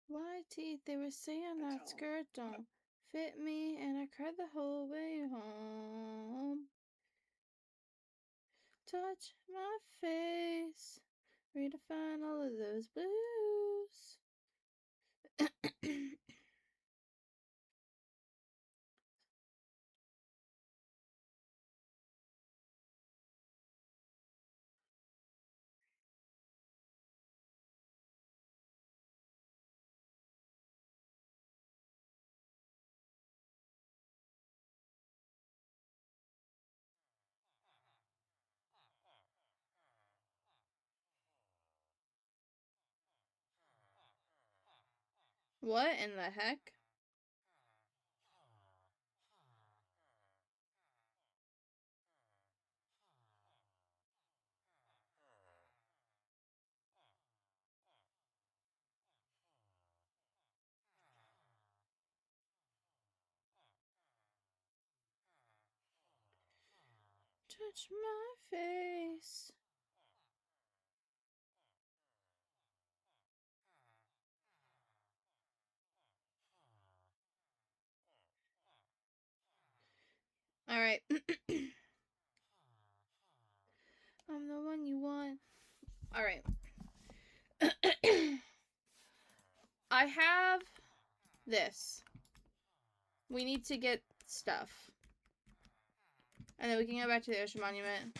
Why teeth? They were saying that skirt don't fit me, and I cried the whole way home. Touch my face, redefine all of those blues. What in the heck? Touch my face. Alright. I'm the one you want. Alright. I have this. We need to get stuff. And then we can go back to the Ocean Monument.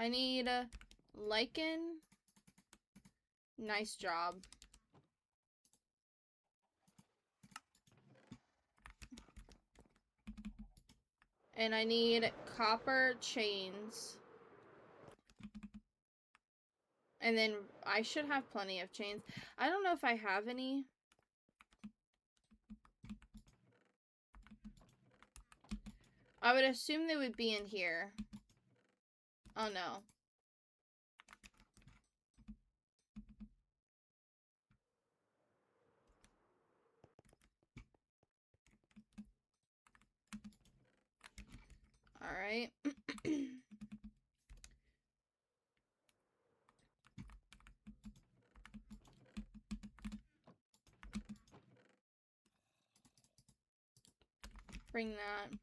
I need a lichen. Nice job. And I need copper chains. And then I should have plenty of chains. I don't know if I have any. I would assume they would be in here. Oh no. Alright. Bring that.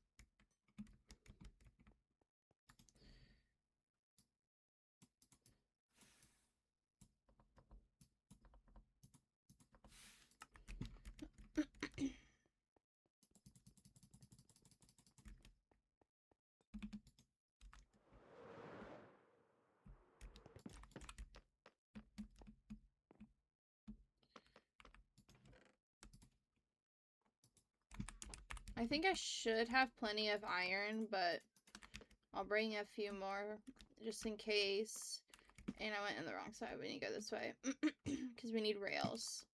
I think I should have plenty of iron, but I'll bring a few more just in case. And I went in the wrong side. We need to go this way. Because we need rails.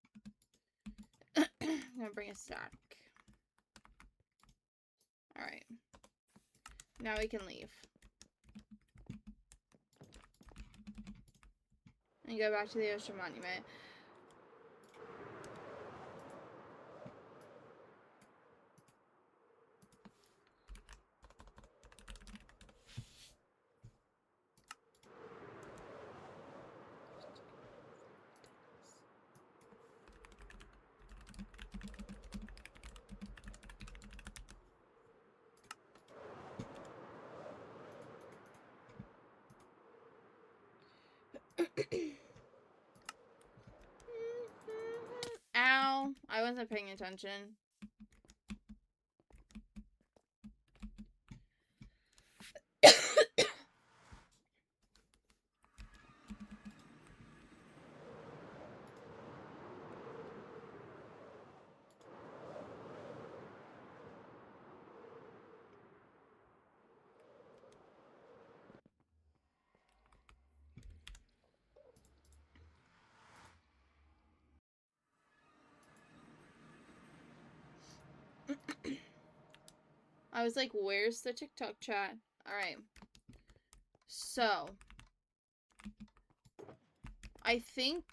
I'm gonna bring a stack. Alright. Now we can leave. And go back to the Ocean Monument. Ow. I wasn't paying attention. I was like, where's the TikTok chat? Alright. So. I think...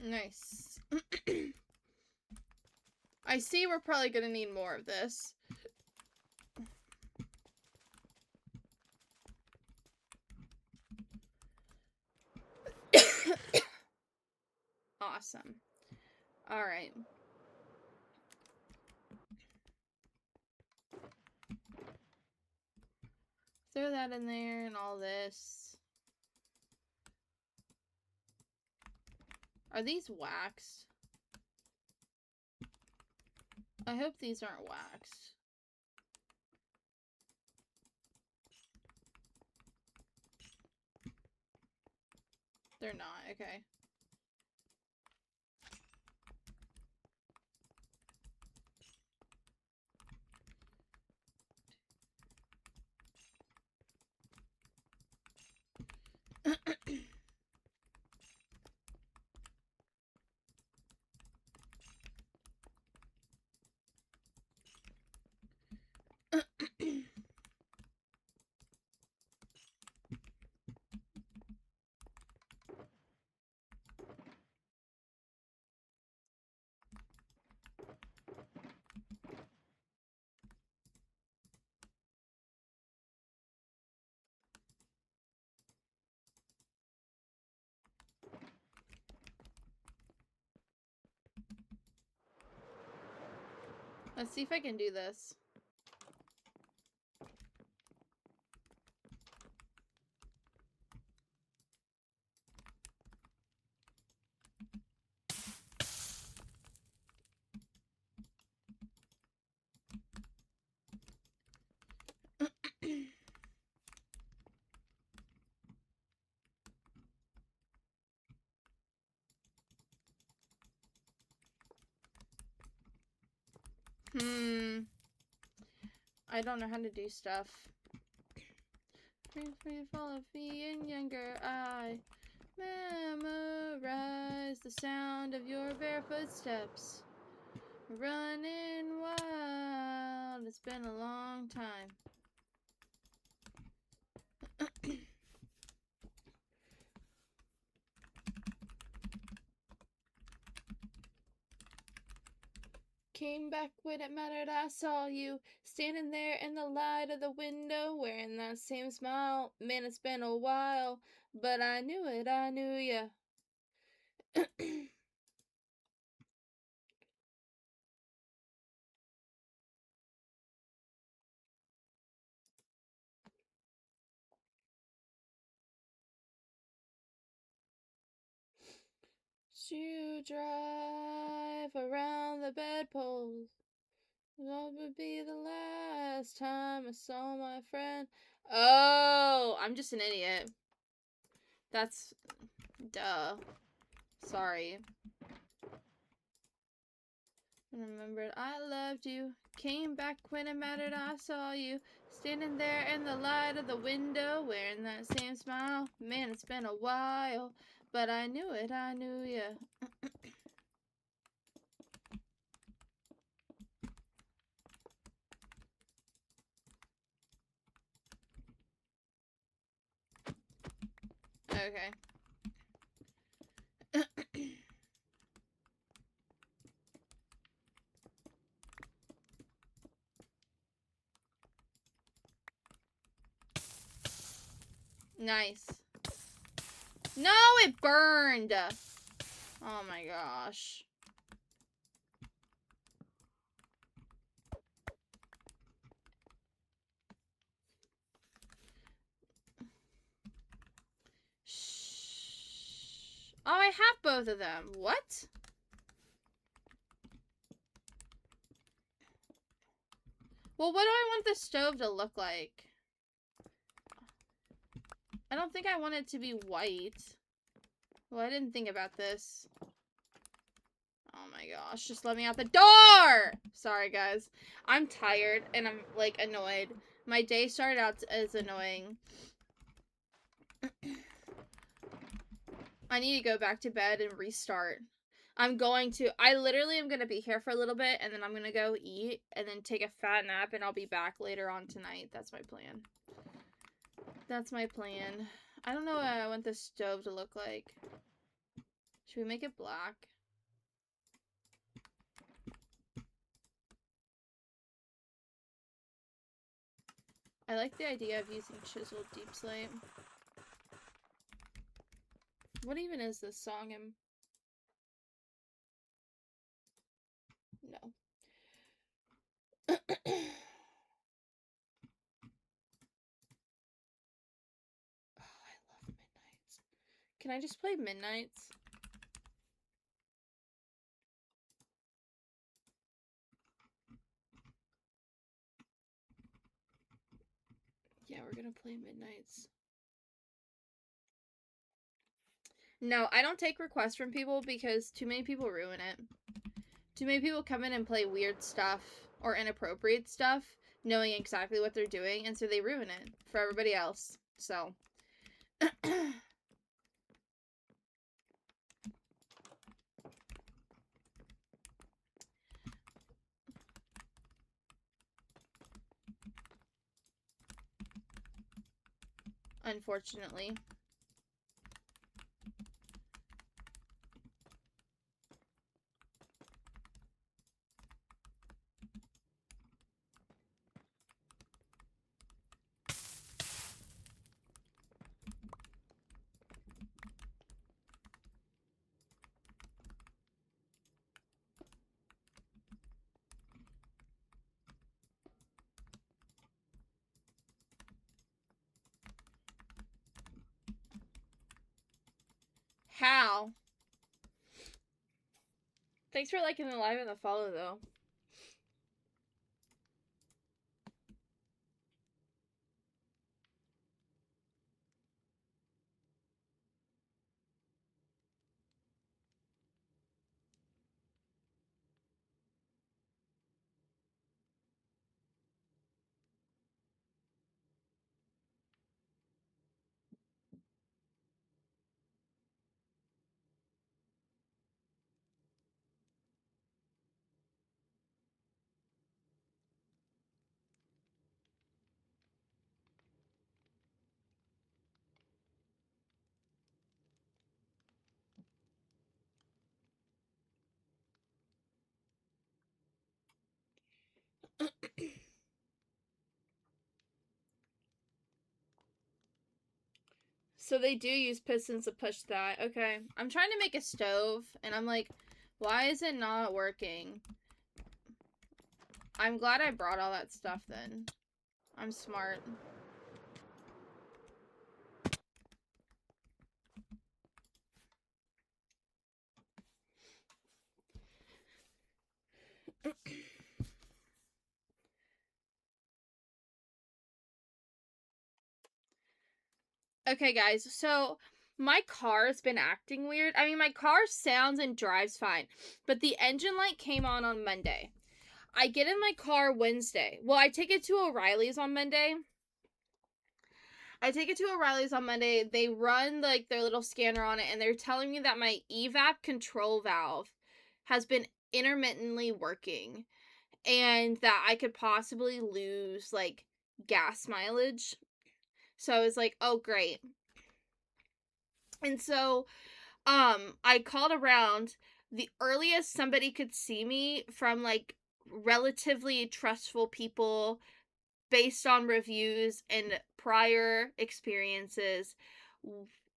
Nice. I see we're probably gonna need more of this. Awesome. Alright. Throw that in there and all this. Are these waxed? I hope these aren't waxed. They're not, okay. Let's see if I can do this. I don't know how to do stuff. Free fall of me in younger I memorize the sound of your barefoot steps. Running wild, it's been a long time. Came back when it mattered, I saw you standing there in the light of the window, wearing that same smile. Man, it's been a while, but I knew it, I knew ya. You drive around the bedpost. What would be the last time I saw my friend? Oh, I'm just an idiot. That's... duh. Sorry. Remembered I loved you. Came back when it mattered, I saw you. Standing there in the light of the window, wearing that same smile. Man, it's been a while, but I knew it, I knew ya. Okay. Nice. No, it burned. Oh my gosh. Shh. Oh, I have both of them. What? Well, what do I want the stove to look like? I don't think I want it to be white. Well, I didn't think about this. Oh my gosh, just let me out the door! Sorry, guys. I'm tired and I'm, like, annoyed. My day started out as annoying. I need to go back to bed and restart. I literally am going to be here for a little bit and then I'm going to go eat and then take a fat nap and I'll be back later on tonight. That's my plan. That's my plan. I don't know what I want this stove to look like. Should we make it black? I like the idea of using chiseled deep slate. What even is this song? No. Oh, I love Midnights. Can I just play Midnights? Yeah, we're gonna play Midnights. No, I don't take requests from people because too many people ruin it. Too many people come in and play weird stuff or inappropriate stuff, knowing exactly what they're doing, and so they ruin it for everybody else. So. Unfortunately. How? Thanks for liking the live and the follow, though. So they do use pistons to push that. Okay. I'm trying to make a stove, and I'm like, why is it not working? I'm glad I brought all that stuff then. I'm smart. Okay, guys, so my car's been acting weird. I mean, my car sounds and drives fine, but the engine light came on Monday. I get in my car Wednesday. Well, I take it to O'Reilly's on Monday. They run, like, their little scanner on it, and they're telling me that my evap control valve has been intermittently working, and that I could possibly lose, like, gas mileage. So I was like, oh, great. And so, I called around. The earliest somebody could see me from, like, relatively trustful people based on reviews and prior experiences,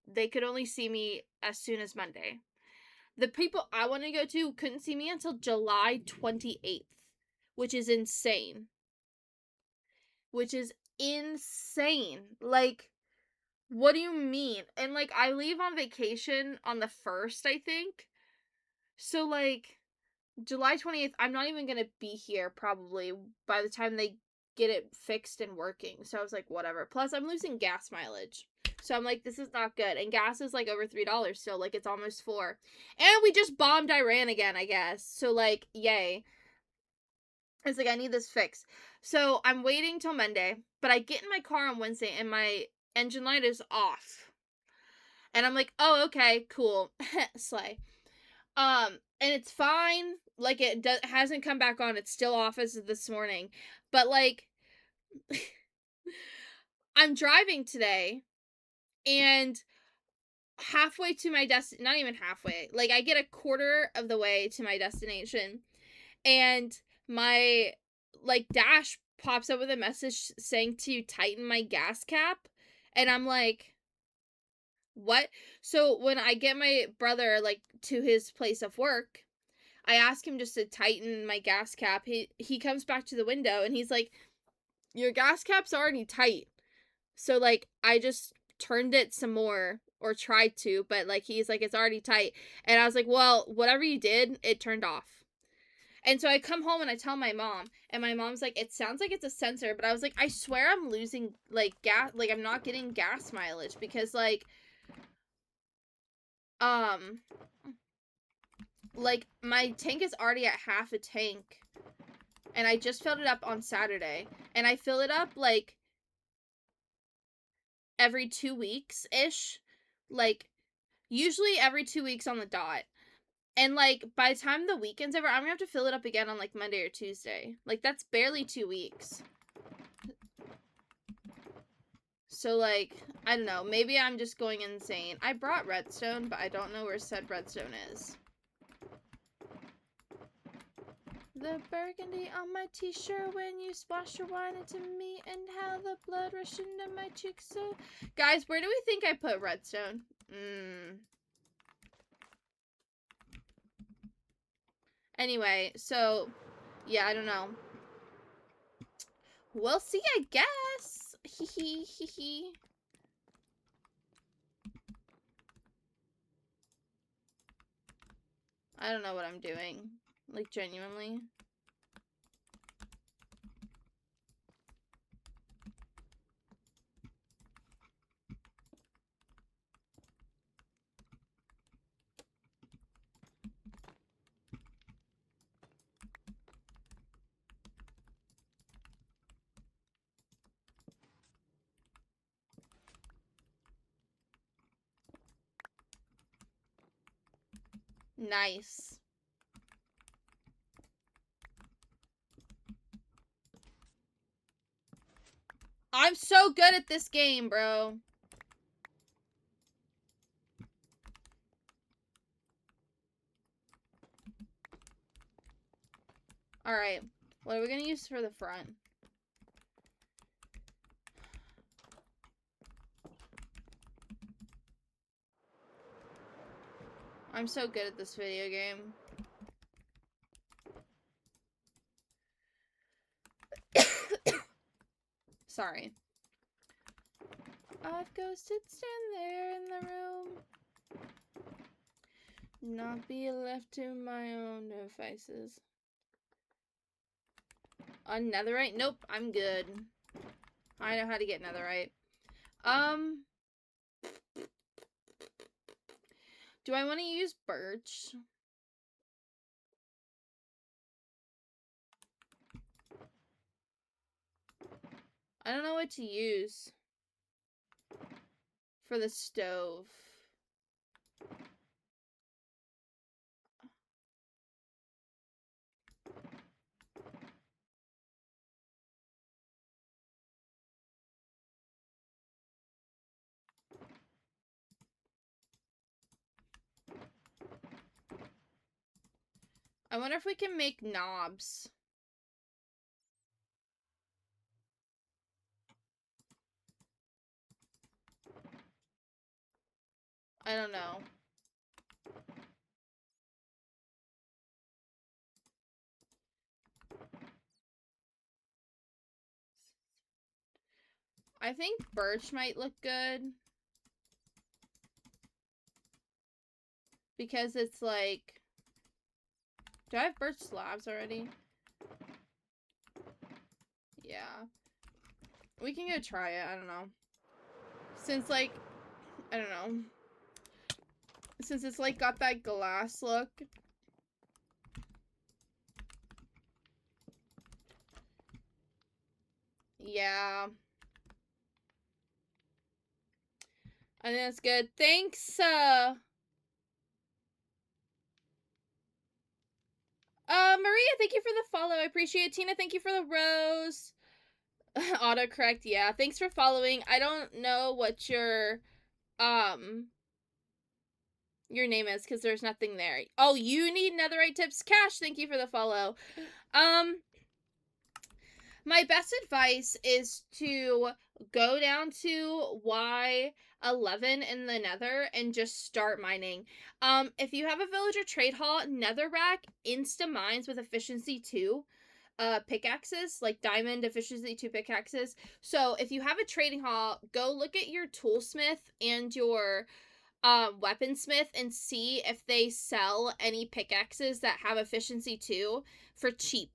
they could only see me as soon as Monday. The people I want to go to couldn't see me until July 28th, which is insane. Which is insane. Like, what do you mean? And, like, I leave on vacation on the 1st, I think. So, like, July 28th, I'm not even gonna be here, probably, by the time they get it fixed and working. So I was like, whatever. Plus, I'm losing gas mileage. So I'm like, this is not good. And gas is, like, over $3 still. Like, it's almost $4. And we just bombed Iran again, I guess. So, like, yay. It's like, I need this fixed. So I'm waiting till Monday, but I get in my car on Wednesday and my engine light is off. And I'm like, oh, okay, cool. Slay. And it's fine. Like, it hasn't come back on. It's still off as of this morning. But, like, I'm driving today, and halfway to my not even halfway. Like, I get a quarter of the way to my destination, and my, like, dash pops up with a message saying to tighten my gas cap, and I'm like, what? So when I get my brother, like, to his place of work, I ask him just to tighten my gas cap. He comes back to the window and he's like, your gas cap's already tight. So, like, I just turned it some more, or tried to, but, like, he's like, it's already tight. And I was like, well, whatever you did, it turned off. And so I come home and I tell my mom, and my mom's like, it sounds like it's a sensor, but I was like, I swear I'm losing, like, gas, like, I'm not getting gas mileage, because, like, my tank is already at half a tank, and I just filled it up on Saturday, and I fill it up, like, every 2 weeks-ish, like, usually every 2 weeks on the dot. And, like, by the time the weekend's over, I'm gonna have to fill it up again on, like, Monday or Tuesday. Like, that's barely 2 weeks. So, like, I don't know. Maybe I'm just going insane. I brought redstone, but I don't know where said redstone is. The burgundy on my t-shirt when you splash your wine into me, and how the blood rushed into my cheeks. So, guys, where do we think I put redstone? Anyway, so, yeah, I don't know. We'll see, I guess. Hee hee hee. I don't know what I'm doing. Like, genuinely. Nice. I'm so good at this game, bro. Alright. What are we gonna use for the front? I'm so good at this video game. Sorry. I've ghosted, stand there in the room. Not be left to my own devices. On netherite? Nope, I'm good. I know how to get netherite. Do I want to use birch? I don't know what to use for the stove. I wonder if we can make knobs. I don't know. I think birch might look good. Because it's like... Do I have birch slabs already? Yeah. We can go try it. I don't know. Since, like... I don't know. Since it's, like, got that glass look. Yeah. I think that's good. Thanks, Maria, thank you for the follow. I appreciate it. Tina, thank you for the rose. Autocorrect, yeah. Thanks for following. I don't know what your name is because there's nothing there. Oh, you need netherite tips. Cash, thank you for the follow. My best advice is to go down to Y11 in the nether and just start mining. If you have a villager trade hall, netherrack insta mines with efficiency 2 pickaxes, like diamond efficiency 2 pickaxes. So if you have a trading hall, go look at your toolsmith and your weaponsmith and see if they sell any pickaxes that have efficiency 2 for cheap.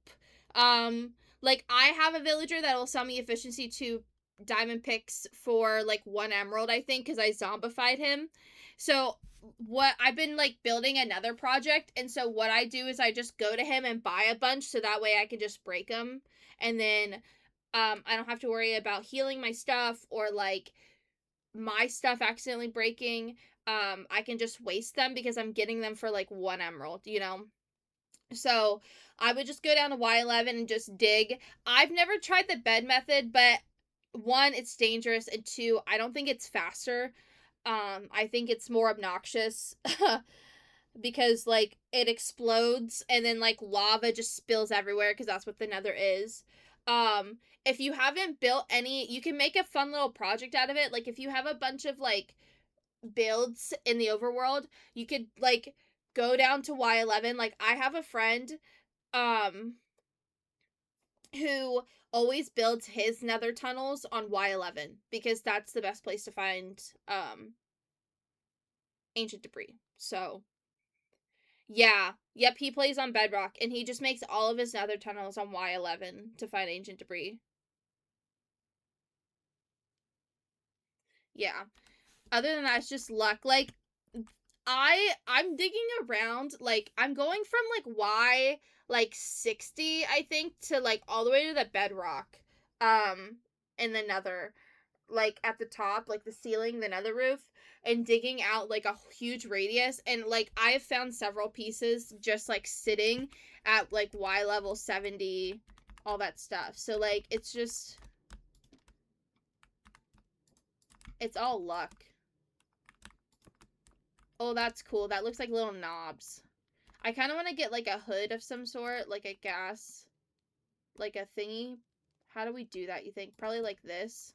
Like I have a villager that will sell me efficiency 2 diamond picks for like 1 emerald, I think, because I zombified him. So what I've been like building another project, and so what I do is I just go to him and buy a bunch so that way I can just break them, and then I don't have to worry about healing my stuff or like my stuff accidentally breaking. I can just waste them because I'm getting them for like 1 emerald, you know. So I would just go down to Y11 and just dig. I've never tried the bed method, but 1, it's dangerous, and 2, I don't think it's faster. I think it's more obnoxious because like it explodes and then like lava just spills everywhere because that's what the nether is. If you haven't built any, you can make a fun little project out of it. Like if you have a bunch of like builds in the overworld, you could like go down to Y11. Like I have a friend who always builds his nether tunnels on Y11 because that's the best place to find ancient debris. So yeah, yep, he plays on Bedrock and he just makes all of his nether tunnels on Y11 to find ancient debris. Yeah. Other than that, it's just luck. Like I'm digging around, like I'm going from like Y like 60, I think, to like all the way to the bedrock. In the nether. Like at the top, like the ceiling, the nether roof, and digging out like a huge radius. And like I have found several pieces just like sitting at like Y level 70, all that stuff. So like it's just, it's all luck. Oh, that's cool. That looks like little knobs. I kind of want to get like a hood of some sort, like a gas, like a thingy. How do we do that, you think? Probably like this.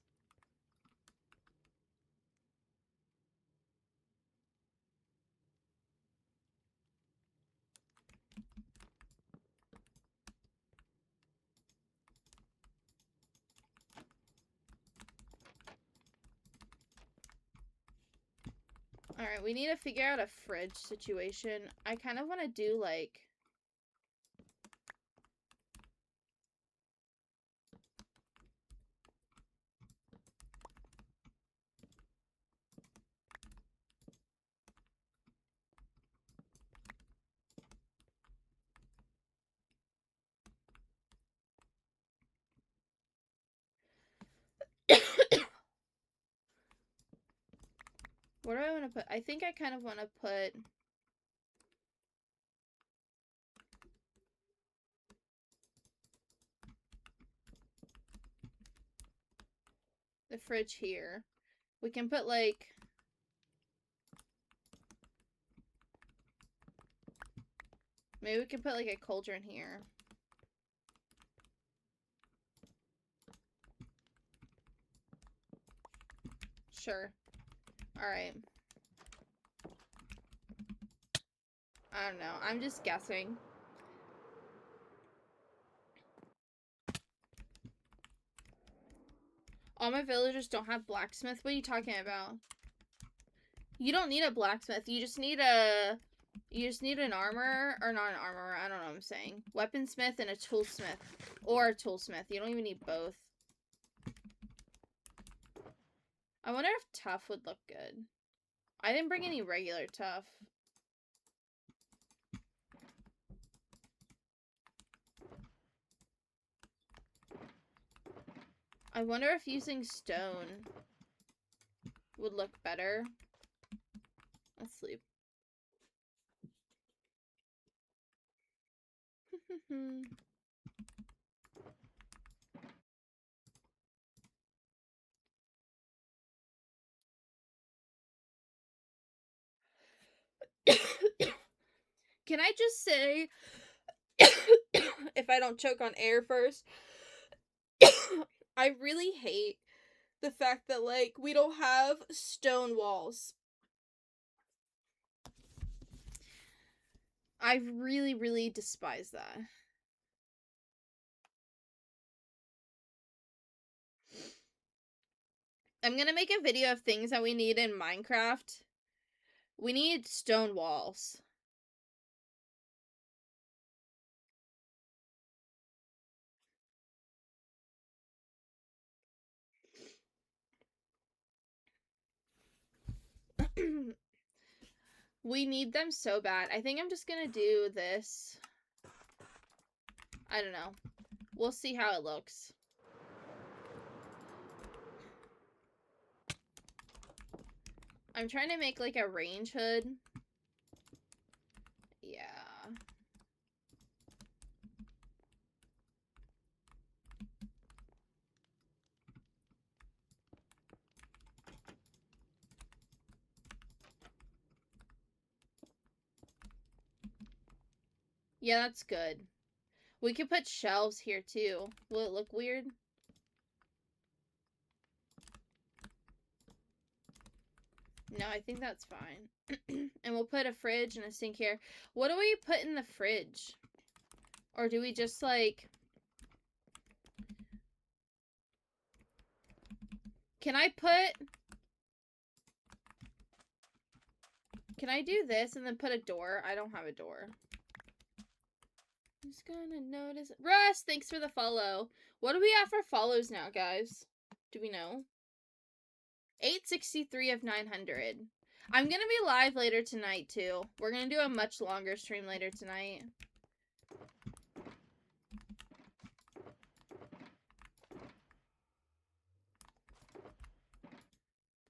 Alright, we need to figure out a fridge situation. I kind of want to do like... What do I want to put? I think I kind of want to put... the fridge here. We can put like... maybe we can put like a cauldron here. Sure. Alright. I don't know. I'm just guessing. All my villagers don't have blacksmith. What are you talking about? You don't need a blacksmith. You just need a... You just need an armor, or not an armor, I don't know what I'm saying. Weaponsmith and a toolsmith. Or a toolsmith. You don't even need both. I wonder if tough would look good. I didn't bring any regular tough. I wonder if using stone would look better. Let's sleep. Can I just say, if I don't choke on air first, I really hate the fact that, like, we don't have stone walls. I really, really despise that. I'm gonna make a video of things that we need in Minecraft. We need stone walls. We need them so bad. I think I'm just gonna do this. I don't know. We'll see how it looks. I'm trying to make like a range hood. Yeah. Yeah, that's good. We could put shelves here too. Will it look weird? No, I think that's fine. And we'll put a fridge and a sink here. What do we put in the fridge? Or do we just like... Can I do this and then put a door? I don't have a door. Who's gonna notice? Russ, thanks for the follow. What do we have for follows now, guys? Do we know? 863 of 900. I'm gonna be live later tonight, too. We're gonna do a much longer stream later tonight.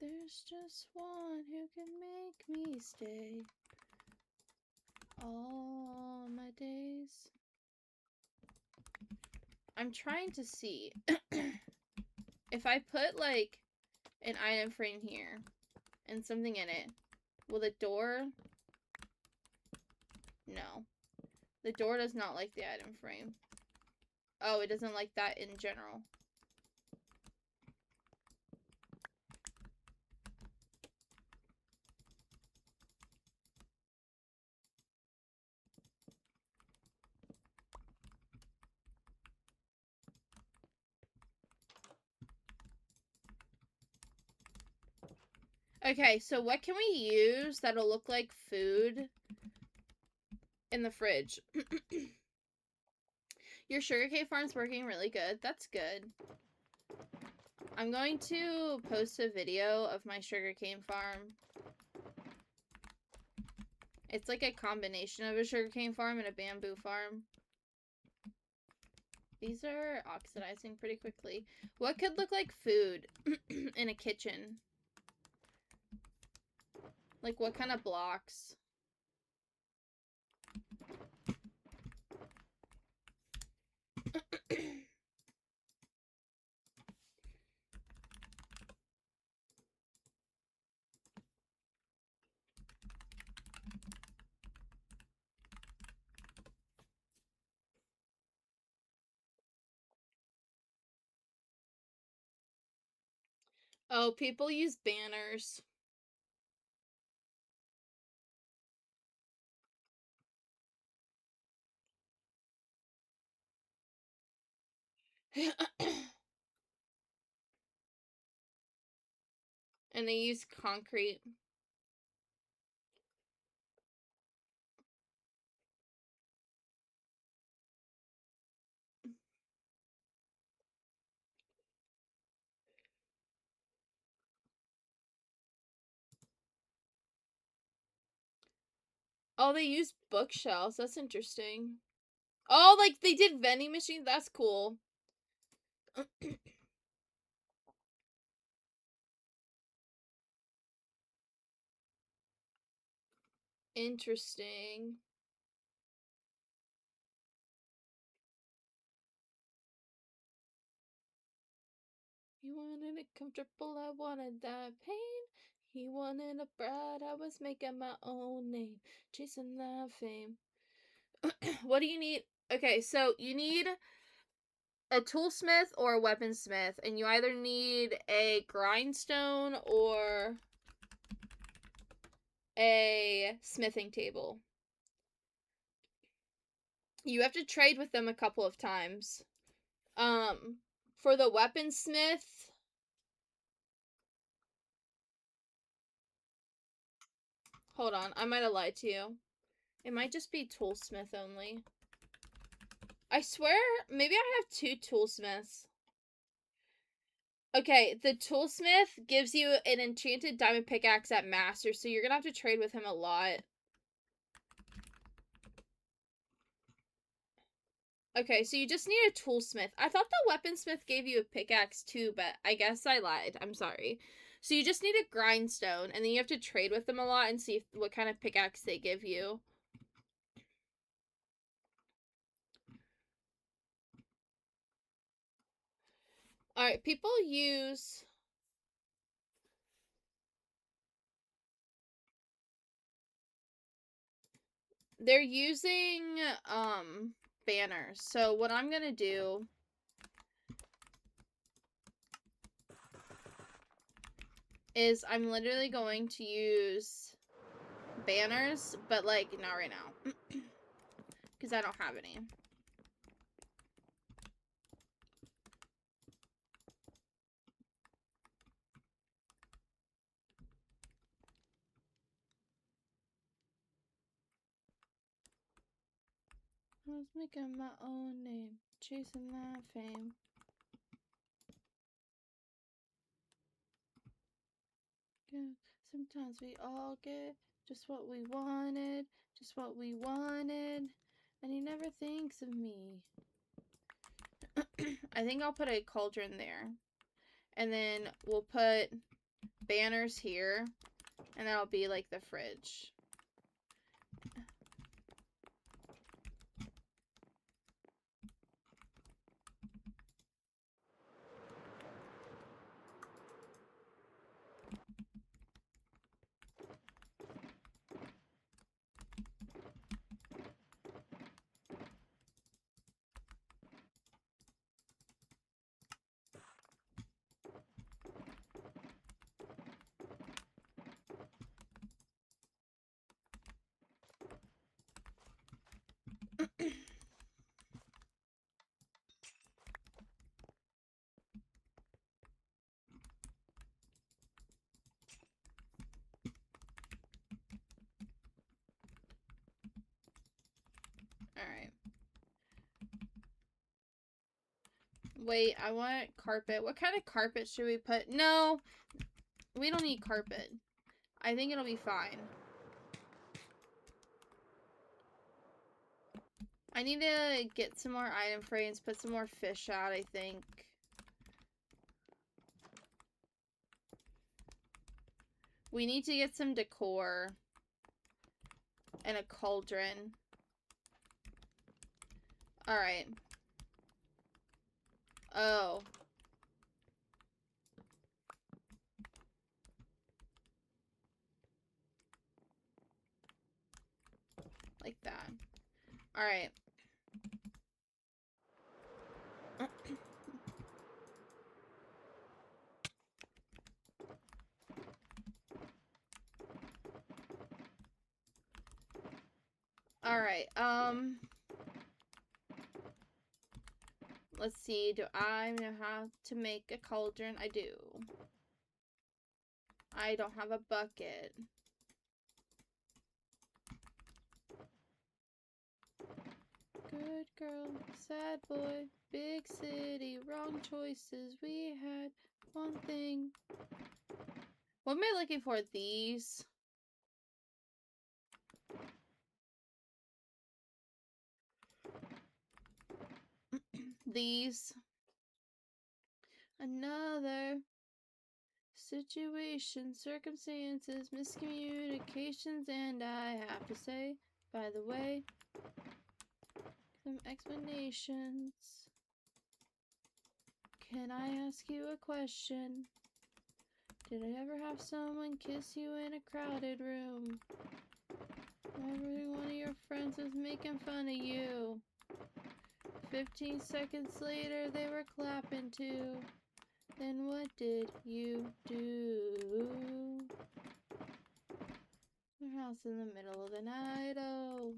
There's just one who can make me stay all my days. I'm trying to see. If I put, like, an item frame here and something in it, will the door... No. The door does not like the item frame. Oh, it doesn't like that in general. Okay, so what can we use that'll look like food in the fridge? Your sugarcane farm's working really good. That's good. I'm going to post a video of my sugarcane farm. It's like a combination of a sugarcane farm and a bamboo farm. These are oxidizing pretty quickly. What could look like food in a kitchen? Like, what kind of blocks? Oh, people use banners. And they use concrete. Oh, they use bookshelves. That's interesting. Oh, like they did vending machines? That's cool. Interesting. He wanted it comfortable, I wanted that pain. He wanted a bride, I was making my own name, chasing that fame. What do you need? Okay, so you need a toolsmith or a weaponsmith, and you either need a grindstone or a smithing table. You have to trade with them a couple of times. For the weaponsmith, hold on, I might have lied to you. It might just be toolsmith only. I swear, maybe I have 2 toolsmiths. Okay, the toolsmith gives you an enchanted diamond pickaxe at master, so you're gonna have to trade with him a lot. Okay, so you just need a toolsmith. I thought the weaponsmith gave you a pickaxe too, but I guess I lied. I'm sorry. So you just need a grindstone, and then you have to trade with them a lot and see what kind of pickaxe they give you. Alright, people use... They're using, banners. So what I'm gonna do is I'm literally going to use banners, but, like, not right now. Because I don't have any. I was making my own name, chasing that fame. Yeah, sometimes we all get just what we wanted, just what we wanted, and he never thinks of me. I think I'll put a cauldron there. And then we'll put banners here, and that'll be like the fridge. Alright. Wait, I want carpet. What kind of carpet should we put? No, we don't need carpet. I think it'll be fine. I need to get some more item frames, put some more fish out, I think. We need to get some decor. And a cauldron. Alright. Oh. Like that. Alright. Alright, Let's see. Do I know how to make a cauldron? I do. I don't have a bucket. Good girl, sad boy, big city, wrong choices. We had one thing. What am I looking for? These? These. Another situation, circumstances, miscommunications, and I have to say, by the way, some explanations. Can I ask you a question? Did I ever have someone kiss you in a crowded room? Every one of your friends was making fun of you. 15 seconds later, they were clapping too. Then what did you do? Your house in the middle of the night, oh.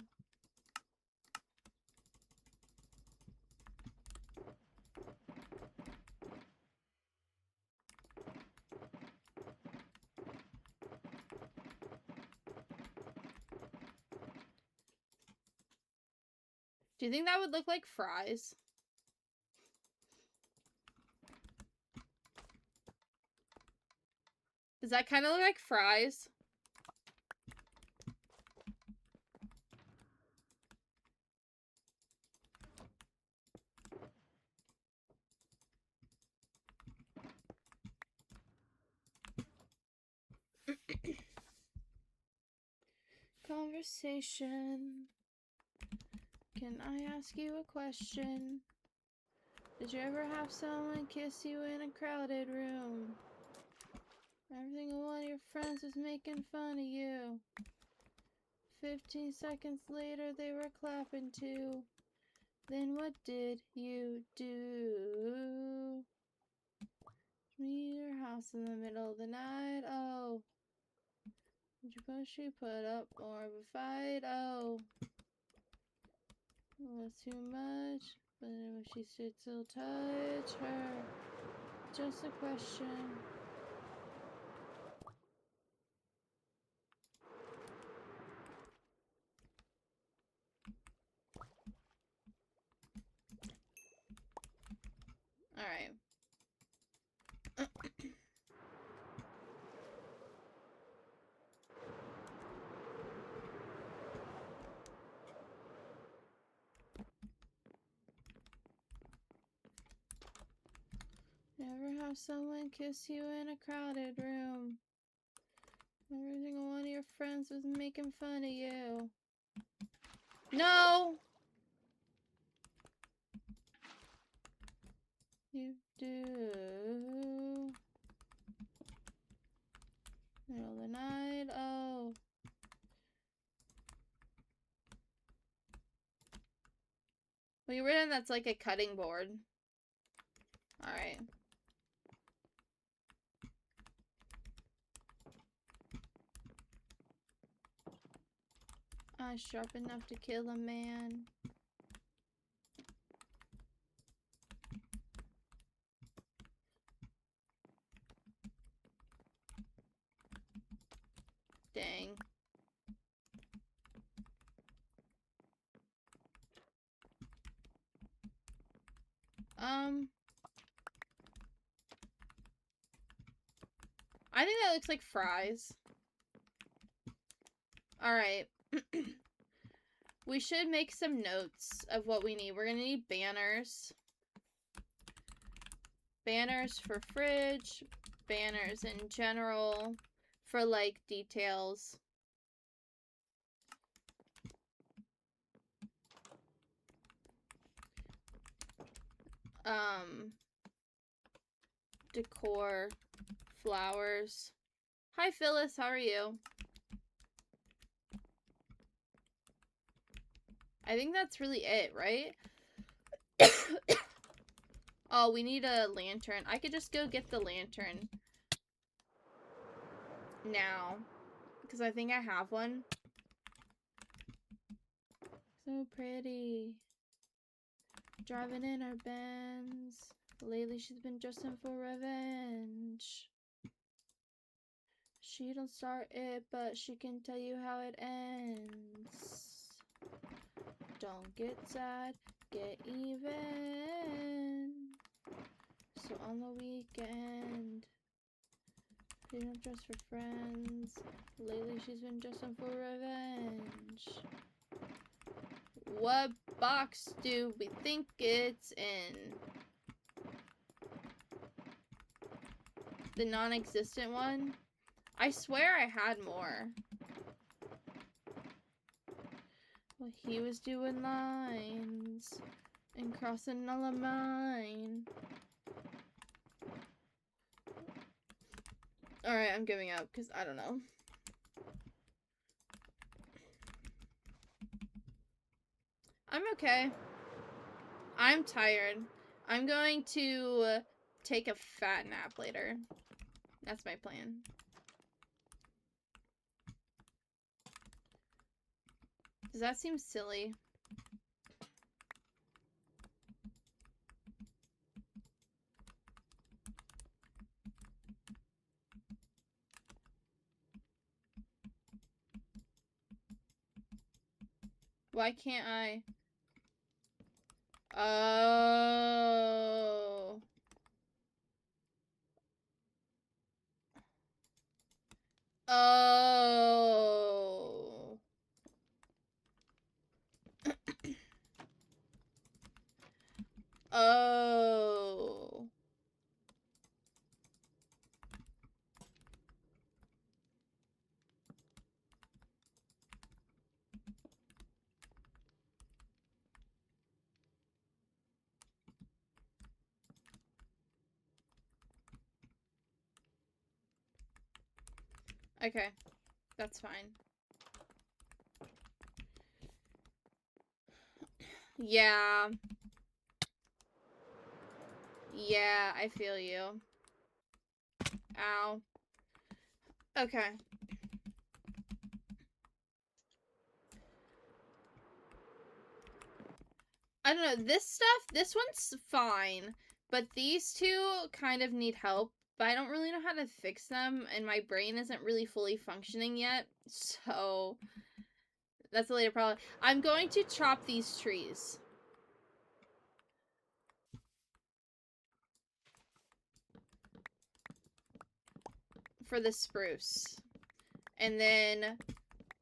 Do you think that would look like fries? Does that kind of look like fries? Conversation. Can I ask you a question? Did you ever have someone kiss you in a crowded room? Every single one of your friends was making fun of you. 15 seconds later, they were clapping too. Then what did you do? Meet your house in the middle of the night, oh. Did you push she put up more of a fight, oh. It was too much, but if she should still touch her. Just a question. Alright. Never have someone kiss you in a crowded room. Every single one of your friends was making fun of you. No! You do. Middle of the night, oh. We written that's like a cutting board. Alright. Sharp enough to kill a man. Dang. I think that looks like fries. Alright. We should make some notes of what we need. We're gonna need banners. Banners for fridge. Banners in general. For, like, details. Decor. Flowers. Hi, Phyllis. How are you? I think that's really it, right? Oh, we need a lantern. I could just go get the lantern now, because I think I have one. So pretty. Driving in her Benz. Lately she's been dressing for revenge. She don't start it, but she can tell you how it ends. Don't get sad, get even. So on the weekend, she don't dress for friends. Lately she's been dressing for revenge. What box do we think it's in? The non-existent one? I swear I had more. Well, he was doing lines and crossing all of mine. Alright, I'm giving up because I don't know. I'm okay. I'm tired. I'm going to take a fat nap later. That's my plan. Does that seem silly? Why can't I? Oh. Oh. Oh. Okay. That's fine. Yeah. Yeah, I feel you. Ow. Okay. I don't know. This one's fine. But these two kind of need help. But I don't really know how to fix them. And my brain isn't really fully functioning yet. So, that's a later problem. I'm going to chop these trees. For the spruce. And then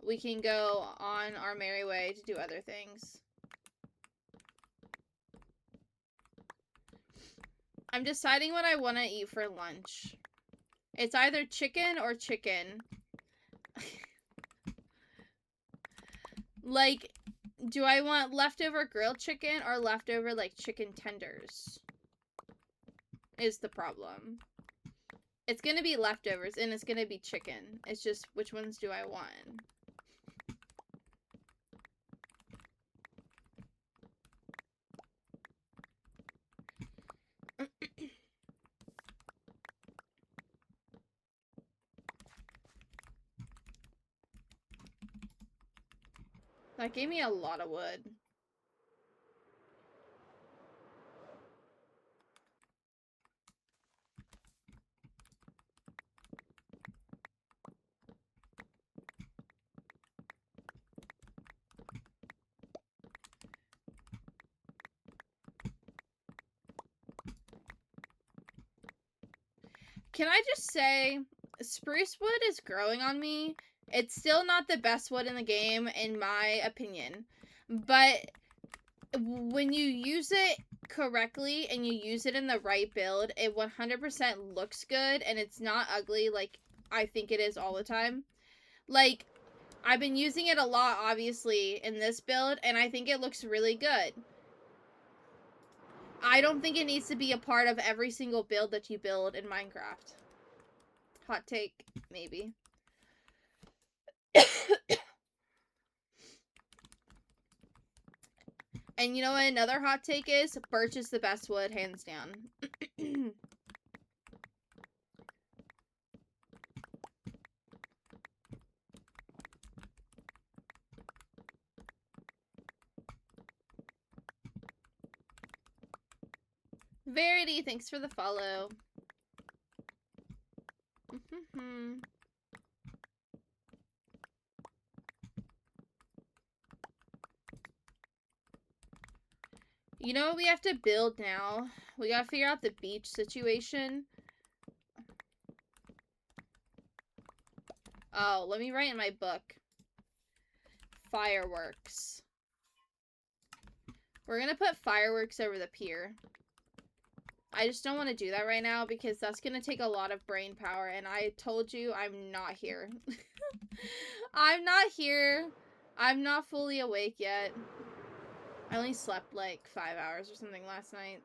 we can go on our merry way to do other things. I'm deciding what I want to eat for lunch. It's either chicken or chicken. Like, do I want leftover grilled chicken or leftover, like, chicken tenders? Is the problem. It's gonna be leftovers, and it's gonna be chicken. It's just, which ones do I want? That gave me a lot of wood. Can I just say, spruce wood is growing on me. It's still not the best wood in the game, in my opinion. But when you use it correctly and you use it in the right build, it 100% looks good and it's not ugly like I think it is all the time. Like, I've been using it a lot, obviously, in this build, and I think it looks really good. I don't think it needs to be a part of every single build that you build in Minecraft. Hot take, maybe. And you know what another hot take is? Birch is the best wood, hands down. Verity, thanks for the follow. You know what we have to build now? We gotta figure out the beach situation. Oh, let me write in my book. Fireworks. We're gonna put fireworks over the pier. I just don't want to do that right now because that's gonna take a lot of brain power, and I told you I'm not here. I'm not here. I'm not fully awake yet. I only slept like 5 hours or something last night.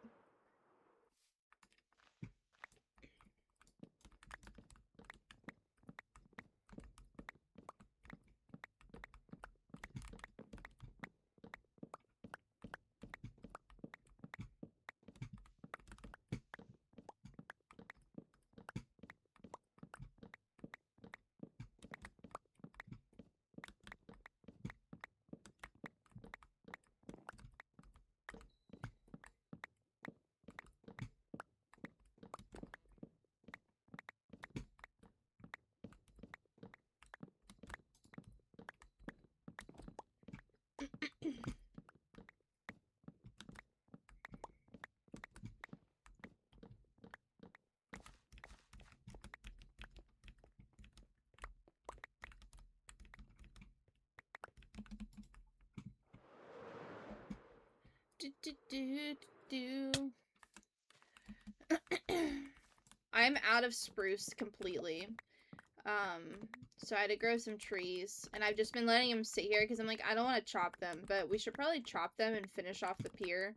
I'm out of spruce completely. So I had to grow some trees, and I've just been letting them sit here because I'm like, I don't want to chop them, but we should probably chop them and finish off the pier.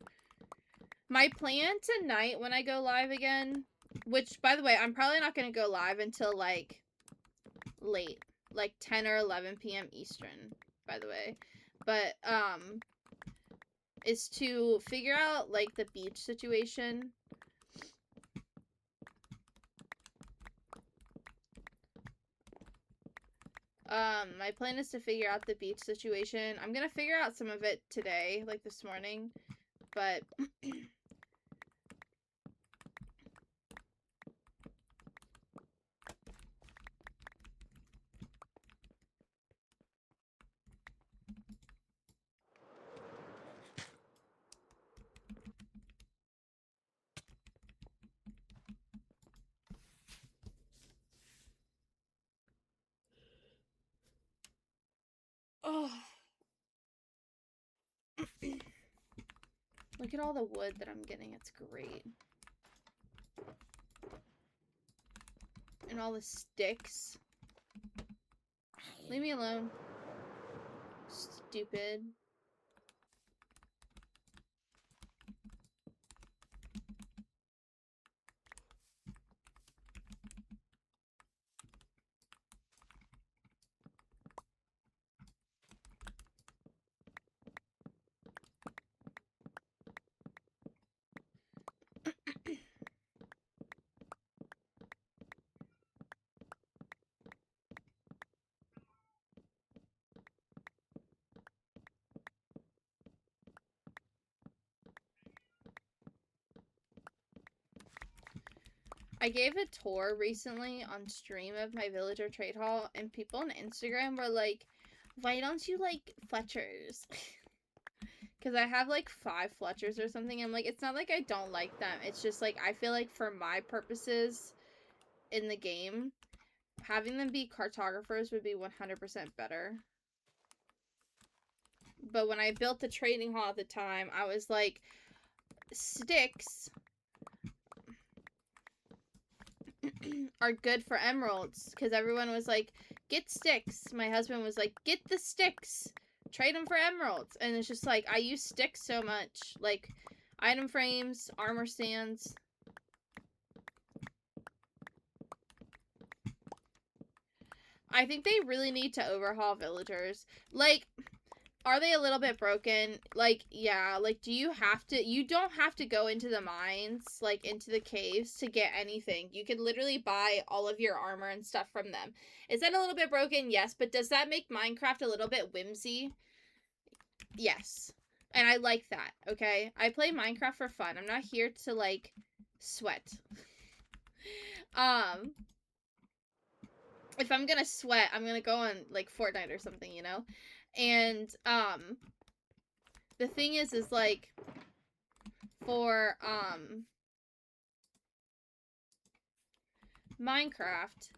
My plan tonight when I go live again, which, by the way, I'm probably not going to go live until, like, late. Like, 10 or 11 p.m. Eastern, by the way. But, is to figure out, like, the beach situation. My plan is to figure out the beach situation. I'm gonna figure out some of it today, like this morning, but... Oh. Look at all the wood that I'm getting. It's great. And all the sticks. Leave me alone. Stupid. I gave a tour recently on stream of my villager trade hall, and people on Instagram were like, why don't you like Fletchers? Because I have like 5 Fletchers or something. I'm like, it's not like I don't like them. It's just like, I feel like for my purposes in the game, having them be cartographers would be 100% better. But when I built the trading hall at the time, I was like, sticks are good for emeralds, because everyone was like, get sticks. My husband was like, get the sticks, trade them for emeralds. And it's just like, I use sticks so much, like item frames, armor stands. I think they really need to overhaul villagers. Like, are they a little bit broken? Like, yeah, like, you don't have to go into the mines, like, into the caves to get anything. You can literally buy all of your armor and stuff from them. Is that a little bit broken? Yes, but does that make Minecraft a little bit whimsy? Yes. And I like that, okay? I play Minecraft for fun. I'm not here to, like, sweat. If I'm gonna sweat, I'm gonna go on, like, Fortnite or something, you know? And, the thing is, like, for, Minecraft,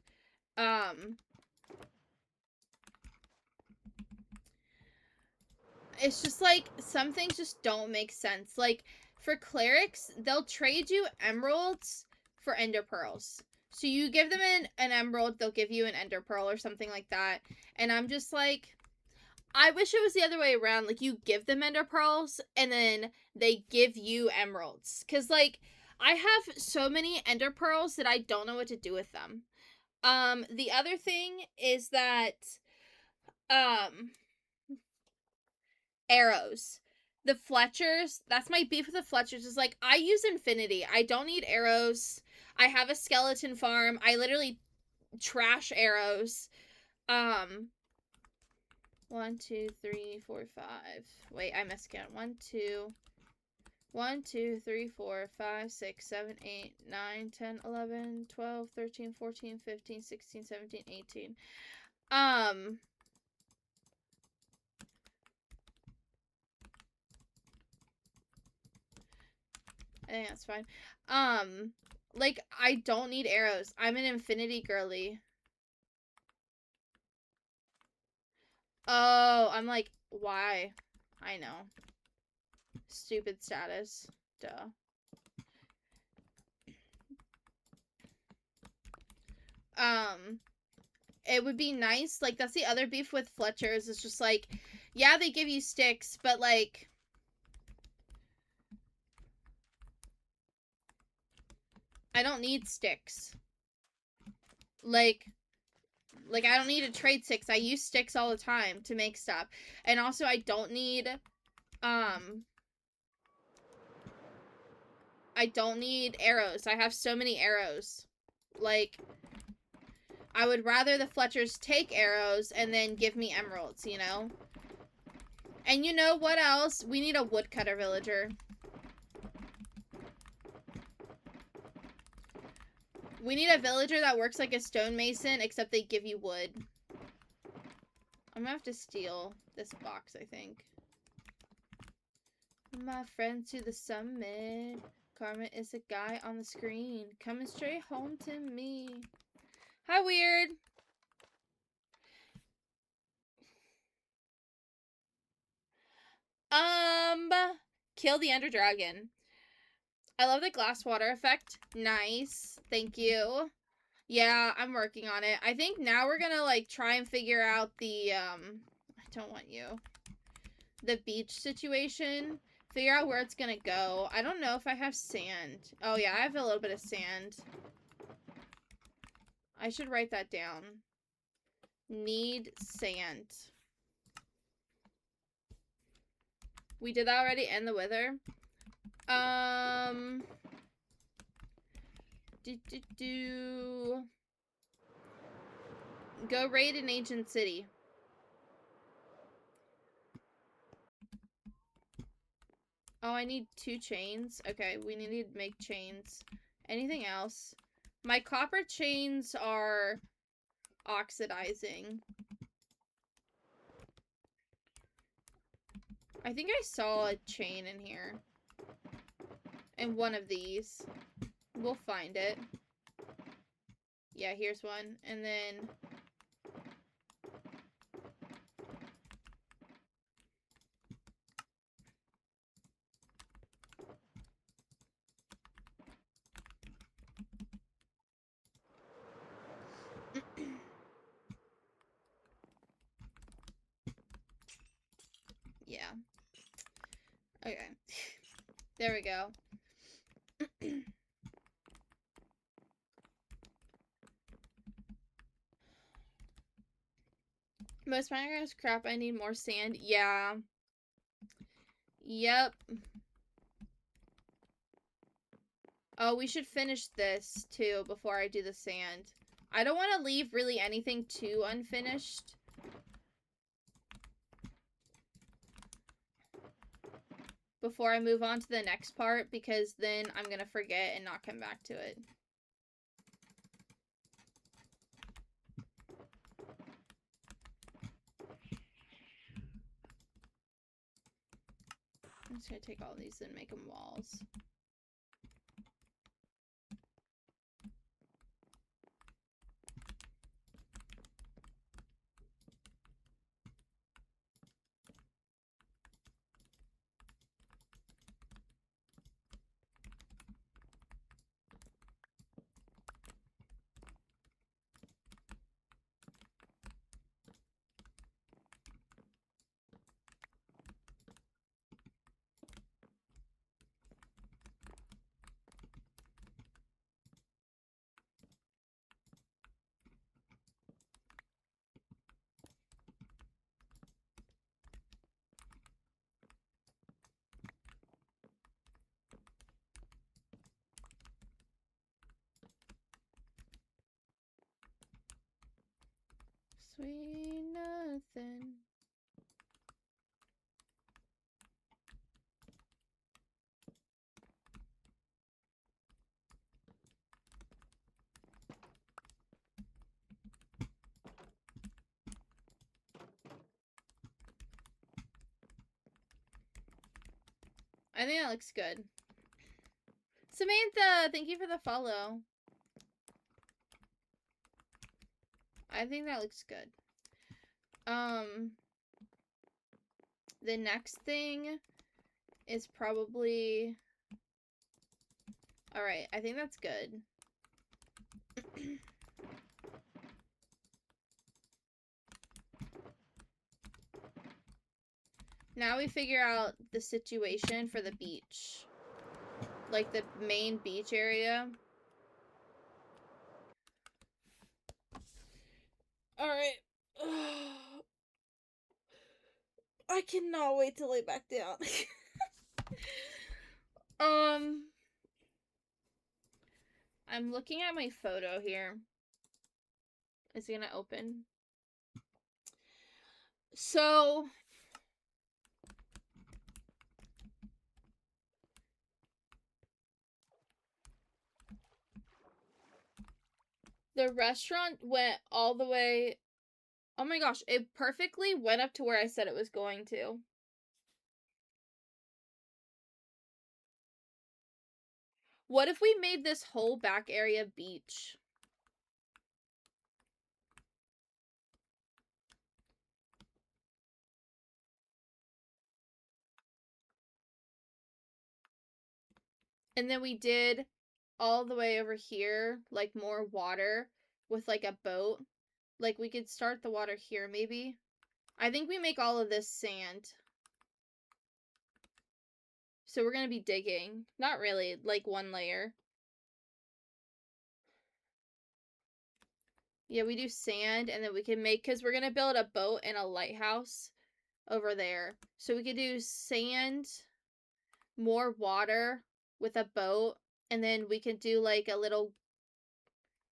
it's just, like, some things just don't make sense. Like, for clerics, they'll trade you emeralds for ender pearls. So you give them an emerald, they'll give you an ender pearl or something like that. And I'm just like, I wish it was the other way around. Like, you give them ender pearls, and then they give you emeralds. Because, like, I have so many ender pearls that I don't know what to do with them. The other thing is that, arrows. The Fletchers, that's my beef with the Fletchers, is like, I use infinity. I don't need arrows. I have a skeleton farm. I literally trash arrows. 1, 2, 3, 4, 5. Wait, I missed count. 1, 2, 1, 2, 3, 4, 5, 6, 7, 8, 9, 10, 11, 12, 13, 14, 15, 16, 17, 18. I think that's fine. Like, I don't need arrows. I'm an infinity girly. Oh, I'm like, why? I know. Stupid status. Duh. It would be nice. Like, that's the other beef with Fletchers. It's just like, yeah, they give you sticks, but like, I don't need sticks. Like I don't need to trade sticks. I use sticks all the time to make stuff. And also, I don't need, I don't need arrows. I have so many arrows. Like, I would rather the Fletchers take arrows and then give me emeralds, you know? And you know what else? We need a woodcutter villager. We need a villager that works like a stonemason, except they give you wood. I'm gonna have to steal this box, I think. My friend to the summit. Carmen is a guy on the screen. Coming straight home to me. Hi, Weird. Kill the Ender Dragon. I love the glass water effect. Nice. Thank you. Yeah, I'm working on it. I think now we're gonna, like, try and figure out the, I don't want you. The beach situation. Figure out where it's gonna go. I don't know if I have sand. Oh, yeah, I have a little bit of sand. I should write that down. Need sand. We did that already. End the wither. Go raid an ancient city. Oh, I need 2 chains. Okay, we need to make chains. Anything else? My copper chains are oxidizing. I think I saw a chain in here. In one of these. We'll find it. Yeah, here's one. And then... yeah. Okay. There we go. Most Minecraft's crap, I need more sand. Yeah. Yep. Oh, we should finish this, too, before I do the sand. I don't want to leave really anything too unfinished. before I move on to the next part, because then I'm gonna forget and not come back to it. I'm just gonna take all these and make them walls. Sweet nothing. I think that looks good. Samantha, thank you for the follow. I think that looks good. The next thing is probably... Alright, I think that's good. Now we figure out the situation for the beach. Like the main beach area. Alright. I cannot wait to lay back down. I'm looking at my photo here. Is it gonna open? So the restaurant went all the way. Oh my gosh, it perfectly went up to where I said it was going to. What if we made this whole back area beach? And then we did all the way over here, like more water with like a boat. Like we could start the water here maybe. I think we make all of this sand. So we're gonna be digging. Not really, like one layer. Yeah, we do sand, and then we can make, because we're gonna build a boat and a lighthouse over there. So we could do sand, more water with a boat, and then we could do like a little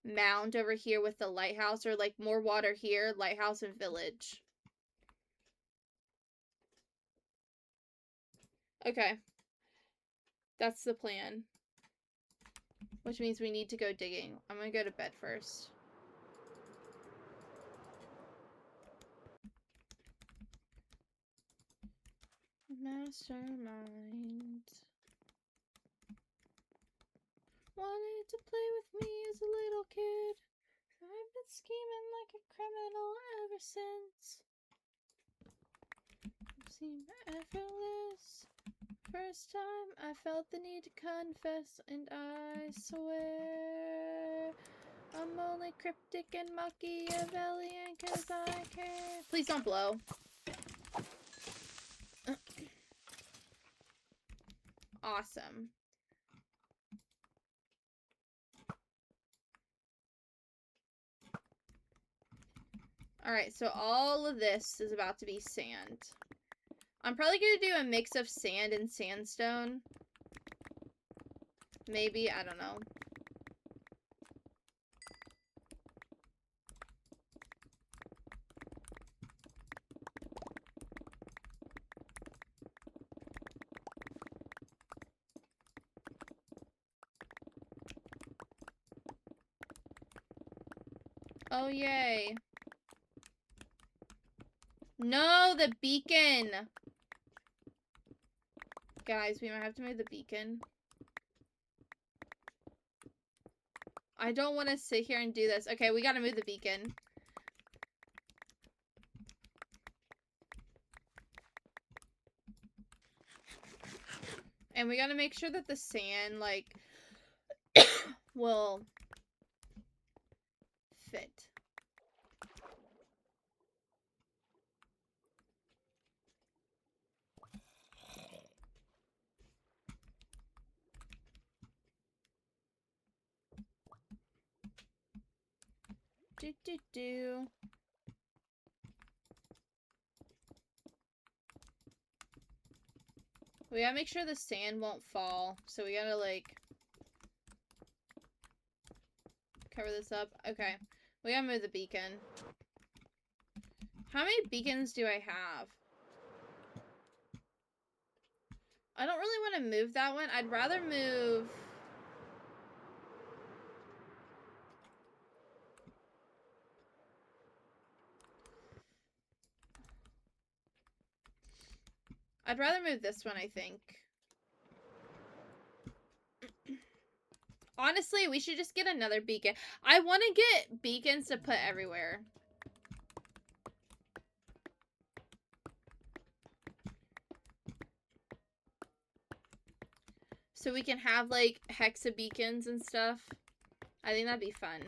mound over here with the lighthouse, or like more water here, lighthouse and village. Okay. That's the plan. Which means we need to go digging. I'm gonna go to bed first. Mastermind. Wanted to play with me as a little kid. I've been scheming like a criminal ever since. Seemed effortless. First time I felt the need to confess, and I swear I'm only cryptic and Machiavellian cause I care. Please don't blow. Awesome. Alright, so all of this is about to be sand. I'm probably going to do a mix of sand and sandstone. Maybe, I don't know. Oh, yay. No, the beacon. Guys, we might have to move the beacon. I don't want to sit here and do this. Okay, we gotta move the beacon. And we gotta make sure that the sand, like, will fit. Do. We gotta make sure the sand won't fall. So we gotta, like, cover this up. Okay. We gotta move the beacon. How many beacons do I have? I don't really want to move that one. I'd rather move... I'd rather move this one, I think. Honestly, we should just get another beacon. I want to get beacons to put everywhere. So we can have, like, hexa beacons and stuff. I think that'd be fun.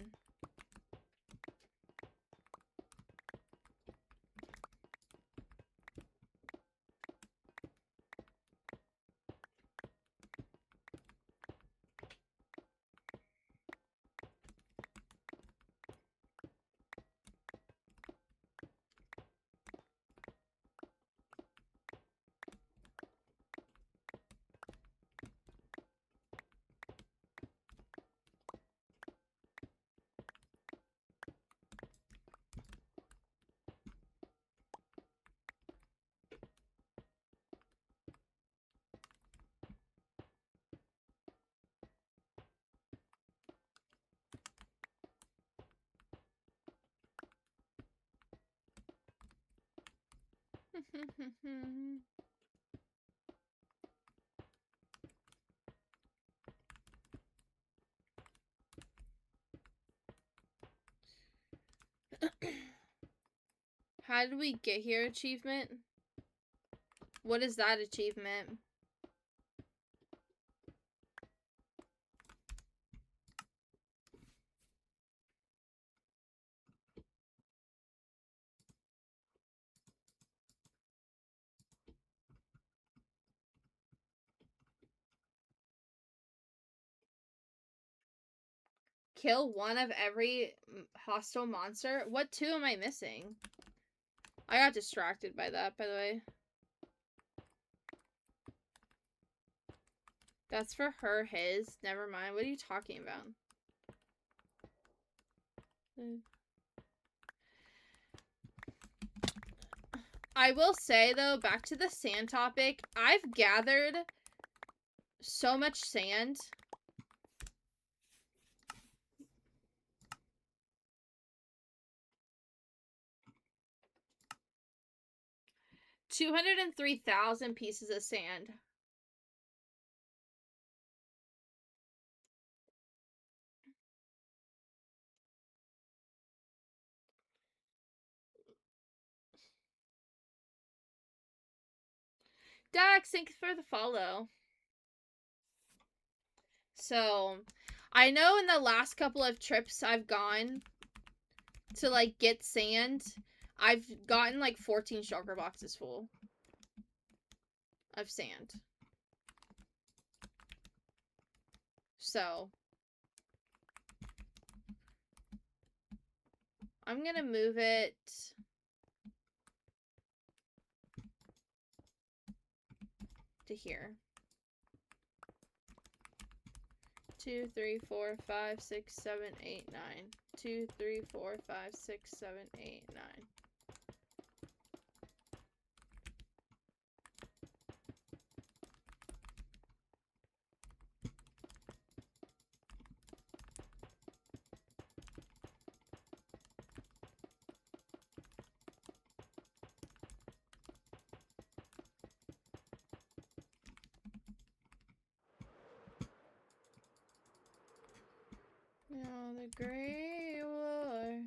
How did we get here achievement? What is that achievement? Kill one of every hostile monster? What two am I missing? I got distracted by that, by the way. That's for her, his. Never mind. What are you talking about? I will say, though, back to the sand topic, I've gathered so much sand. $203,000 pieces of sand. Dax, thanks for the follow. So, I know in the last couple of trips I've gone to, like, get sand, I've gotten, like, 14 shulker boxes full of sand. So, I'm gonna move it to here. 2, 3, 4, 5, 6, 7, 8, 9. 2, 3, 4, 5, 6, 7, 8, 9. Great War.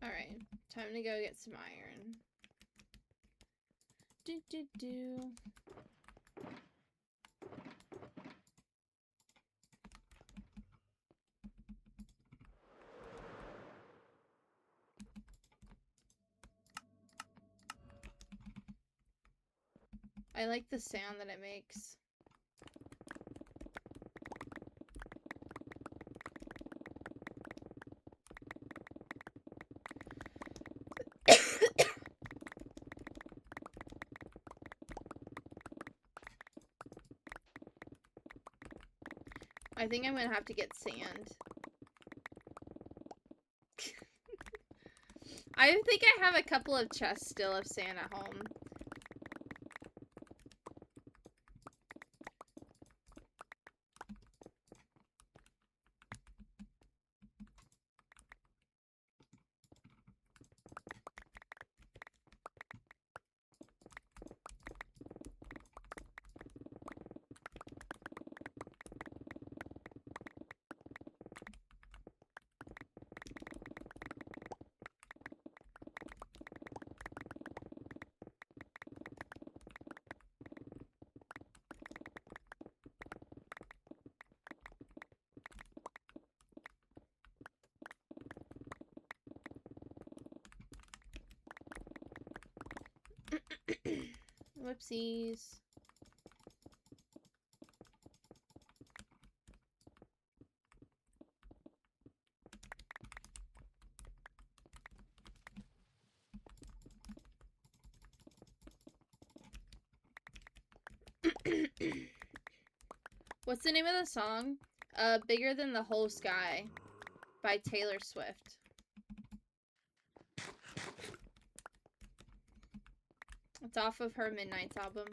Alright, time to go get some iron. Do. I like the sound that it makes. I think I'm gonna have to get sand. I think I have a couple of chests still of sand at home. Whoopsies. What's the name of the song? Bigger Than the Whole Sky by Taylor Swift. It's off of her Midnights album.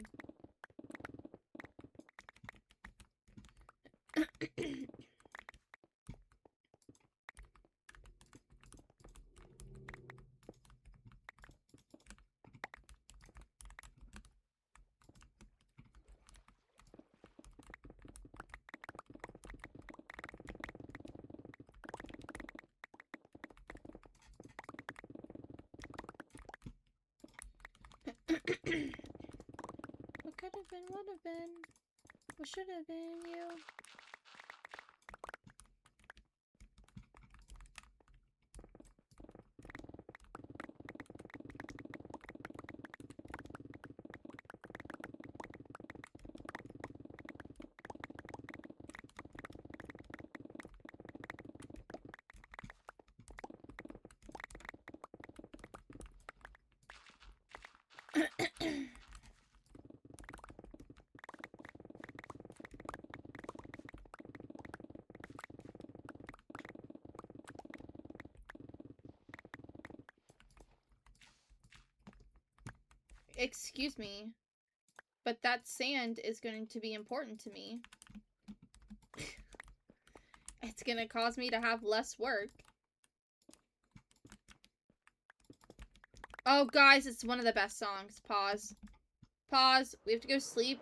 What could have been, would have been, what should have been you? Excuse me, but that sand is going to be important to me. It's gonna cause me to have less work. Oh, guys, it's one of the best songs. Pause. Pause. We have to go sleep.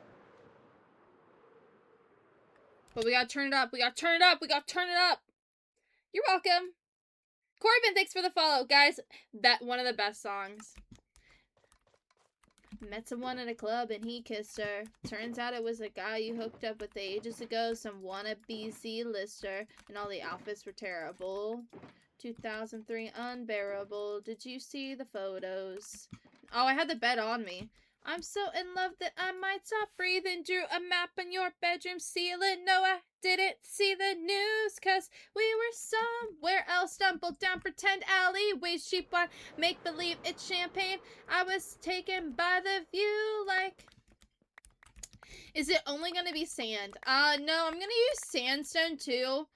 But we gotta turn it up. We gotta turn it up. We gotta turn it up. You're welcome. Corbin, thanks for the follow. Guys, that one of the best songs. Met someone at a club and he kissed her. Turns out it was a guy you hooked up with ages ago. Some wannabe C-lister. And all the outfits were terrible. 2003 unbearable. Did you see the photos? Oh, I had the bed on me. I'm so in love that I might stop breathing. Drew a map on your bedroom ceiling. No, I didn't see the news, cause we were somewhere else. Stumbled down pretend alleyways, cheap wine, make believe it's champagne. I was taken by the view like... Is it only gonna be sand? No, I'm gonna use sandstone too.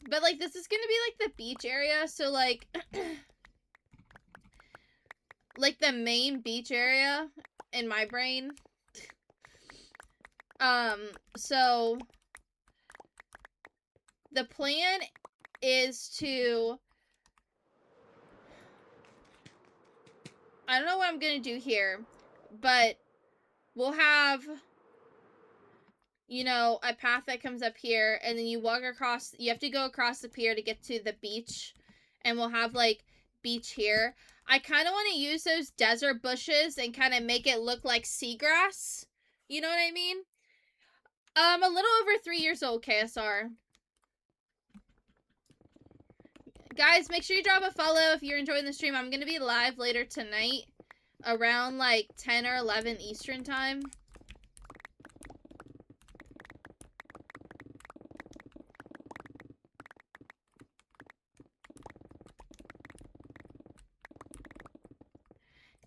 But, like, this is gonna be, like, the beach area, so, like... like the main beach area in my brain. So the plan is to, I don't know what I'm gonna do here, but we'll have, you know, a path that comes up here, and then you walk across, you have to go across the pier to get to the beach, and we'll have, like, beach here. I kind of want to use those desert bushes and kind of make it look like seagrass. You know what I mean? A little over 3 years old, KSR. Guys, make sure you drop a follow if you're enjoying the stream. I'm going to be live later tonight around, like, 10 or 11 Eastern time.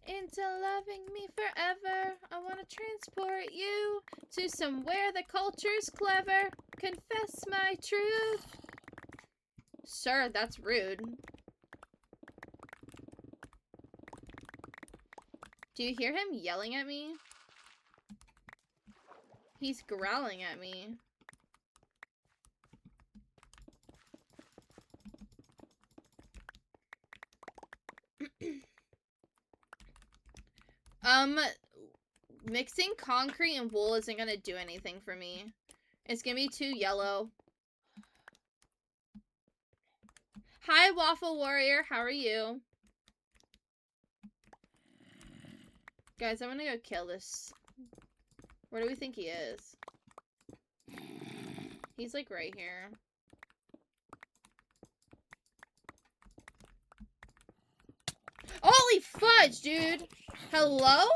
Into loving me forever, I want to transport you to somewhere the culture's clever. Confess my truth. Sir, that's rude. Do you hear him yelling at me? He's growling at me. Mixing concrete and wool isn't gonna do anything for me. It's gonna be too yellow. Hi, Waffle Warrior. How are you? Guys, I'm gonna go kill this. Where do we think he is? He's, like, right here. Holy fudge, dude! Hello?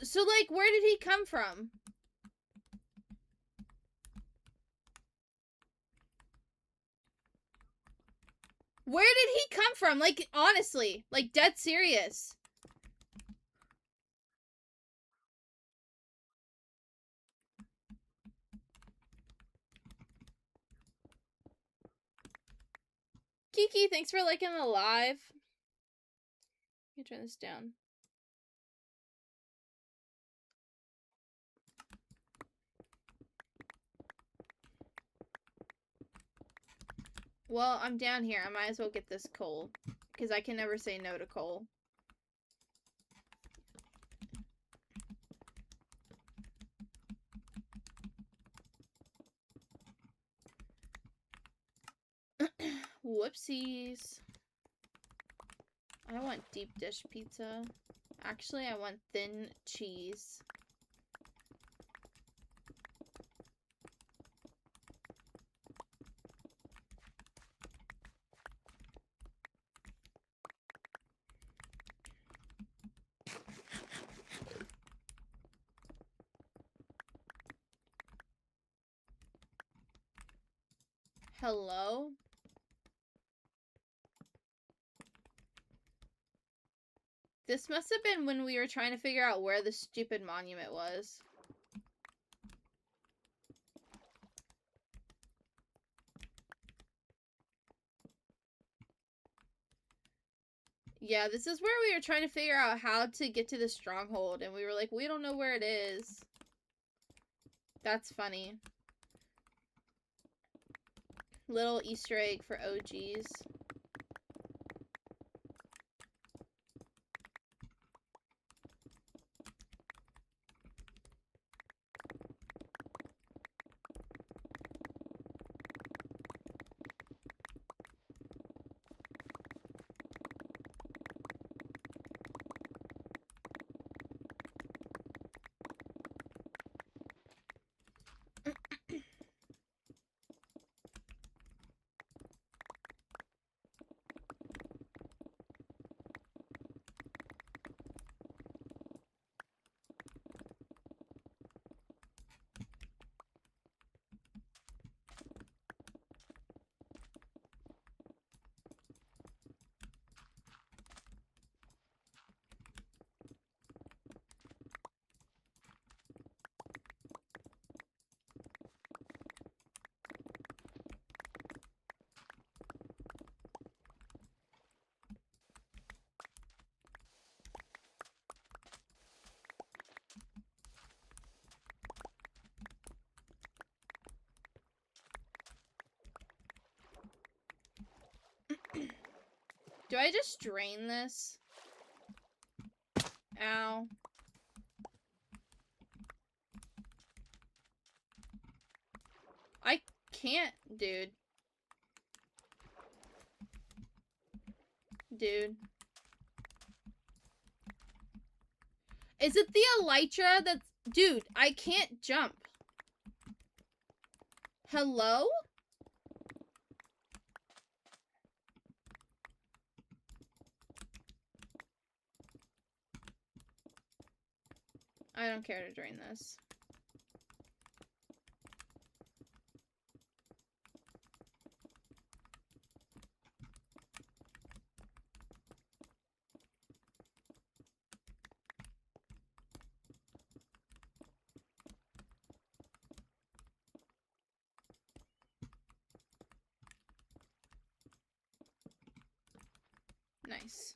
So, like, where did he come from? Where did he come from? Like, honestly. Like, dead serious. Kiki, thanks for liking the live. Let me turn this down. Well, I'm down here. I might as well get this coal. Because I can never say no to coal. Whoopsies. I want deep dish pizza. Actually, I want thin cheese. Hello? This must have been when we were trying to figure out where the stupid monument was. Yeah, this is where we were trying to figure out how to get to the stronghold, and we were like, we don't know where it is. That's funny. Little Easter egg for OGs. Do I just drain this? Ow. I can't, dude. Dude. Is it the elytra that's... Dude, I can't jump. Hello? I don't care to drain this. Nice.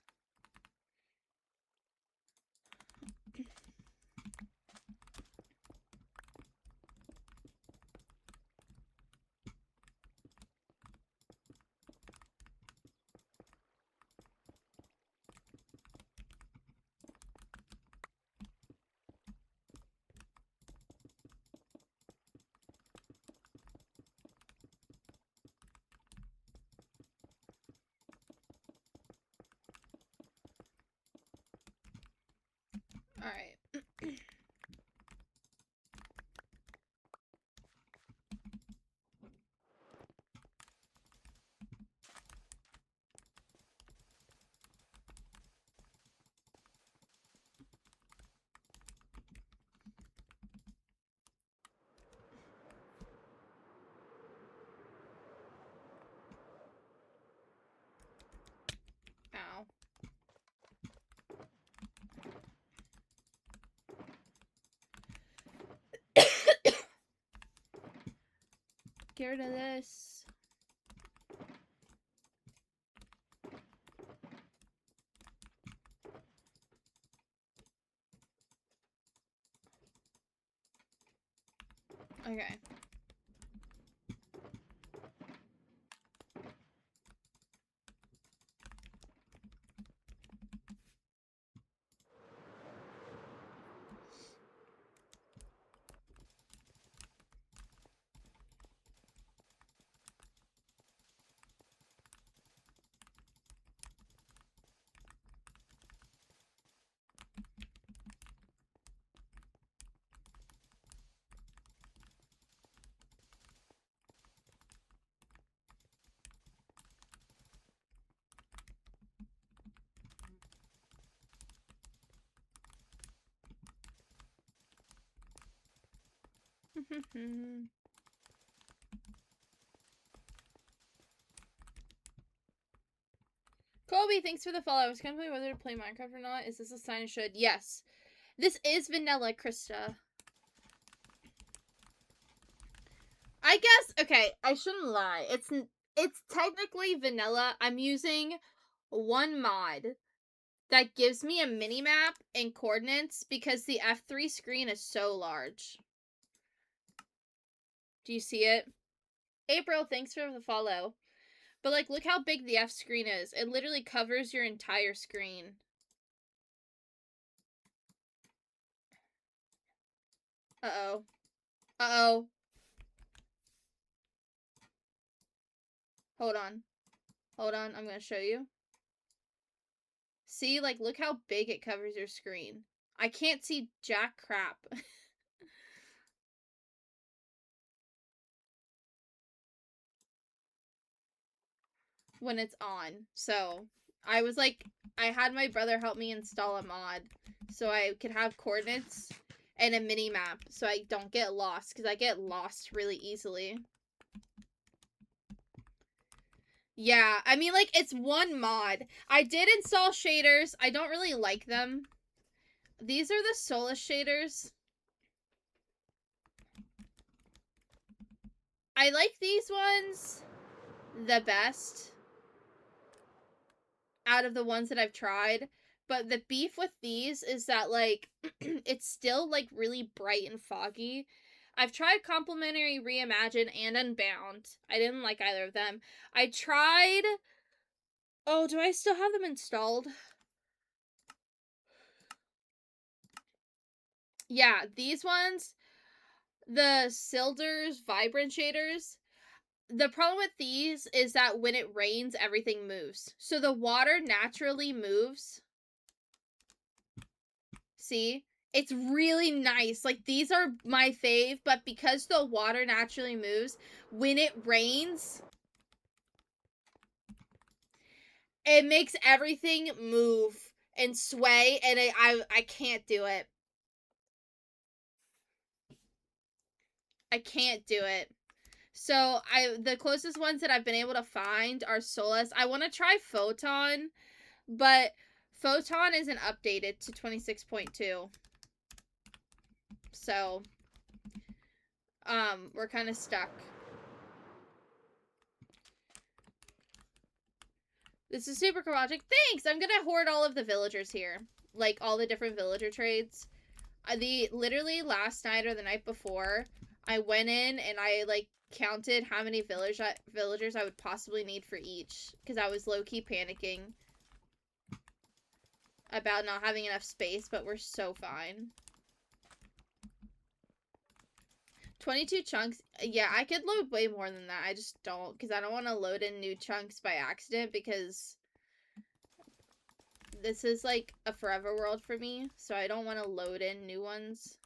Alright. Ow. Get rid of this. Okay. Colby, thanks for the follow. I was contemplating whether to play Minecraft or not. Is this a sign I should? Yes. This is vanilla, Krista. I guess, okay, I shouldn't lie. It's technically vanilla. I'm using one mod that gives me a mini-map and coordinates because the F3 screen is so large. Do you see it? April, thanks for the follow. But, like, look how big the F screen is. It literally covers your entire screen. Uh-oh. Uh-oh. Hold on. Hold on, I'm gonna show you. See, like, look how big it covers your screen. I can't see jack crap. when it's on. So, I was like, I had my brother help me install a mod so I could have coordinates and a mini map so I don't get lost because I get lost really easily. Yeah, I mean, like, it's one mod. I did install shaders. I don't really like them. These are the Solus shaders. I like these ones the best out of the ones that I've tried. But the beef with these is that, like, it's still, like, really bright and foggy. I've tried Complimentary, Reimagine, and Unbound. I didn't like either of them. I tried Oh, do I still have them installed? Yeah, these ones, the Sildur's Vibrant Shaders. The problem with these is that when it rains, everything moves. So the water naturally moves. See? It's really nice. Like, these are my fave, but because the water naturally moves, when it rains, it makes everything move and sway, and I can't do it. I can't do it. So the closest ones that I've been able to find are Solus. I want to try Photon, but Photon isn't updated to 26.2. So we're kind of stuck. This is super project. Thanks. I'm gonna hoard all of the villagers here, like all the different villager trades. Literally last night or the night before, I went in and I like counted how many villagers I would possibly need for each, because I was low-key panicking about not having enough space, but we're so fine. 22 chunks. Yeah, I could load way more than that. I just don't, because I don't want to load in new chunks by accident, because this is like a forever world for me, so I don't want to load in new ones.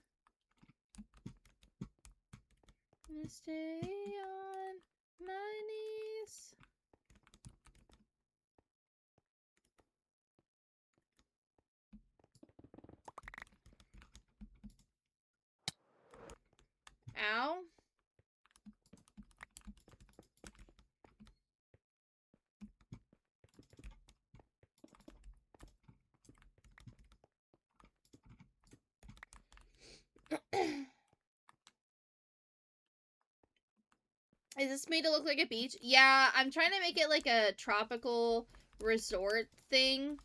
I'm gonna stay on my knees. Ow. Is this made to look like a beach? Yeah, I'm trying to make it like a tropical resort thing.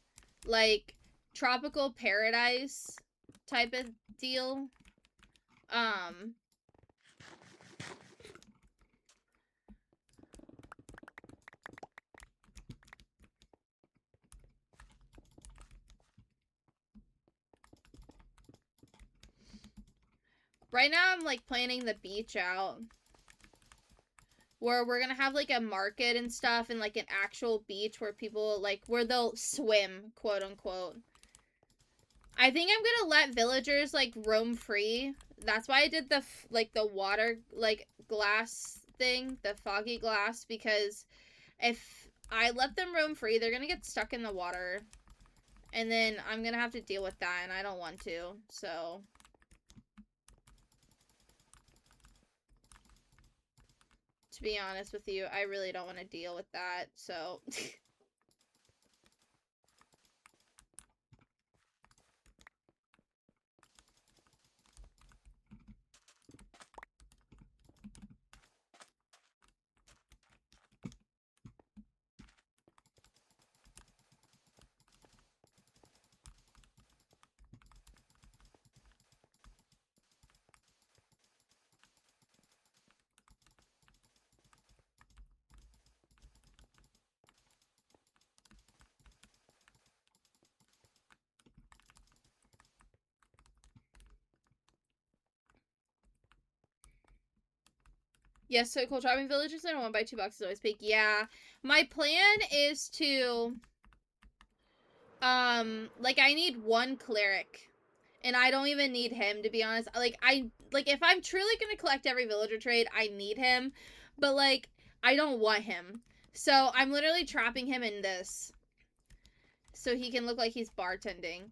Like, tropical paradise type of deal. Right now I'm like planning the beach out, where we're gonna have like a market and stuff, and like an actual beach where people like, where they'll swim, quote unquote. I think I'm gonna let villagers like roam free. That's why I did the like the water like glass thing, the foggy glass, because if I let them roam free, they're gonna get stuck in the water, and then I'm gonna have to deal with that, and I don't want to. So to be honest with you, I really don't want to deal with that. So yes, so cool. Trapping villages in a 1 by 2 box is always big. Yeah, my plan is to like, I need one cleric, and I don't even need him, to be honest. Like if I'm truly gonna collect every villager trade, I need him, but like I don't want him, so I'm literally trapping him in this so he can look like he's bartending.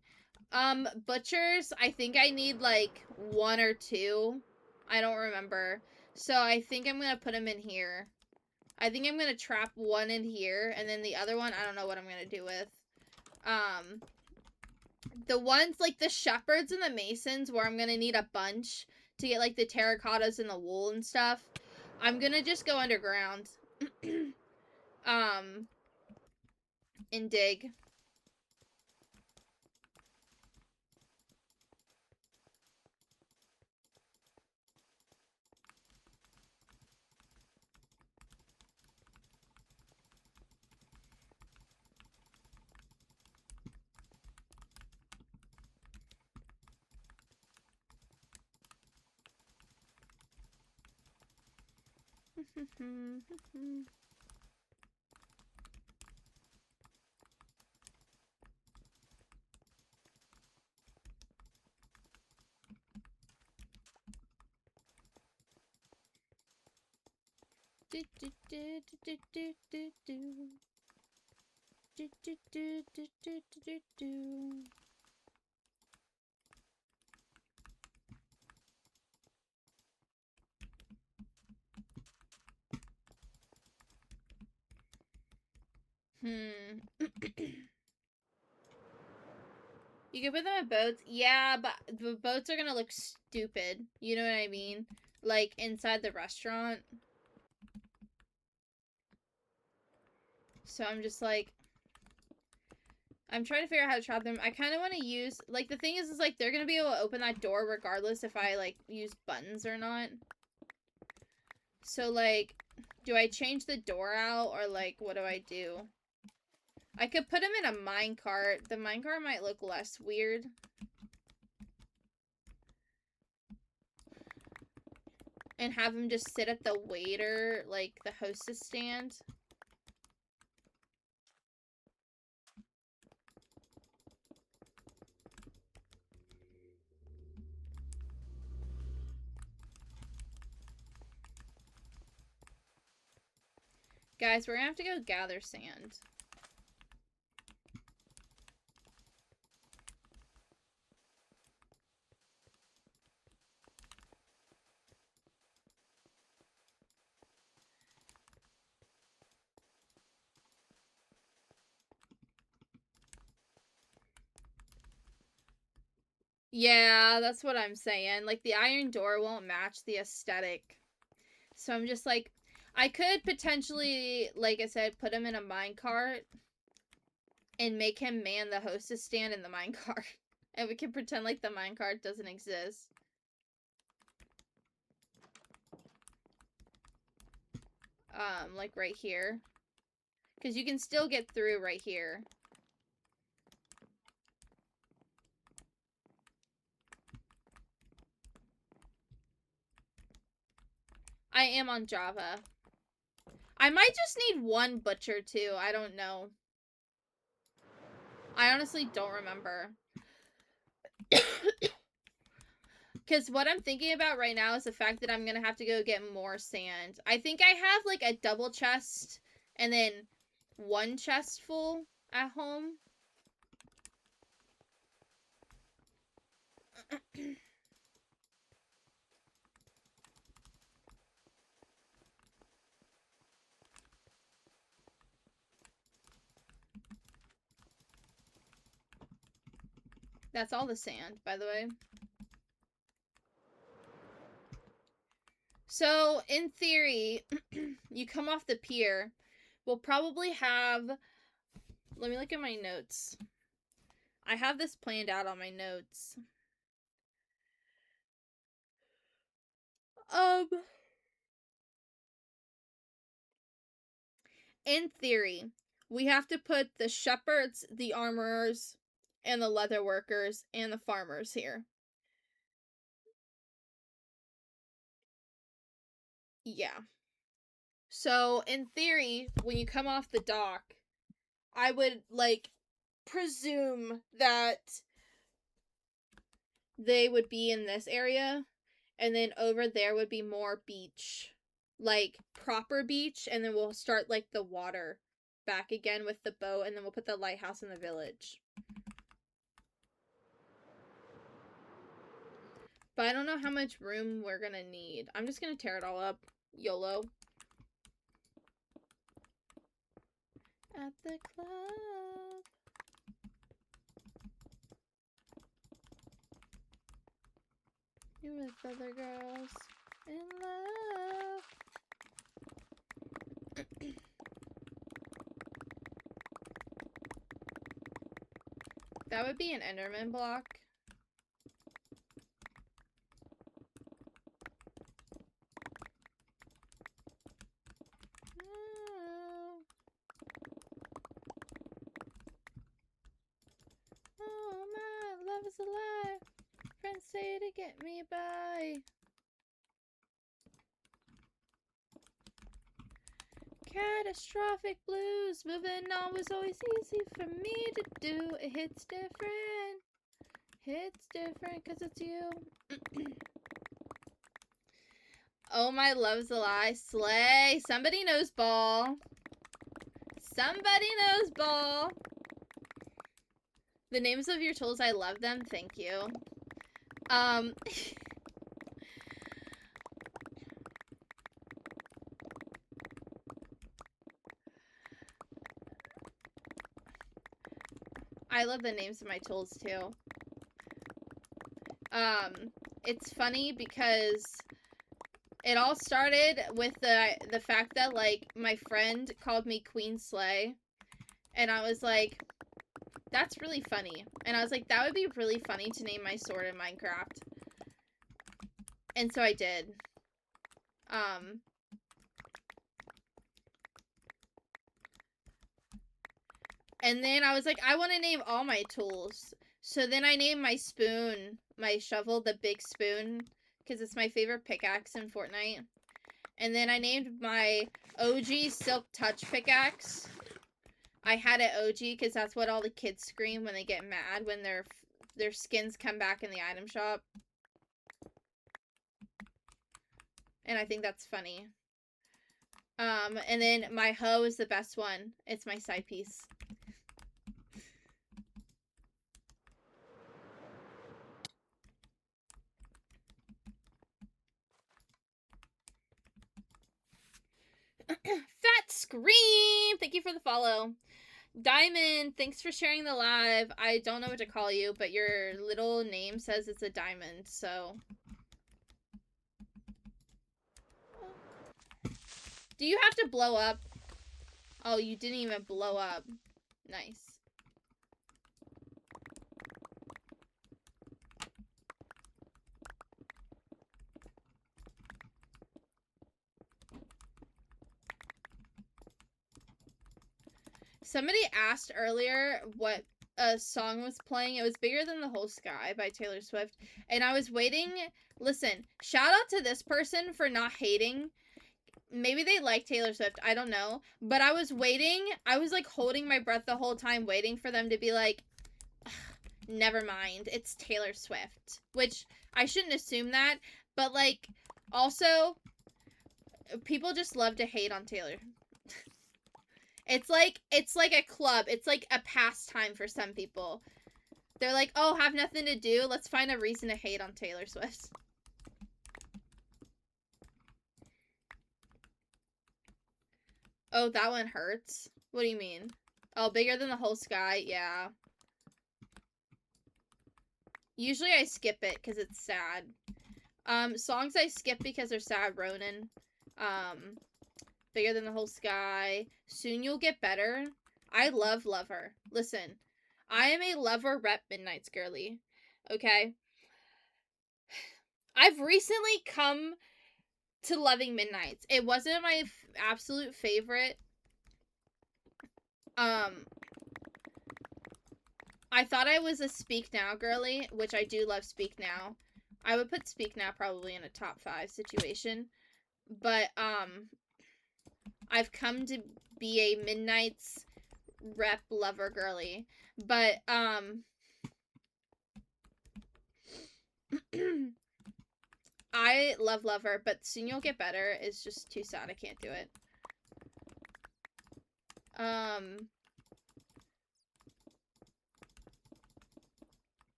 Butchers, I think I need like 1 or 2. I don't remember. So I think I'm gonna put him in here. I think I'm gonna trap 1 in here, and then the other one, I don't know what I'm gonna do with. The ones like the shepherds and the masons, where I'm gonna need a bunch to get like the terracottas and the wool and stuff, I'm gonna just go underground. And dig. Do do do do do do do do do do do do do do. You can put them in boats. Yeah, but the boats are gonna look stupid. You know what I mean? Like, inside the restaurant. So I'm just like... I'm trying to figure out how to trap them. I kind of want to use... Like, the thing is, like, they're gonna be able to open that door regardless if I, like, use buttons or not. So, like, do I change the door out? Or, like, what do I do? I could put them in a minecart. The minecart might look less weird. And have him just sit at the waiter, like the hostess stand. Guys, we're gonna have to go gather sand. Yeah, that's what I'm saying. Like, the iron door won't match the aesthetic. So I'm just like, I could potentially, like I said, put him in a minecart and make him man the hostess stand in the minecart. And we can pretend like the minecart doesn't exist. Like right here. Because you can still get through right here. I am on Java. I might just need one butcher too. I don't know. I honestly don't remember. Because what I'm thinking about right now is the fact that I'm going to have to go get more sand. I think I have like a double chest and then one chest full at home. That's all the sand, by the way. So, in theory, you come off the pier. We'll probably have... Let me look at my notes. I have this planned out on my notes. In theory, we have to put the shepherds, the armorers, and the leather workers, and the farmers here. Yeah. So, in theory, when you come off the dock, I would, like, presume that they would be in this area, and then over there would be more beach. Like, proper beach, and then we'll start, like, the water back again with the boat, and then we'll put the lighthouse in the village. But I don't know how much room we're gonna need. I'm just gonna tear it all up. YOLO. At the club. You with other girls in love. That would be an Enderman block. Oh, my love is alive. Friends say to get me by. Catastrophic blues. Moving on was always easy for me to do. It hits different. Hits different because it's you. Oh, my love's a lie. Slay. Somebody knows ball. Somebody knows ball. The names of your tools, I love them. Thank you. I love the names of my tools too. It's funny because it all started with the fact that, like, my friend called me Queen Slay, and I was like, that's really funny. And I was like, that would be really funny to name my sword in Minecraft. And so I did. And then I was like, I want to name all my tools. So then I named my spoon, my shovel, the big spoon, because it's my favorite pickaxe in Fortnite. And then I named my OG Silk Touch pickaxe. I had it OG because that's what all the kids scream when they get mad when their skins come back in the item shop. And I think that's funny. And then my hoe is the best one. It's my side piece. Fat Scream! Thank you for the follow. Diamond, thanks for sharing the live. I don't know what to call you, but your little name says it's a diamond, so. Do you have to blow up? Oh, you didn't even blow up. Nice. Somebody asked earlier what a song was playing. It was Bigger Than the Whole Sky by Taylor Swift. And I was waiting. Listen, shout out to this person for not hating. Maybe they like Taylor Swift. I don't know. But I was waiting. I was like holding my breath the whole time waiting for them to be like, never mind. It's Taylor Swift. Which I shouldn't assume that. But like, also, people just love to hate on Taylor. It's like a club. It's like a pastime for some people. They're like, oh, have nothing to do. Let's find a reason to hate on Taylor Swift. Oh, that one hurts? What do you mean? Oh, Bigger Than the Whole Sky? Yeah. Usually I skip it because it's sad. Songs I skip because they're sad, Ronan. Bigger Than the Whole Sky. Soon You'll Get Better. I love Lover. Listen, I am a Lover rep Midnights girly. Okay? I've recently come to loving Midnights. It wasn't my absolute favorite. I thought I was a Speak Now girly, which I do love Speak Now. I would put Speak Now probably in a top 5 situation. But, I've come to be a Midnights rep Lover girly. But, I love Lover, but Soon You'll Get Better is just too sad. I can't do it.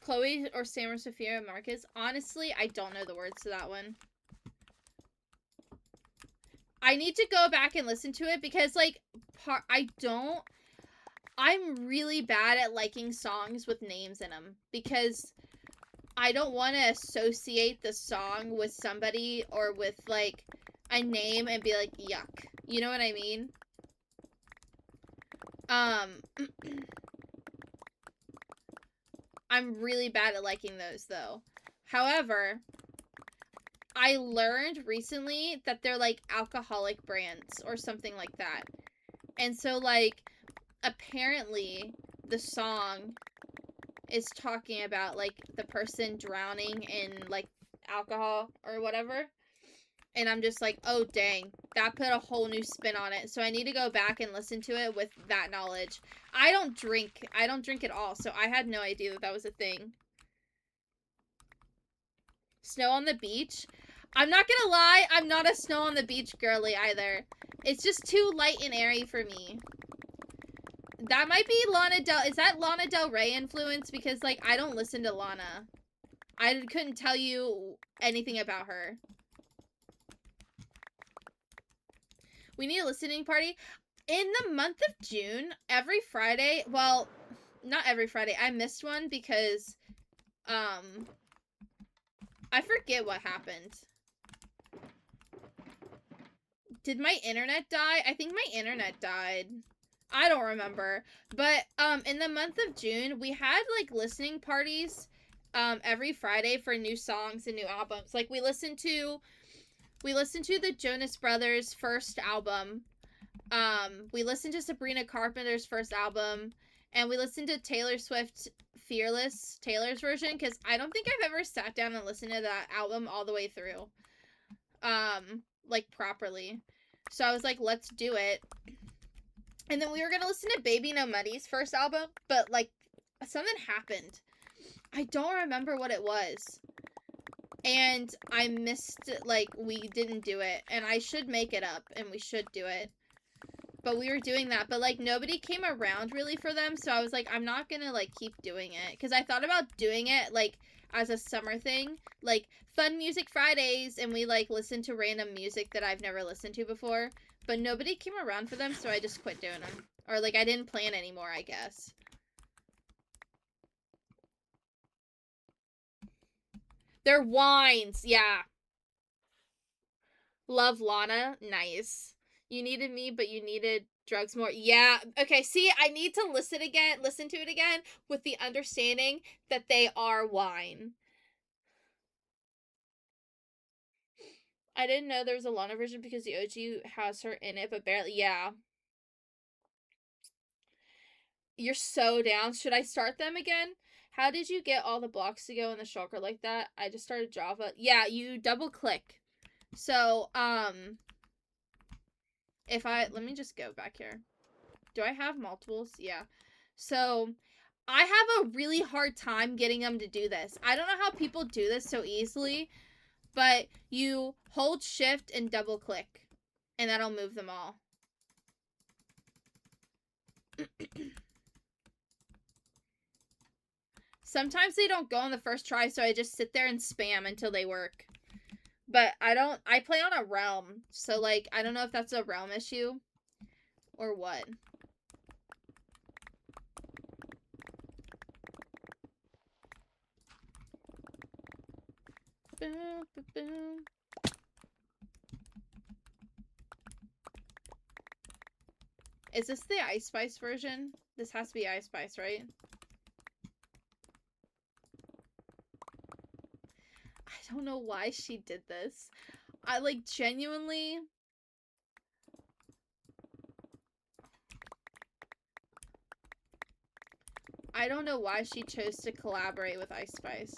Chloe or Sam or Sophia Marcus? Honestly, I don't know the words to that one. I need to go back and listen to it because, like, I'm really bad at liking songs with names in them because I don't want to associate the song with somebody or with, like, a name and be like, yuck. You know what I mean? I'm really bad at liking those, though. However, I learned recently that they're like alcoholic brands or something like that. And so like apparently the song is talking about like the person drowning in like alcohol or whatever. And I'm just like, oh dang, that put a whole new spin on it. So I need to go back and listen to it with that knowledge. I don't drink at all, so I had no idea that that was a thing. Snow on the beach. I'm not gonna lie, I'm not a snow on the beach girly either. It's just too light and airy for me. That might be is that Lana Del Rey influence? Because like I don't listen to Lana. I couldn't tell you anything about her. We need a listening party. In the month of June, every Friday, well, not every Friday, I missed one because, I forget what happened. Did my internet die? I think my internet died. I don't remember. But, in the month of June, we had, like, listening parties, every Friday for new songs and new albums. Like, we listened to the Jonas Brothers' first album. We listened to Sabrina Carpenter's first album, and we listened to Taylor Swift Fearless, Taylor's version, because I don't think I've ever sat down and listened to that album all the way through. Like properly. So I was like, let's do it. And then we were gonna listen to Baby No Money's first album, but like something happened. I don't remember what it was. And I missed, like, we didn't do it. And I should make it up, and we should do it. But we were doing that, but like nobody came around really for them, so I was like, I'm not gonna like keep doing it, because I thought about doing it like as a summer thing, like Fun Music Fridays, and we like listened to random music that I've never listened to before, but nobody came around for them, so I just quit doing them, or like I didn't plan anymore, I guess. They're wines, yeah. Love Lana, nice. You needed me, but you needed drugs more. Yeah. Okay, see, I need to listen to it again with the understanding that they are wine. I didn't know there was a Lana version because the OG has her in it, but barely. Yeah. You're so down. Should I start them again? How did you get all the blocks to go in the shulker like that? I just started Java. Yeah, you double click. So, if let me just go back here. Do I have multiples? Yeah. So, I have a really hard time getting them to do this. I don't know how people do this so easily, but you hold shift and double click, and that'll move them all. Sometimes they don't go on the first try, so I just sit there and spam until they work. But I play on a realm, so like, I don't know if that's a realm issue or what. Boom, boom, boom. Is this the Ice Spice version? This has to be Ice Spice, right? I don't know why she did this. I like genuinely. I don't know why she chose to collaborate with Ice Spice.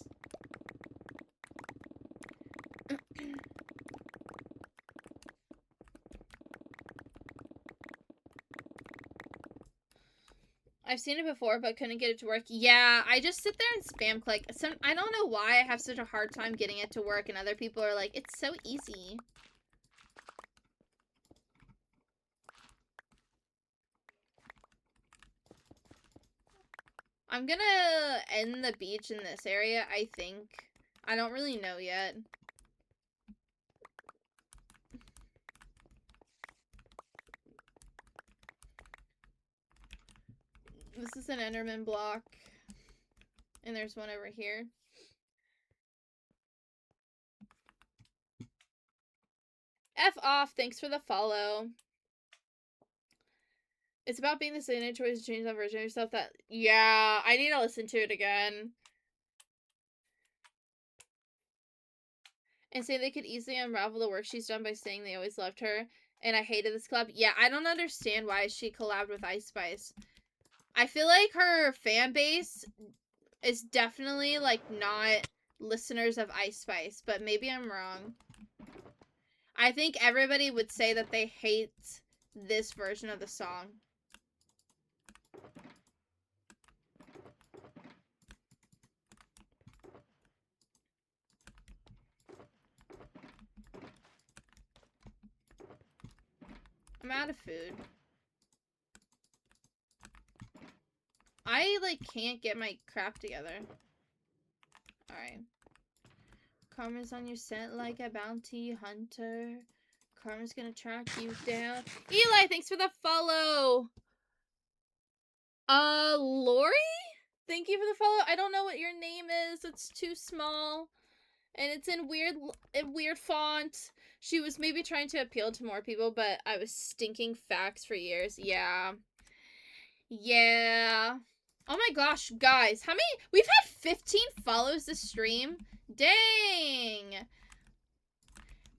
I've seen it before, but couldn't get it to work. Yeah, I just sit there and spam click. I don't know why I have such a hard time getting it to work, and other people are like, it's so easy. I'm gonna end the beach in this area, I think. I don't really know yet. This is an Enderman block. And there's one over here. F off, thanks for the follow. It's about being the same choice to change that version of yourself that... Yeah, I need to listen to it again. and say they could easily unravel the work she's done by saying they always loved her and I hated this club. Yeah, I don't understand why she collabed with Ice Spice. I feel like her fan base is definitely, like, not listeners of Ice Spice, but maybe I'm wrong. I think everybody would say that they hate this version of the song. I'm out of food. I, like, can't get my crap together. Alright. Karma's on your scent like a bounty hunter. Karma's gonna track you down. Eli, thanks for the follow! Lori? Thank you for the follow. I don't know what your name is. It's too small. And it's in weird font. She was maybe trying to appeal to more people, but I was stinking facts for years. Yeah. Yeah. Oh my gosh, guys. How many? We've had 15 follows this stream. Dang.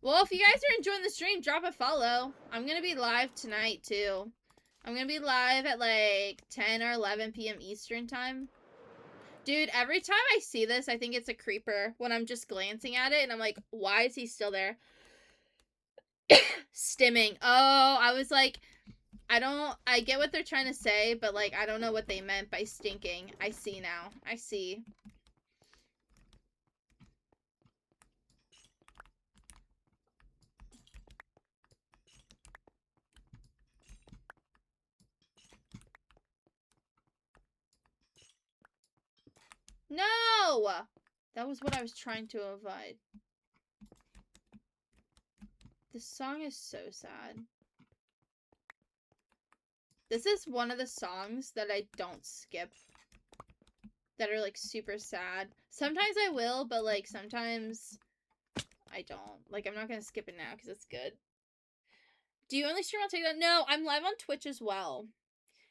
Well, if you guys are enjoying the stream, drop a follow. I'm going to be live tonight, too. I'm going to be live at, like, 10 or 11 p.m. Eastern time. Dude, every time I see this, I think it's a creeper when I'm just glancing at it, and I'm like, why is he still there? Stimming. Oh, I was like, I get what they're trying to say, but, like, I don't know what they meant by stinking. I see now. I see. No! That was what I was trying to avoid. This song is so sad. This is one of the songs that I don't skip. That are, like, super sad. Sometimes I will, but, like, sometimes I don't. Like, I'm not gonna skip it now because it's good. Do you only stream on TikTok? No, I'm live on Twitch as well.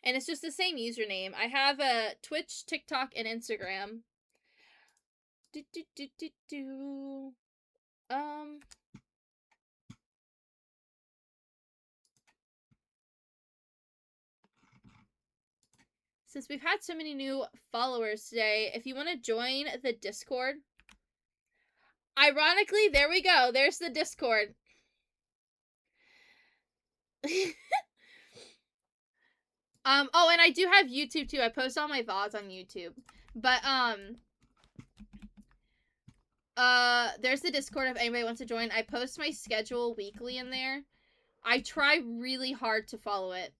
And it's just the same username. I have a Twitch, TikTok, and Instagram. Since we've had so many new followers today, if you want to join the Discord, ironically, there we go. There's the Discord. Oh, and I do have YouTube too. I post all my VODs on YouTube. But, there's the Discord if anybody wants to join. I post my schedule weekly in there. I try really hard to follow it.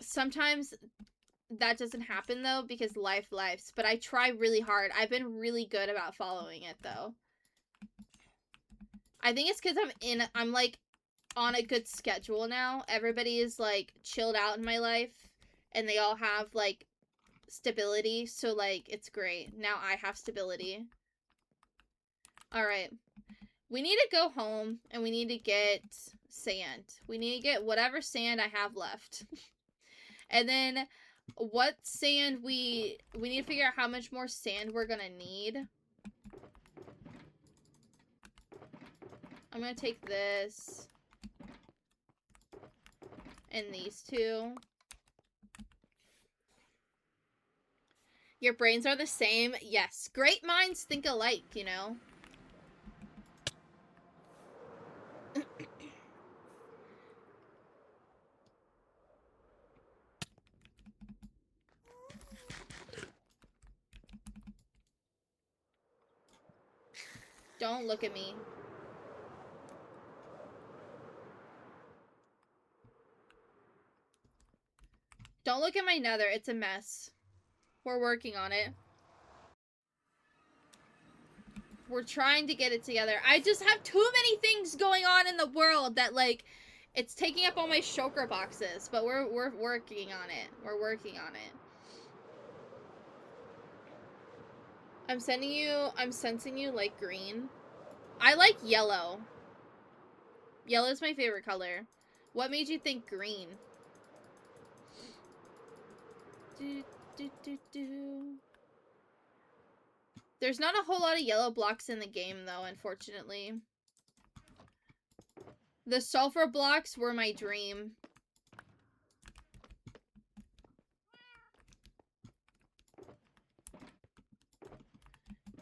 Sometimes that doesn't happen though because lives, but I try really hard. I've been really good about following it though. I think it's because I'm like on a good schedule now. Everybody is like chilled out in my life and they all have like stability, so like it's great. Now I have stability. Alright. We need to go home and we need to get sand. We need to get whatever sand I have left. And then what sand we need to figure out how much more sand we're gonna need. I'm gonna take this and these two. Your brains are the same. Yes. Great minds think alike, you know? Don't look at me. Don't look at my nether. It's a mess. We're working on it. We're trying to get it together. I just have too many things going on in the world that, like, it's taking up all my shulker boxes. But we're working on it. We're working on it. I'm sensing you like green. I like yellow. Yellow's my favorite color. What made you think green? There's not a whole lot of yellow blocks in the game, though, unfortunately. The sulfur blocks were my dream.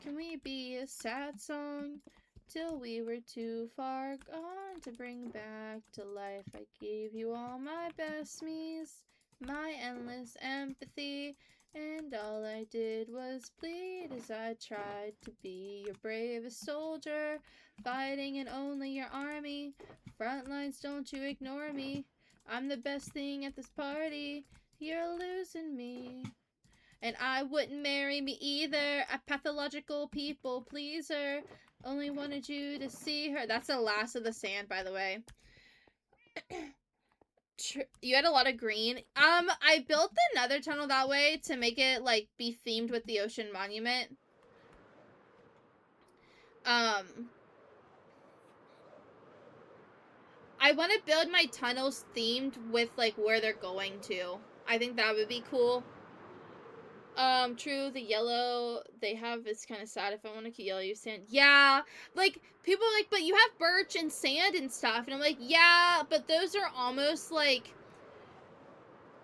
Can we be a sad song till we were too far gone to bring back to life? I gave you all my best me's, my endless empathy, and all I did was bleed as I tried to be your bravest soldier, fighting in only your army. Front lines, don't you ignore me. I'm the best thing at this party. You're losing me. And I wouldn't marry me either. A pathological people pleaser. Only wanted you to see her. That's the last of the sand, by the way. You had a lot of green. I built the nether tunnel that way to make it, like, be themed with the ocean monument. I want to build my tunnels themed with, like, where they're going to. I think that would be cool. True, the yellow they have is kind of sad. If I want to keep yellow, use sand. Yeah, like, people are like, but you have birch and sand and stuff. And I'm like, yeah, but those are almost, like,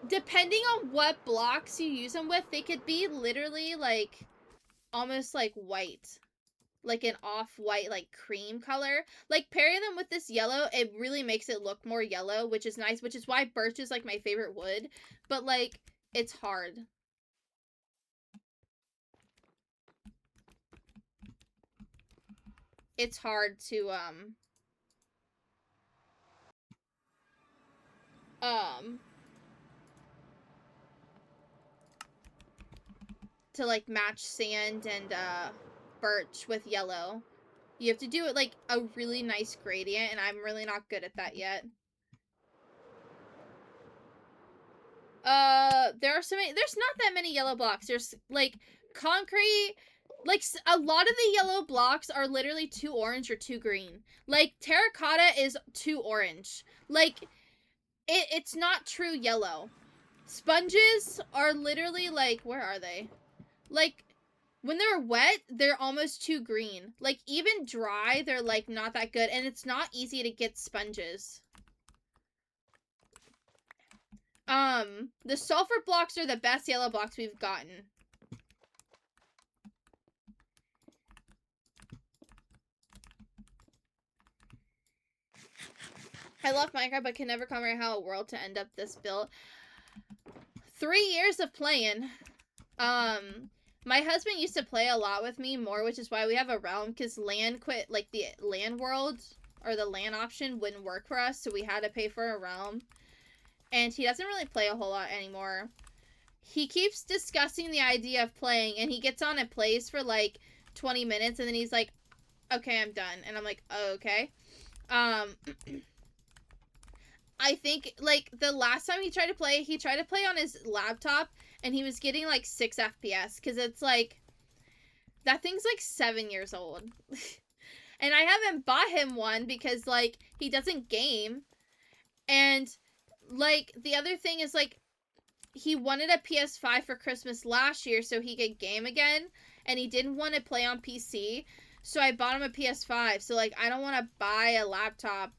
depending on what blocks you use them with, they could be literally, like, almost, like, white. Like, an off-white, like, cream color. Like, pairing them with this yellow, it really makes it look more yellow, which is nice, which is why birch is, like, my favorite wood. But, like, it's hard. It's hard to, to, like, match sand and, birch with yellow. You have to do it, like, a really nice gradient, and I'm really not good at that yet. There are so many, there's not that many yellow blocks. There's, like, concrete, like, a lot of the yellow blocks are literally 2 orange or 2 green. Like, terracotta is 2 orange. Like, it's not true yellow. Sponges are literally, like, where are they? Like, when they're wet, they're almost 2 green. Like, even dry, they're, like, not that good. And it's not easy to get sponges. The sulfur blocks are the best yellow blocks we've gotten. I love Minecraft, but can never comprehend how a world to end up this built. 3 years of playing. My husband used to play a lot with me more, which is why we have a realm, because land quit, like, the land world, or the land option wouldn't work for us, so we had to pay for a realm. And he doesn't really play a whole lot anymore. He keeps discussing the idea of playing, and he gets on and plays for, like, 20 minutes, and then he's like, okay, I'm done. And I'm like, oh, okay. I think, like, the last time he tried to play on his laptop, and he was getting, like, 6 FPS, because it's, like, that thing's, like, 7 years old. And I haven't bought him one, because, like, he doesn't game, and, like, the other thing is, like, he wanted a PS5 for Christmas last year, so he could game again, and he didn't want to play on PC, so I bought him a PS5, so, like, I don't want to buy a laptop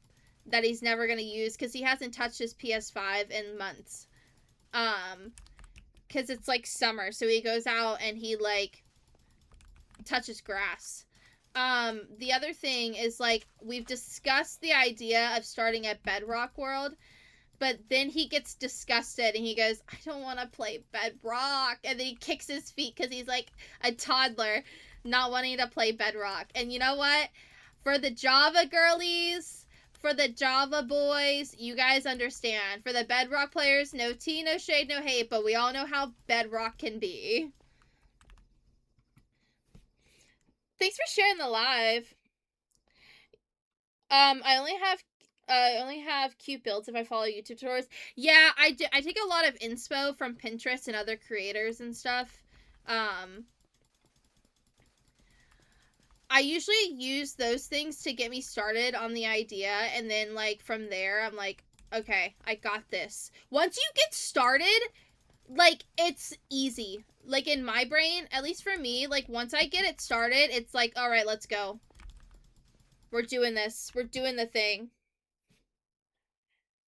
that he's never going to use, because he hasn't touched his PS5 in months. Because it's, like, summer, so he goes out and he, like, touches grass. The other thing is, like, we've discussed the idea of starting at Bedrock World, but then he gets disgusted and he goes, I don't want to play Bedrock, and then he kicks his feet because he's, like, a toddler not wanting to play Bedrock. And you know what? For the Java girlies, for the Java boys, you guys understand. For the Bedrock players, no tea, no shade, no hate, but we all know how Bedrock can be. Thanks for sharing the live. I only have cute builds if I follow YouTube tutorials. Yeah, I take a lot of inspo from Pinterest and other creators and stuff. I usually use those things to get me started on the idea, and then, like, from there, I'm like, okay, I got this. Once you get started, Like, it's easy. Like, in my brain, at least for me, like, once I get it started, it's like, all right, let's go. We're doing this. We're doing the thing.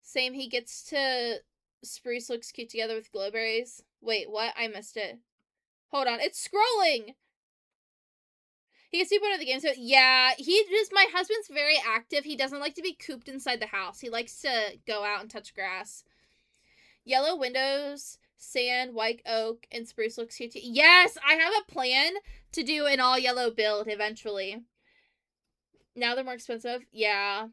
Same, he gets to Spruce looks cute together with Glowberries. Wait, what? I missed it. Hold on, it's scrolling! He gets to be part of the game, so yeah, my husband's very active. He doesn't like to be cooped inside the house. He likes to go out and touch grass. Yellow windows, sand, white oak, and spruce looks cute too. Yes, I have a plan to do an all yellow build eventually. Now they're more expensive. Yeah.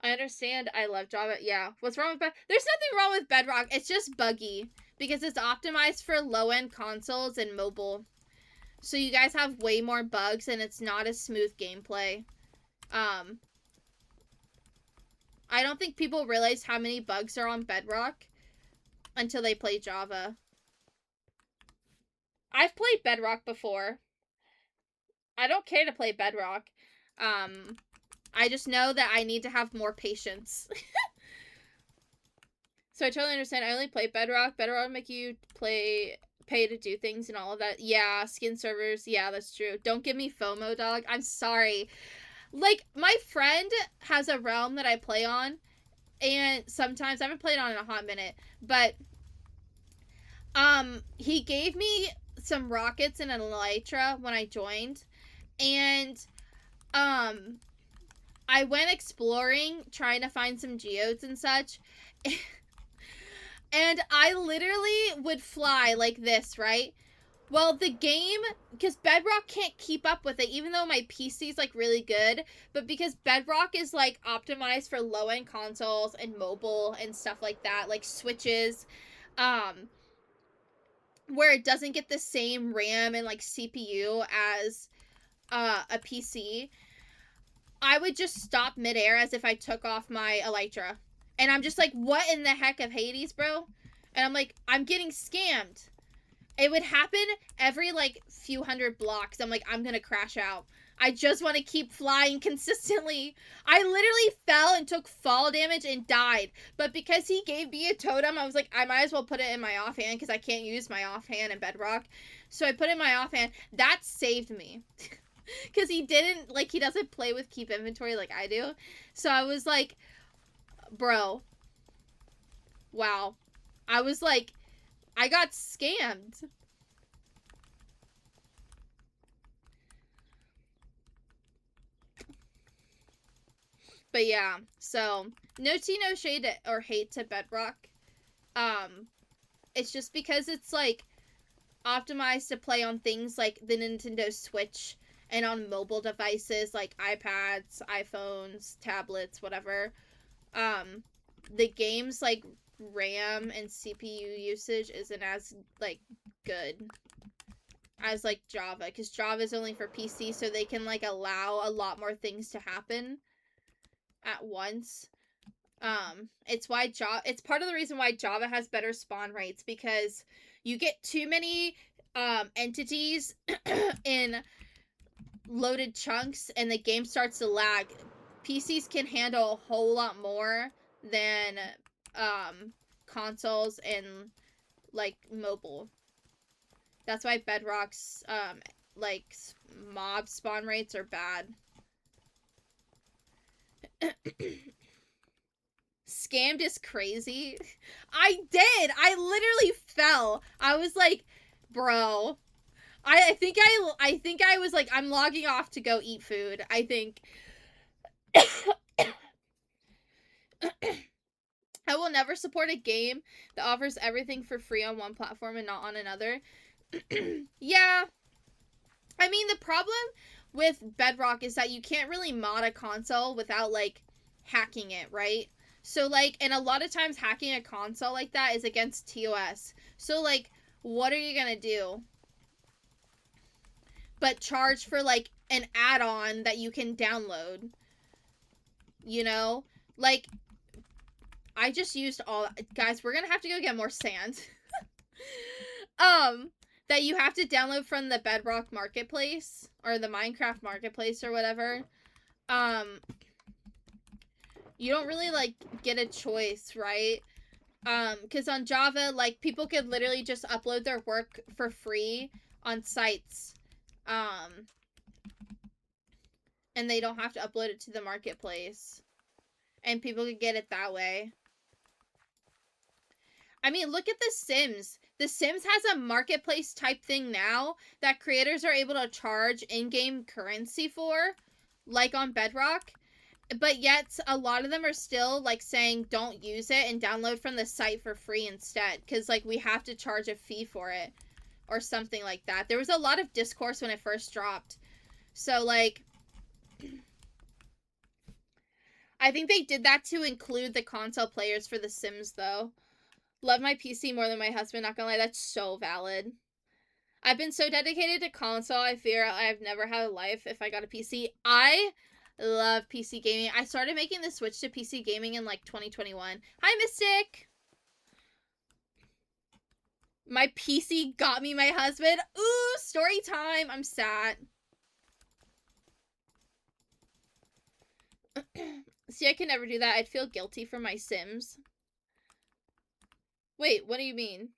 I understand. I love Java. Yeah. What's wrong with There's nothing wrong with Bedrock. It's just buggy because it's optimized for low-end consoles and mobile. So you guys have way more bugs and it's not as smooth gameplay. I don't think people realize how many bugs are on Bedrock until they play Java. I've played Bedrock before. I don't care to play Bedrock. I just know that I need to have more patience. So I totally understand. I only play Bedrock. Bedrock will make you pay to do things and all of that. Yeah, skin servers. Yeah, that's true. Don't give me FOMO, dog. I'm sorry. Like, my friend has a realm that I play on, and sometimes I haven't played on in a hot minute, but he gave me some rockets and an elytra when I joined, and I went exploring trying to find some geodes and such. And I literally would fly like this, right? Well, the game, because Bedrock can't keep up with it, even though my PC's like really good, but because Bedrock is like optimized for low-end consoles and mobile and stuff like that, like Switches, where it doesn't get the same RAM and like CPU as a PC, I would just stop midair as if I took off my elytra. And I'm just like, what in the heck of Hades, bro? And I'm like, I'm getting scammed. It would happen every like few hundred blocks. I'm like, I'm gonna crash out. I just want to keep flying consistently. I literally fell and took fall damage and died. But because he gave me a totem, I was like, I might as well put it in my offhand because I can't use my offhand in Bedrock. So I put it in my offhand. That saved me. Because he doesn't play with keep inventory like I do. So I was like, bro, wow. I was like, I got scammed. But yeah, so no tea, no shade or hate to Bedrock. It's just because it's like optimized to play on things like the Nintendo Switch and on mobile devices like iPads, iPhones, tablets, whatever. The game's like RAM and CPU usage isn't as like good as like Java, because Java is only for PC, so they can like allow a lot more things to happen at once. It's part of the reason why Java has better spawn rates, because you get too many entities in loaded chunks and the game starts to lag. PCs can handle a whole lot more than consoles and like mobile. That's why Bedrock's like mob spawn rates are bad. Scammed is crazy. I did. I literally fell. I was like, bro. I think I was like, I'm logging off to go eat food. I think. I will never support a game that offers everything for free on one platform and not on another. Yeah. I mean, the problem with Bedrock is that you can't really mod a console without like hacking it, right? So like, and a lot of times hacking a console like that is against TOS. So like, what are you gonna do? But charge for like an add-on that you can download. You know? Like, I just used all guys, we're gonna have to go get more sand. That you have to download from the Bedrock Marketplace or the Minecraft Marketplace or whatever. You don't really like get a choice, right? Because on Java, like, people could literally just upload their work for free on sites. And they don't have to upload it to the marketplace. And people could get it that way. I mean, look at The Sims. The Sims has a marketplace type thing now that creators are able to charge in-game currency for, like on Bedrock. But yet, a lot of them are still, like, saying don't use it and download from the site for free instead. Because, like, we have to charge a fee for it. Or something like that. There was a lot of discourse when it first dropped. So, like, I think they did that to include the console players for The Sims, though. Love my PC more than my husband, not gonna lie, that's so valid. I've been so dedicated to console, I fear I've never had a life if I got a PC. I love PC gaming. I started making the switch to PC gaming in, like, 2021. Hi, Mystic! My PC got me my husband. Ooh, story time! I'm sad. See, I can never do that. I'd feel guilty for my Sims. Wait, what do you mean?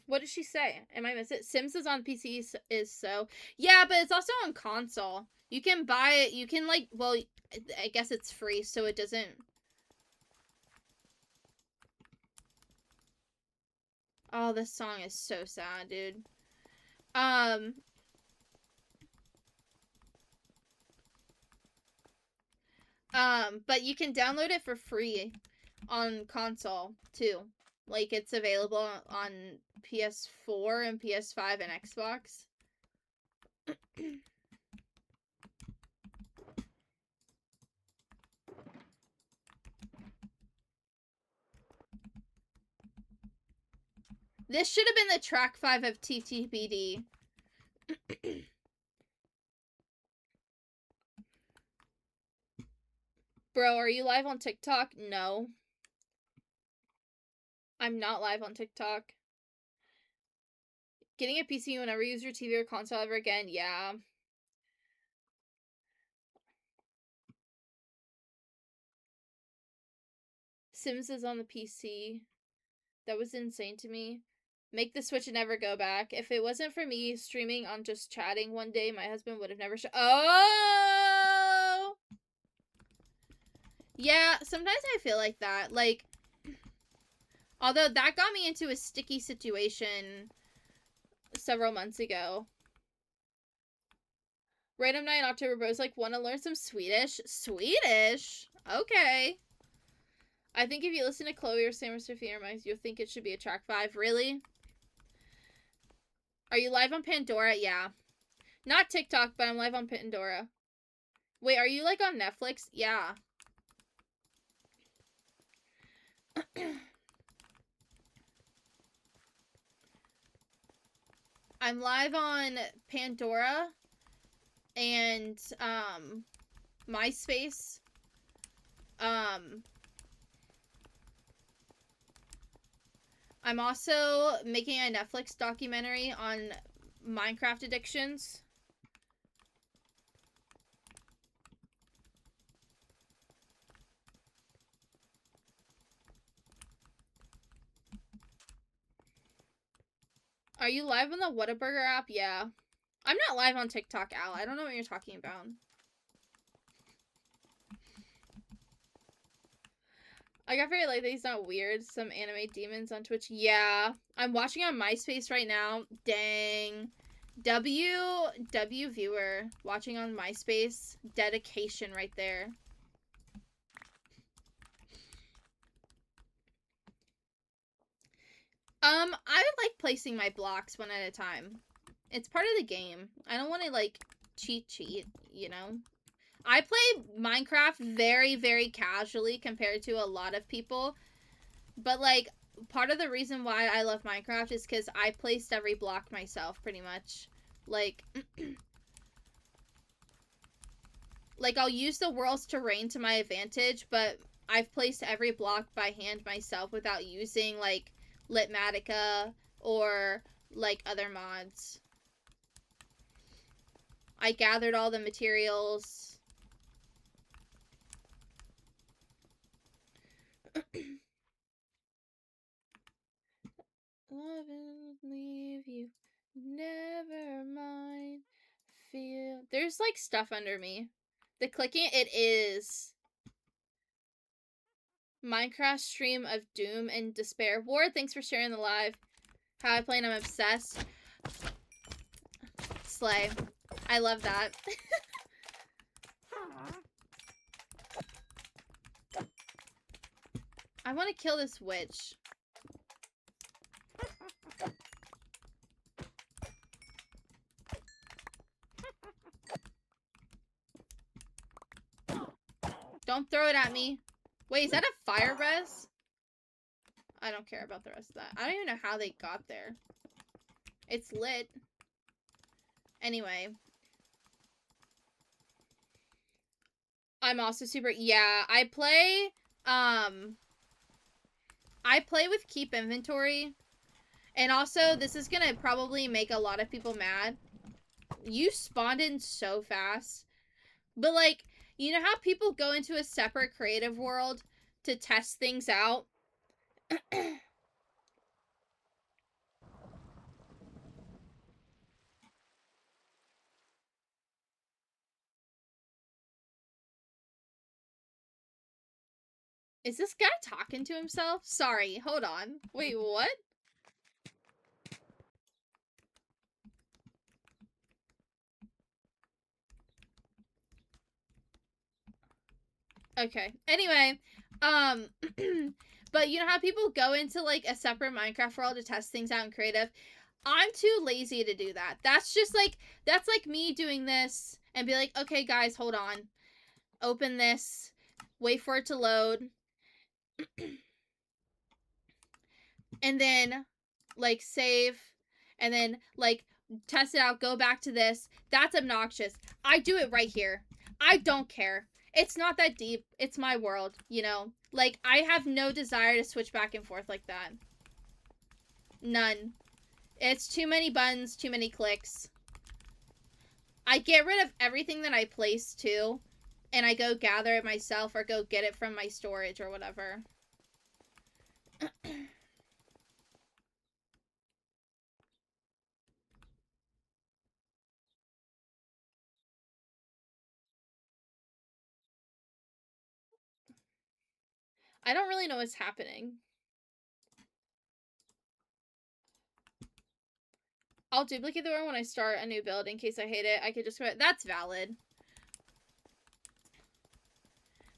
What did she say? Am I missing it? Sims is on PC is so. Yeah, but it's also on console. You can buy it. You can, like, well, I guess it's free, so it doesn't. Oh, this song is so sad, dude. But you can download it for free on console too. Like, it's available on PS4 and PS5 and Xbox. This should have been the track 5 of TTBD. Bro, are you live on TikTok? No. I'm not live on TikTok. Getting a PC whenever you use your TV or console ever again? Yeah. Sims is on the PC. That was insane to me. Make the switch and never go back. If it wasn't for me streaming on just chatting one day, my husband would have never Oh! Yeah, sometimes I feel like that. Like, although that got me into a sticky situation several months ago. Random night in October Bros like, want to learn some Swedish? Swedish? Okay. I think if you listen to Chloe or Sam or Sophia or Mike, you'll think it should be a track 5. Really? Are you live on Pandora? Yeah. Not TikTok, but I'm live on Pandora. Wait, are you, like, on Netflix? Yeah. I'm live on Pandora and, MySpace. I'm also making a Netflix documentary on Minecraft addictions. Are you live on the Whataburger app? Yeah. I'm not live on TikTok, Al. I don't know what you're talking about. I got very like that he's not weird. Some anime demons on Twitch. Yeah. I'm watching on MySpace right now. Dang. W viewer. Watching on MySpace. Dedication right there. I like placing my blocks one at a time. It's part of the game. I don't want to, like, cheat, you know? I play Minecraft very, very casually compared to a lot of people. But, like, part of the reason why I love Minecraft is because I placed every block myself, pretty much. Like, like, I'll use the world's terrain to my advantage, but I've placed every block by hand myself without using, like, Litmatica or, like, other mods. I gathered all the materials. Love and leave you. Never mind. Feel. There's like stuff under me. The clicking, it is. Minecraft stream of doom and despair. Ward, thanks for sharing the live. How I play and I'm obsessed. Slay. I love that. I want to kill this witch. Don't throw it at me. Wait, is that a fire res? I don't care about the rest of that. I don't even know how they got there. It's lit. Anyway. I'm also super... Yeah, I play with keep inventory. And also, this is gonna probably make a lot of people mad. You spawned in so fast. But, like, you know how people go into a separate creative world to test things out? Is this guy talking to himself? Sorry, hold on. Wait, what? Okay. Anyway, but you know how people go into like a separate Minecraft world to test things out in creative? I'm too lazy to do that. That's like me doing this and be like, okay guys, hold on. Open this. Wait for it to load. And then like save and then like test it out, go back to this. That's obnoxious. I do it right here. I don't care. It's not that deep. It's my world, you know? Like, I have no desire to switch back and forth like that. None. It's too many buttons, too many clicks. I get rid of everything that I place, too. And I go gather it myself or go get it from my storage or whatever. I don't really know what's happening. I'll duplicate the one when I start a new build in case I hate it. I could just quit. That's valid.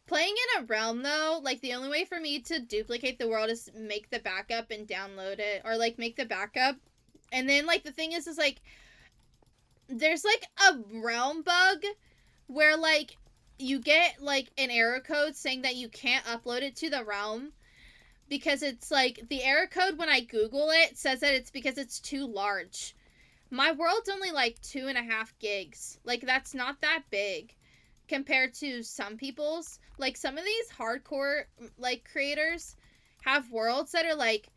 Playing in a realm, though, like, the only way for me to duplicate the world is make the backup and download it. Or, like, make the backup. And then, like, the thing is, like, there's, like, a realm bug where, like, you get, like, an error code saying that you can't upload it to the realm. Because it's, like, the error code when I Google it says that it's because it's too large. My world's only, like, 2.5 gigs. Like, that's not that big compared to some people's. Like, some of these hardcore, like, creators have worlds that are, like,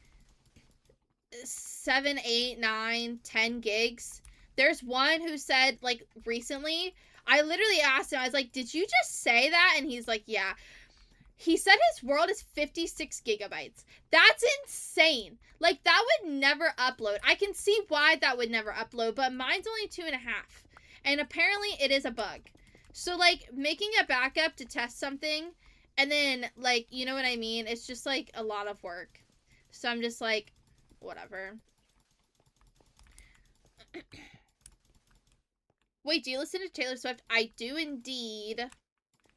7, 8, 9, 10 gigs. There's one who said, like, recently, I literally asked him, I was like, did you just say that? And he's like, yeah. He said his world is 56 gigabytes. That's insane. Like, that would never upload. I can see why that would never upload, but mine's only 2.5. And apparently it is a bug. So, like, making a backup to test something, and then, like, you know what I mean? It's just, like, a lot of work. So I'm just like, whatever. Wait, do you listen to Taylor Swift? I do indeed.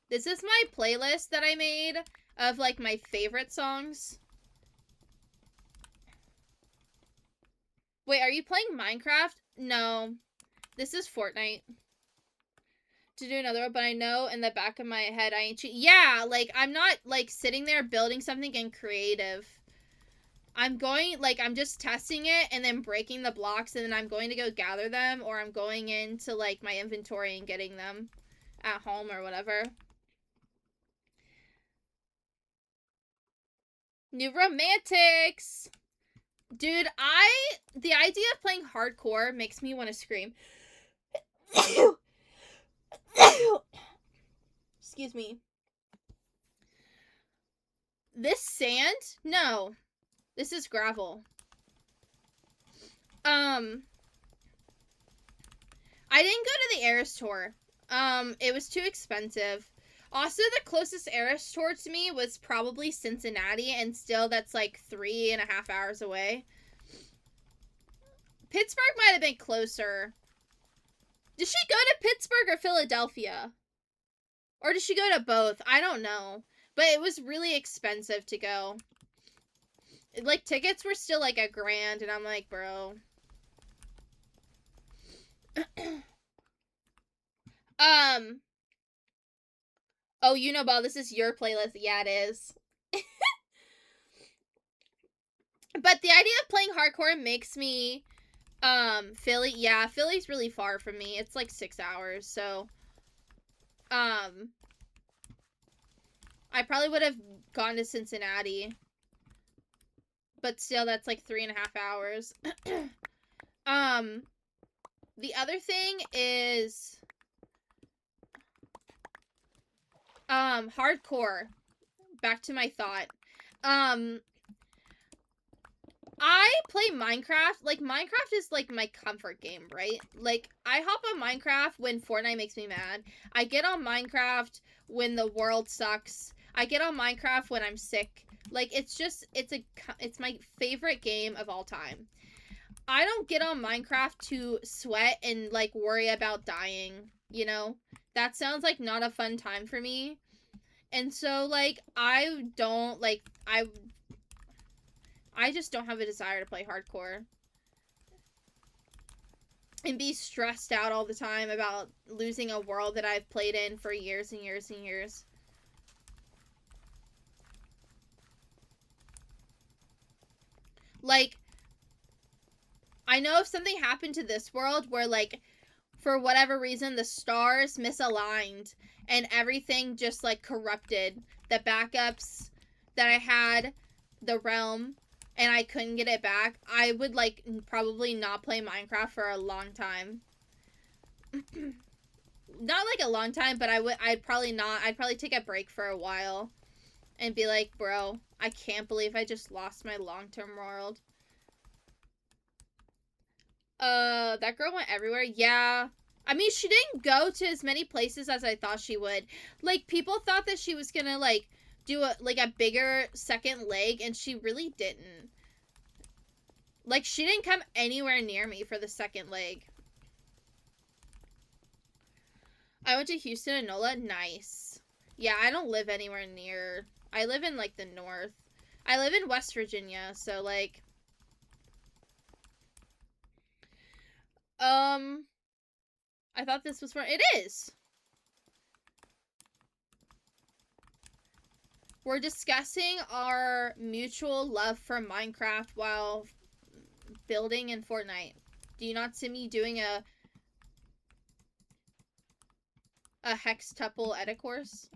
This is my playlist that I made of, like, my favorite songs. Wait, are you playing Minecraft? No. This is Fortnite. To do another one, but I know in the back of my head I ain't yeah, like, I'm not, like, sitting there building something in creative. I'm going, like, I'm just testing it and then breaking the blocks, and then I'm going to go gather them, or I'm going into, like, my inventory and getting them at home or whatever. New romantics! Dude, the idea of playing hardcore makes me want to scream. Excuse me. This sand? No. This is gravel. I didn't go to the Eras tour. It was too expensive. Also, the closest Eras tour to me was probably Cincinnati, and still that's like 3.5 hours away. Pittsburgh might have been closer. Did she go to Pittsburgh or Philadelphia? Or did she go to both? I don't know. But it was really expensive to go. Like, tickets were still like $1,000, and I'm like, bro. Oh, Uniball, this is your playlist. Yeah, it is. But the idea of playing hardcore makes me, Philly, yeah, Philly's really far from me. It's like 6 hours, so, I probably would have gone to Cincinnati. But still, that's like 3.5 hours. The other thing is, hardcore. Back to my thought. I play Minecraft. Like, Minecraft is like my comfort game, right? Like, I hop on Minecraft when Fortnite makes me mad. I get on Minecraft when the world sucks. I get on Minecraft when I'm sick. Like, it's my favorite game of all time. I don't get on Minecraft to sweat and, like, worry about dying, you know? That sounds like not a fun time for me. And so, like, I just don't have a desire to play hardcore and be stressed out all the time about losing a world that I've played in for years and years and years. Like, I know if something happened to this world where, like, for whatever reason the stars misaligned and everything just, like, corrupted, the backups that I had, the realm, and I couldn't get it back, I would, like, probably not play Minecraft for a long time. Not like a long time, but I'd probably take a break for a while and be like, bro, I can't believe I just lost my long-term world. That girl went everywhere. Yeah. I mean, she didn't go to as many places as I thought she would. Like, people thought that she was gonna, like, do a bigger second leg, and she really didn't. Like, she didn't come anywhere near me for the second leg. I went to Houston and NOLA. Nice. Yeah, I don't live anywhere near. I live in, like, the north. I live in West Virginia, so, like... I thought this was for... It is! We're discussing our mutual love for Minecraft while building in Fortnite. Do you not see me doing a hextuple edit course?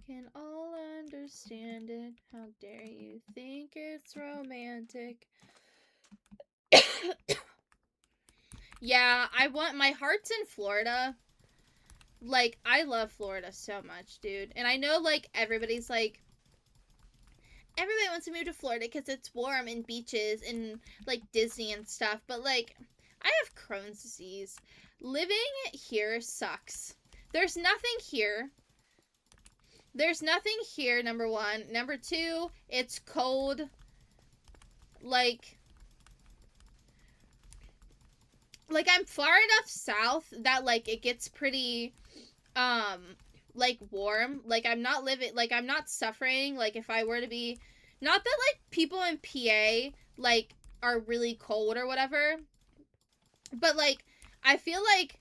Can all understand it. How dare you think it's romantic? Yeah, my heart's in Florida. Like, I love Florida so much, dude. And I know, like, everybody's like, everybody wants to move to Florida because it's warm and beaches and, like, Disney and stuff. But, like, I have Crohn's disease. Living here sucks. There's nothing here. Number one. Number two, it's cold. Like, I'm far enough south that, like, it gets pretty, like, warm. Like, I'm not suffering. Like, if I were to be, not that, like, people in PA, like, are really cold or whatever, but, like, I feel like,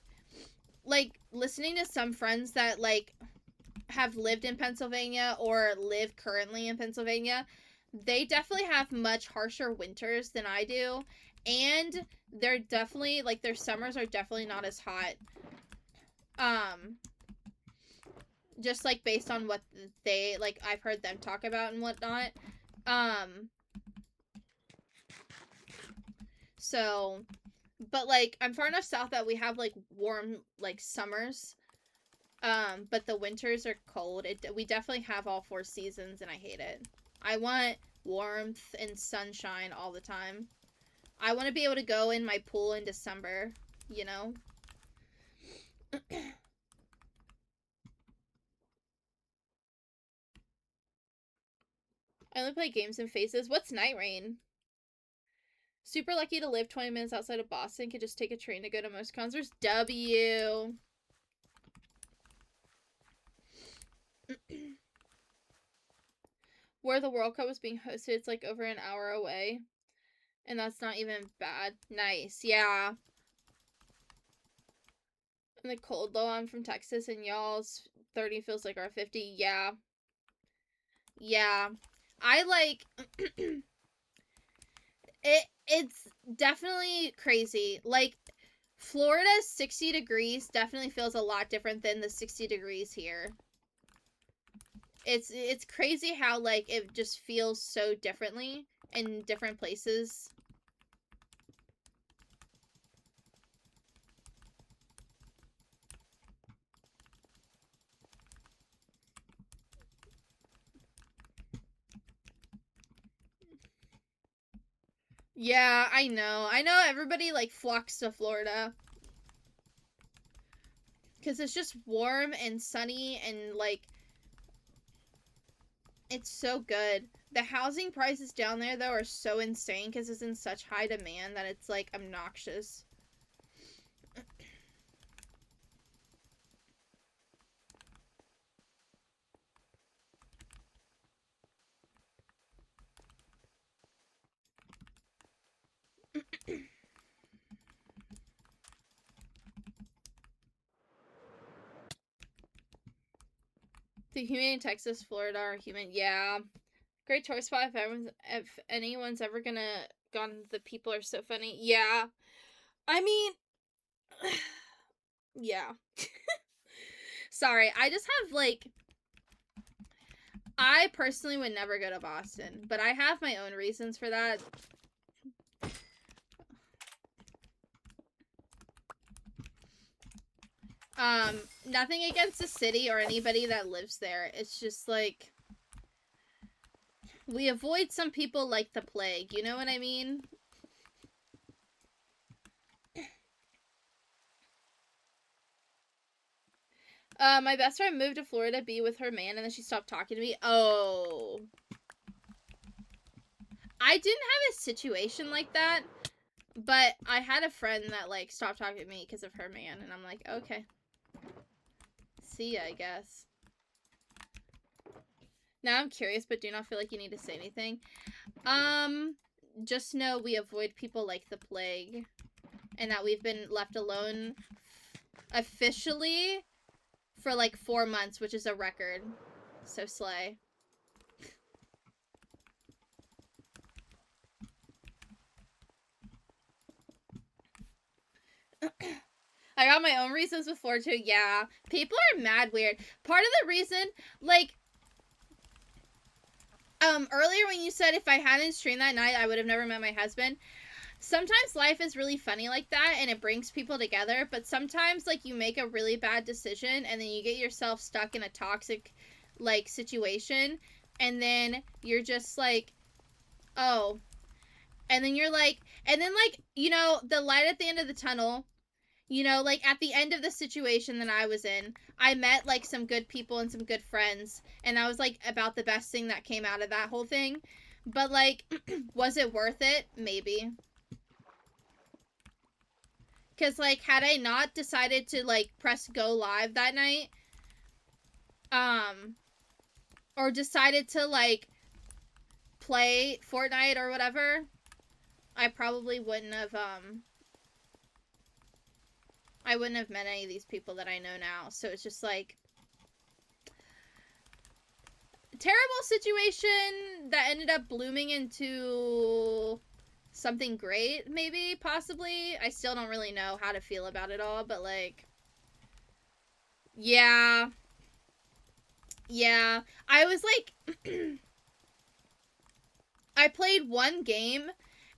listening to some friends that, like, have lived in Pennsylvania or live currently in Pennsylvania, they definitely have much harsher winters than I do, and they're definitely, like, their summers are definitely not as hot. Just, like, based on what they, like, I've heard them talk about and whatnot. So, but, like, I'm far enough south that we have, like, warm, like, summers. But the winters are cold. We definitely have all 4 seasons, and I hate it. I want warmth and sunshine all the time. I want to be able to go in my pool in December, you know? I only play games in phases. What's Night Rain? Super lucky to live 20 minutes outside of Boston. Could just take a train to go to most concerts. W. Where the World Cup was being hosted, it's like over an hour away. And that's not even bad. Nice, yeah. And the cold though, I'm from Texas and y'all's 30 feels like our 50. Yeah. Yeah. I like it's definitely crazy. Like Florida's 60 degrees definitely feels a lot different than the 60 degrees here. It's crazy how like it just feels so differently in different places. Yeah, I know. I know everybody like flocks to Florida. Cuz it's just warm and sunny and like it's so good. The housing prices down there though are so insane cuz it's in such high demand that it's like obnoxious. The humid in Texas, Florida are humid. Yeah. Great tour spot if anyone's ever gonna gone. The people are so funny. Yeah. I mean, yeah. Sorry, I just have like I personally would never go to Boston, but I have my own reasons for that. Nothing against the city or anybody that lives there. It's just like we avoid some people like the plague, you know what I mean? My best friend moved to Florida to be with her man, and then she stopped talking to me. Oh. I didn't have a situation like that, but I had a friend that, like, stopped talking to me because of her man, and I'm like, okay. See ya, I guess. Now I'm curious, but do not feel like you need to say anything. Just know we avoid people like the plague, and that we've been left alone officially for like 4 months, which is a record. So slay. I got my own reasons before too. Yeah, people are mad weird. Part of the reason, like, earlier when you said if I hadn't streamed that night, I would have never met my husband. Sometimes life is really funny like that and it brings people together, but sometimes like you make a really bad decision and then you get yourself stuck in a toxic like situation and then you're just like, oh. And then you're like, and then like, you know, the light at the end of the tunnel, you know, like at the end of the situation that I was in, I met like some good people and some good friends, and that was like about the best thing that came out of that whole thing. But like, was it worth it? Maybe. Because like, had I not decided to like press go live that night, or decided to like play Fortnite or whatever, I probably wouldn't have I wouldn't have met any of these people that I know now. So it's just like terrible situation that ended up blooming into something great, maybe, possibly. I still don't really know how to feel about it all, but like, yeah. Yeah. I was like, I played one game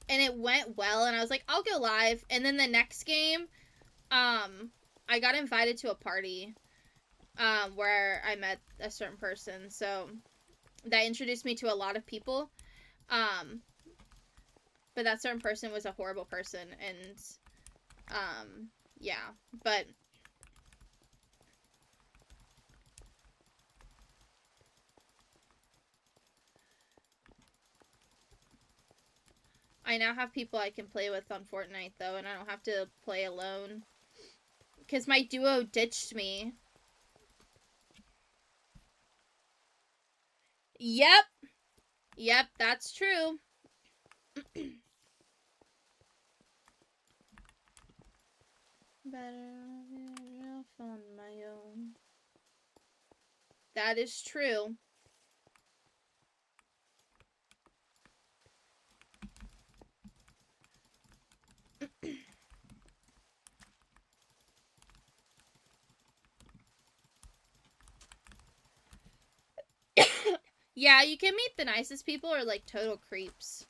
and it went well, and I was like, I'll go live. And then the next game, I got invited to a party. where I met a certain person. So that introduced me to a lot of people. But that certain person was a horrible person, and yeah. But I now have people I can play with on Fortnite, though, and I don't have to play alone. Because my duo ditched me. Yep. Yep, that's true. Better on my own. That is true. Yeah, you can meet the nicest people or like total creeps.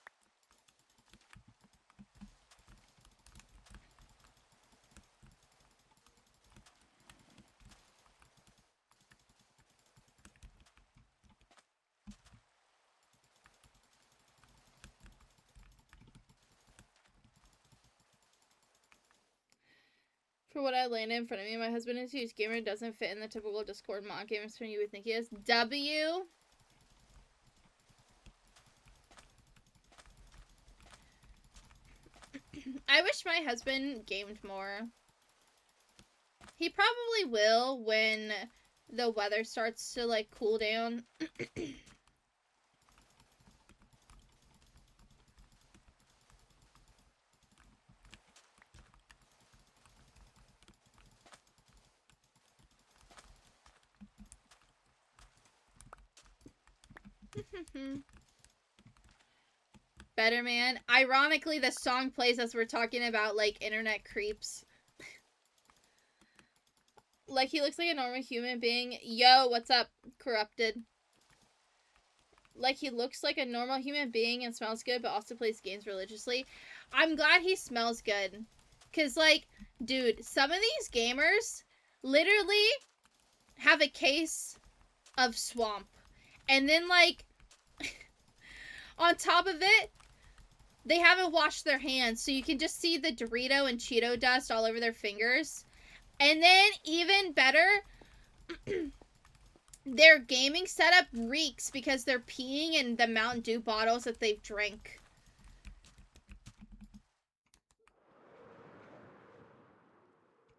For what I landed in front of me, my husband is a huge gamer, doesn't fit in the typical Discord mod gamer screen you would think he is. W. I wish my husband gamed more. He probably will when the weather starts to like cool down. Better Man. Ironically, the song plays as we're talking about like internet creeps. Like he looks like a normal human being. Yo, what's up, Corrupted? Like he looks like a normal human being and smells good, but also plays games religiously. I'm glad he smells good. Cause like, dude, some of these gamers literally have a case of swamp. And then like on top of it, they haven't washed their hands, so you can just see the Dorito and Cheeto dust all over their fingers. And then, even better, their gaming setup reeks because they're peeing in the Mountain Dew bottles that they've drank.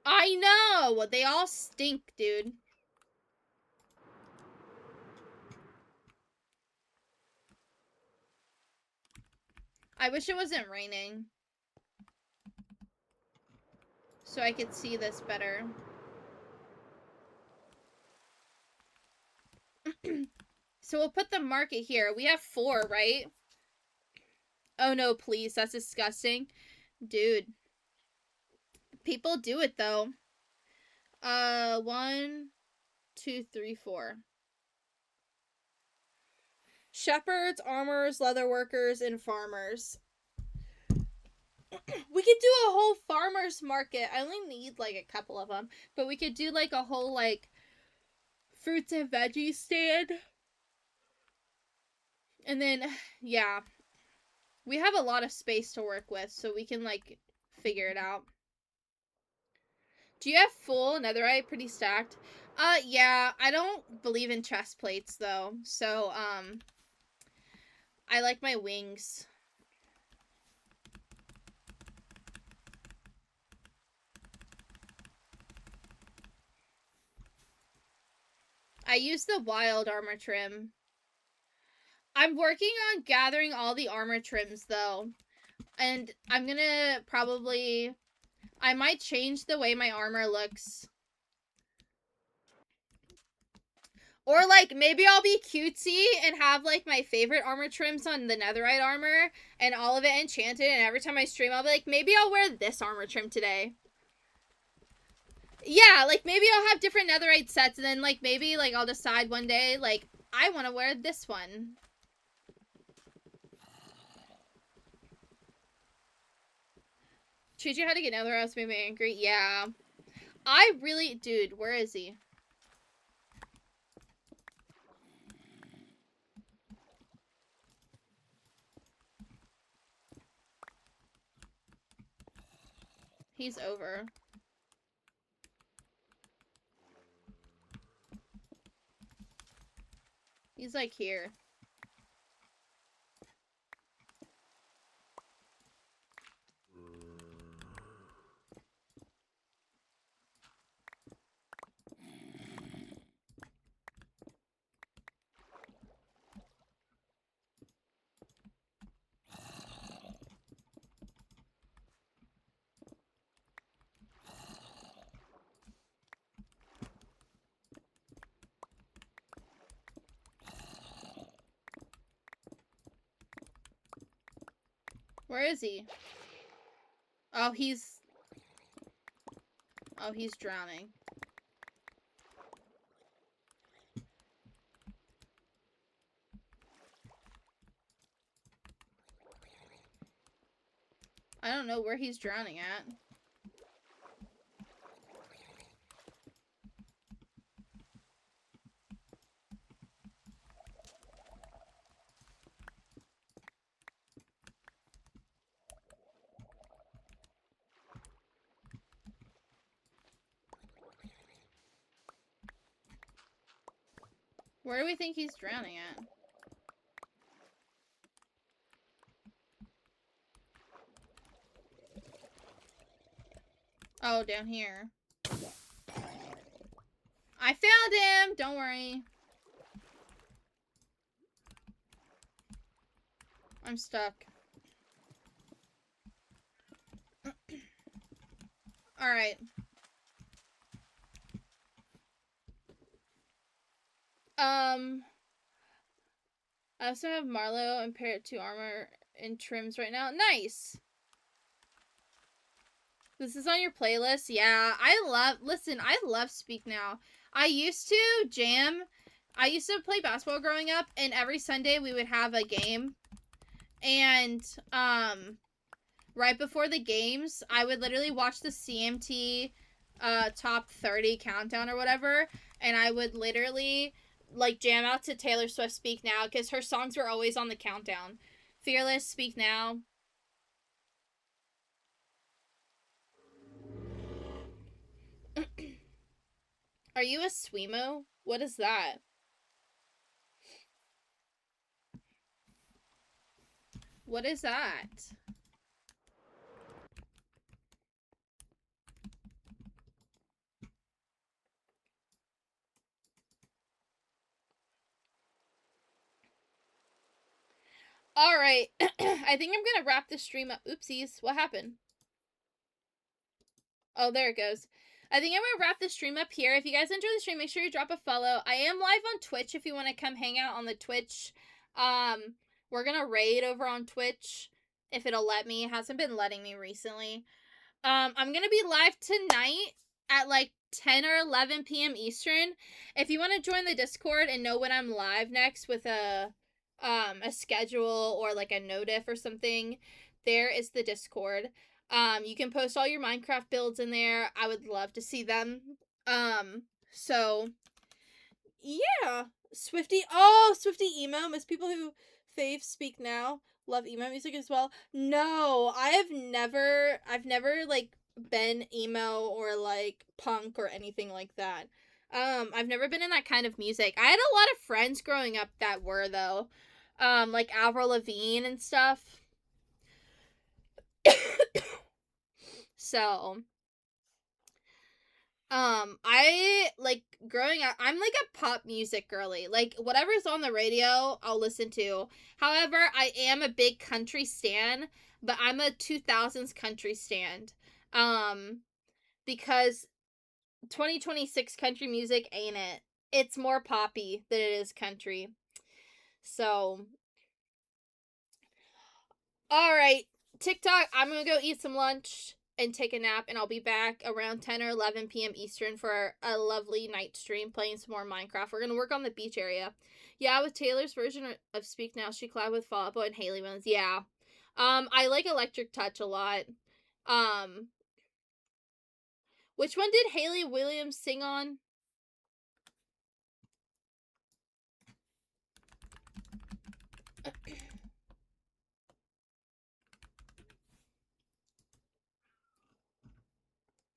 I know! They all stink, dude. I wish it wasn't raining. So I could see this better. So we'll put the market here. We have 4, right? Oh no, please. That's disgusting. Dude. People do it, though. 1, 2, 3, 4. Shepherds, armorers, leather workers, and farmers. We could do a whole farmers market. I only need like a couple of them, but we could do like a whole like fruits and veggies stand. And then yeah, we have a lot of space to work with, so we can like figure it out. Do you have full netherite pretty stacked? Yeah, I don't believe in chest plates though. So I like my wings. I use the wild armor trim. I'm working on gathering all the armor trims though. And I'm gonna probably... I might change the way my armor looks. Or, like, maybe I'll be cutesy and have, like, my favorite armor trims on the netherite armor and all of it enchanted, and every time I stream, I'll be like, maybe I'll wear this armor trim today. Yeah, like, maybe I'll have different netherite sets, and then, like, maybe, like, I'll decide one day, like, I want to wear this one. Teach you how to get netherite made me angry? Yeah. I really... Dude, where is he? He's over. He's like here. Where is he? Oh, he's drowning. I don't know where he's drowning at. Where do we think he's drowning at? Oh, down here. I found him! Don't worry. I'm stuck. Alright. I also have Marlowe and Parrot 2 armor and trims right now. Nice! This is on your playlist? Yeah, listen, I love Speak Now. I used to jam. I used to play basketball growing up, and every Sunday we would have a game. And, right before the games, I would literally watch the CMT, top 30 countdown or whatever, and I would literally, like, jam out to Taylor Swift Speak Now, because her songs were always on the countdown. Fearless, Speak Now. Are you a Swemo? What is that? What is that? Alright. I think I'm gonna wrap this stream up. Oopsies. What happened? Oh, there it goes. I think I'm gonna wrap the stream up here. If you guys enjoy the stream, make sure you drop a follow. I am live on Twitch if you want to come hang out on the Twitch. We're gonna raid over on Twitch if it'll let me. It hasn't been letting me recently. I'm gonna be live tonight at like 10 or 11 p.m. Eastern. If you want to join the Discord and know when I'm live next with a schedule or like a notif or something, there is the Discord. You can post all your Minecraft builds in there. I would love to see them. So yeah, Swifty. Oh, Swifty emo. Most people who fave Speak Now love emo music as well. No, I've never like been emo or like punk or anything like that. I've never been in that kind of music. I had a lot of friends growing up that were though. Like Avril Lavigne and stuff. So, I like growing up, I'm like a pop music girly. Like whatever's on the radio, I'll listen to. However, I am a big country stan, but I'm a 2000s country stan. Because 2026 country music ain't it. It's more poppy than it is country. So, all right, TikTok, I'm going to go eat some lunch and take a nap, and I'll be back around 10 or 11 p.m. Eastern for a lovely night stream playing some more Minecraft. We're going to work on the beach area. Yeah, with Taylor's version of Speak Now, she collabed with Fall Out Boy and Hayley Williams. Yeah. I like Electric Touch a lot. Which one did Hayley Williams sing on?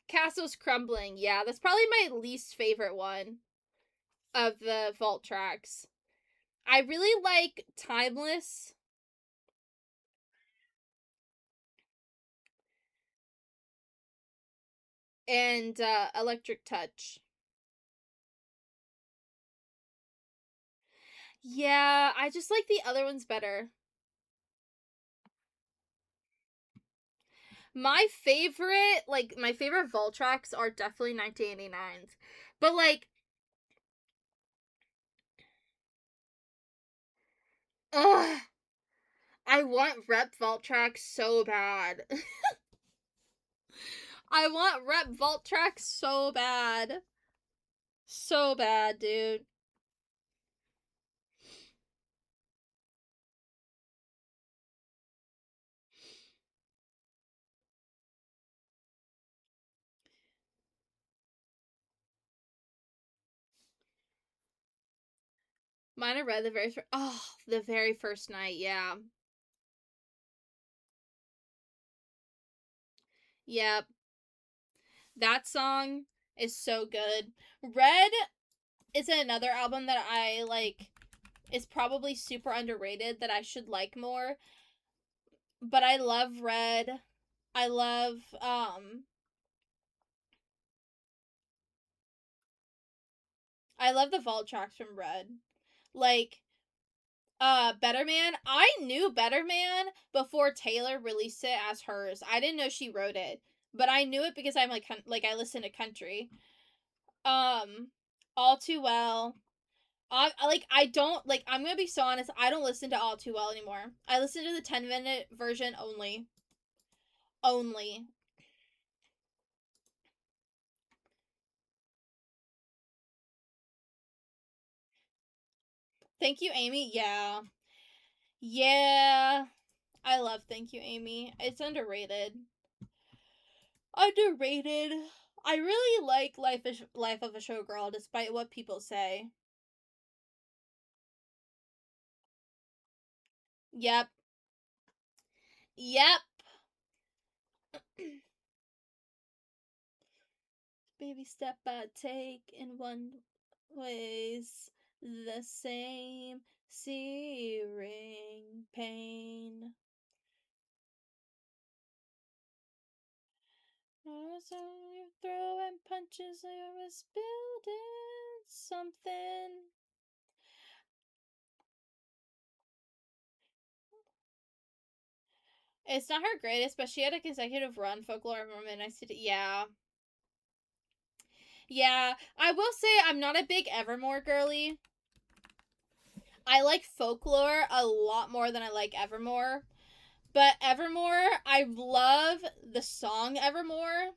Castle's Crumbling. Yeah, that's probably my least favorite one of the vault tracks. I really like Timeless. And Electric Touch. Yeah, I just like the other ones better. My favorite, like, my favorite vault tracks are definitely 1989's. But, like, ugh, I want rep vault tracks so bad. I want rep vault tracks so bad. So bad, dude. Mine are red the very first night, yeah. Yep. That song is so good. Red is another album that I like is probably super underrated that I should like more. But I love Red. I love I love the vault tracks from Red. Like Better Man. I knew Better Man before Taylor released it as hers. I didn't know she wrote it, but I knew it because I'm like I listen to country. Um All Too Well. I don't like I'm gonna be so honest, I don't listen to All Too Well anymore. I listen to the 10-minute version only. Only. Thank You Amy. Yeah. Yeah. I love Thank You Amy. It's underrated. Underrated. I really like Life of a Showgirl despite what people say. Yep. Yep. Baby step I take in one ways the same searing pain. As you're throwing punches, I was building something. It's not her greatest, but she had a consecutive run. Folklore Moment. I said, yeah. Yeah. I will say I'm not a big Evermore girly. I like Folklore a lot more than I like Evermore. But Evermore, I love the song Evermore.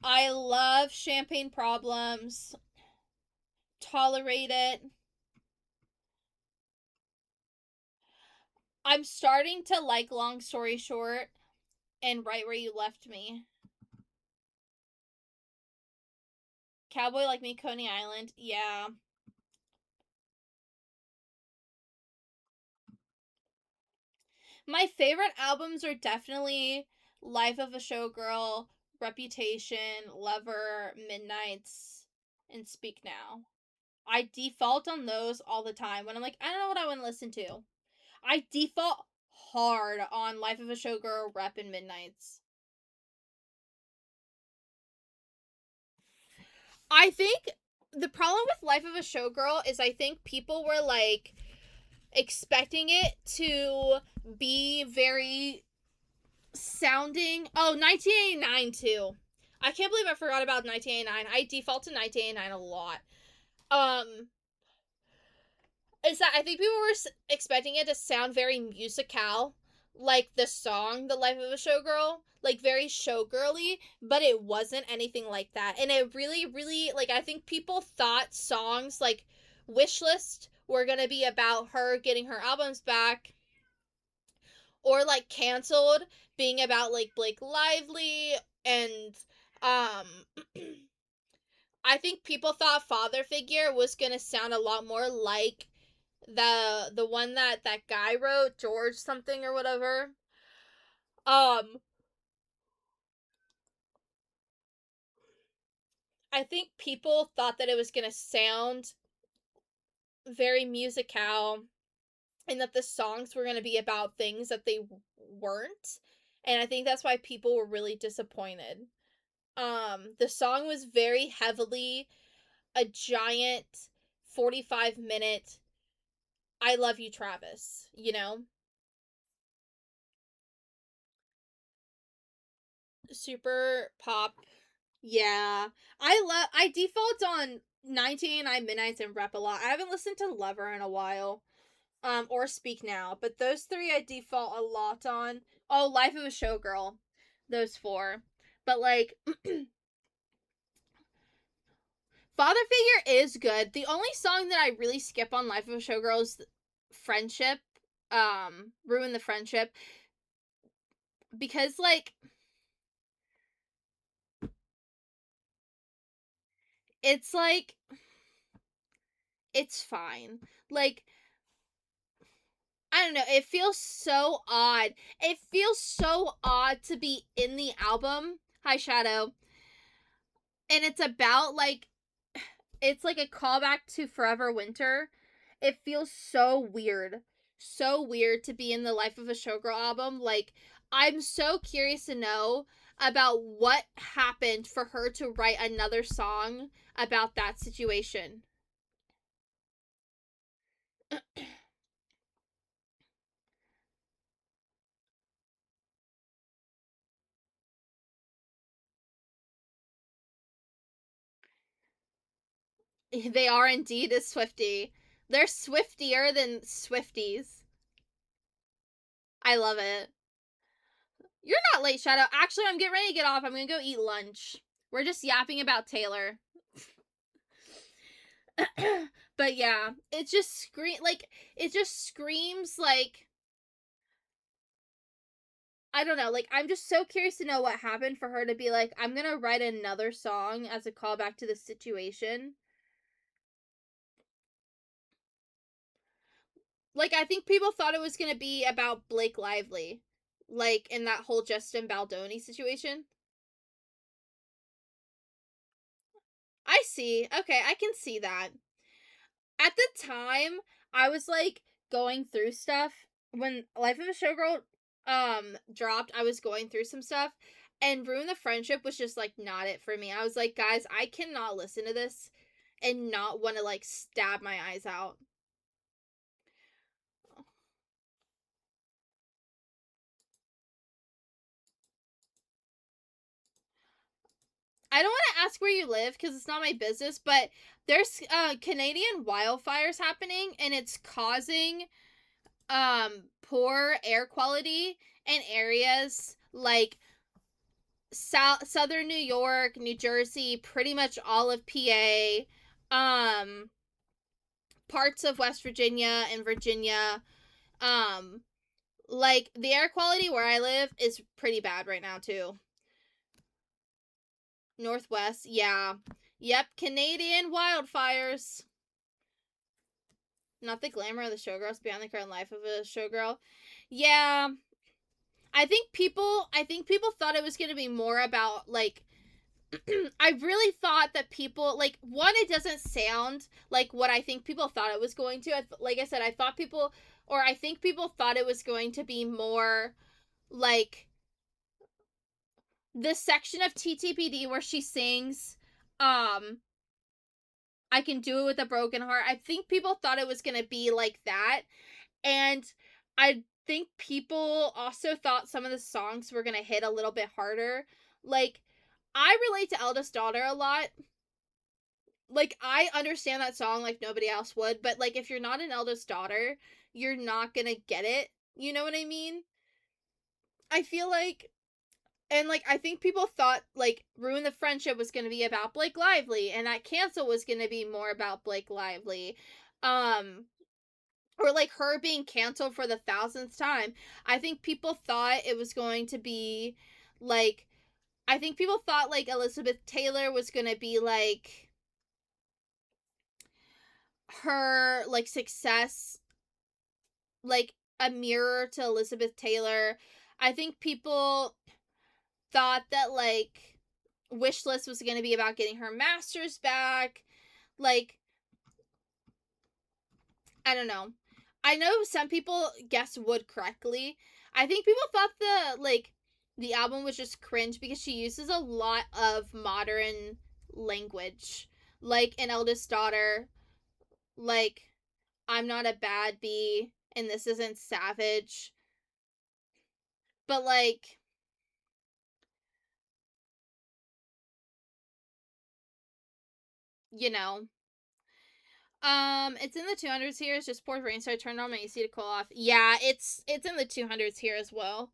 I love Champagne Problems. Tolerate It. I'm starting to like Long Story Short and Right Where You Left Me. Cowboy Like Me, Coney Island. Yeah. My favorite albums are definitely Life of a Showgirl, Reputation, Lover, Midnights, and Speak Now. I default on those all the time when I'm like, I don't know what I want to listen to. I default hard on Life of a Showgirl, Rep, and Midnights. I think the problem with Life of a Showgirl is I think people were like expecting it to be very sounding. Oh, 1989 too. I can't believe I forgot about 1989. I default to 1989 a lot. Um, is that I think people were expecting it to sound very musical, like the song "The Life of a Showgirl," like very showgirly, but it wasn't anything like that. And it really, really like I think people thought songs like "Wishlist" were gonna be about her getting her albums back, or like "Canceled" being about like Blake Lively and um. I think people thought Father Figure was gonna sound a lot more like the one that guy wrote, George something or whatever. Um I think people thought that it was gonna sound very musical and that the songs were gonna be about things that they weren't. And I think that's why people were really disappointed. The song was very heavily a giant 45-minute I love you, Travis, you know? Super pop. Yeah. I default on 1989 Midnights and Rep a lot. I haven't listened to Lover in a while. Or Speak Now, but those three I default a lot on. Oh, Life of a Showgirl. Those four. But like Father Figure is good. The only song that I really skip on Life of a Showgirl is Friendship. Ruin the Friendship. Because like it's like it's fine. Like I don't know, it feels so odd. It feels so odd to be in the album, High Shadow. And it's like a callback to Forever Winter. It feels so weird. So weird to be in the Life of a Showgirl album. Like, I'm so curious to know about what happened for her to write another song about that situation. They are indeed a Swiftie. They're Swiftier than Swifties. I love it. You're not late, Shadow. Actually, I'm getting ready to get off. I'm gonna go eat lunch. We're just yapping about Taylor. But yeah, it just screams like I don't know, like I'm just so curious to know what happened for her to be like, I'm gonna write another song as a callback to the situation. Like I think people thought it was gonna be about Blake Lively. Like in that whole Justin Baldoni situation. I see. Okay, I can see that. At the time, I was like going through stuff when Life of a Showgirl dropped. I was going through some stuff, and Ruin the Friendship was just like not it for me. I was like, guys, I cannot listen to this and not want to like stab my eyes out. I don't want to ask where you live because it's not my business, but there's Canadian wildfires happening and it's causing poor air quality in areas like southern New York, New Jersey, pretty much all of PA, um, parts of West Virginia and Virginia. Um, like the air quality where I live is pretty bad right now too. Northwest, yeah. Yep, Canadian wildfires. Not the glamour of the showgirls beyond the current life of a showgirl. Yeah. I think people thought it was going to be more about like I really thought that people like one, it doesn't sound like what I think people thought it was going to. Like I said, I think people thought it was going to be more like this section of TTPD where she sings, um, "I Can Do It with a Broken Heart." I think people thought it was gonna be like that, and I think people also thought some of the songs were gonna hit a little bit harder. Like, I relate to Eldest Daughter a lot. Like I understand that song like nobody else would, but like if you're not an eldest daughter, you're not gonna get it. You know what I mean? I feel like and like I think people thought like Ruin the Friendship was gonna be about Blake Lively and that Cancel was gonna be more about Blake Lively. Um or like her being canceled for the thousandth time. I think people thought it was going to be like I think people thought like Elizabeth Taylor was gonna be like her like success like a mirror to Elizabeth Taylor. I think people thought that like Wishlist was going to be about getting her master's back. Like, I don't know. I know some people guessed Wood correctly. I think people thought the album was just cringe because she uses a lot of modern language, like an eldest daughter, like I'm not a bad bee, and this isn't savage. But like, you know, it's in the 200s here. It's just poured rain, so I turned on my AC to cool off. Yeah, it's in the 200s here as well.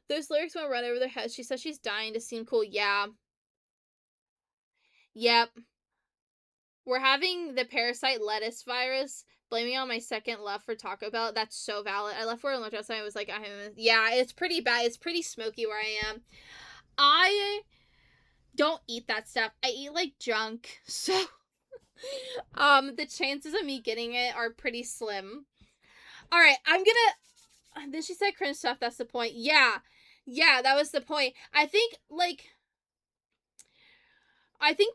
Those lyrics went right over their heads. She says she's dying to seem cool. Yeah. Yep. We're having the parasite lettuce virus. Blaming on my second love for Taco Bell. That's so valid. I left for a lunch outside. I was like, yeah, it's pretty bad. It's pretty smoky where I am. I don't eat that stuff. I eat like junk. So the chances of me getting it are pretty slim. All right, I'm gonna. Then she said cringe stuff. That's the point. Yeah, that was the point. I think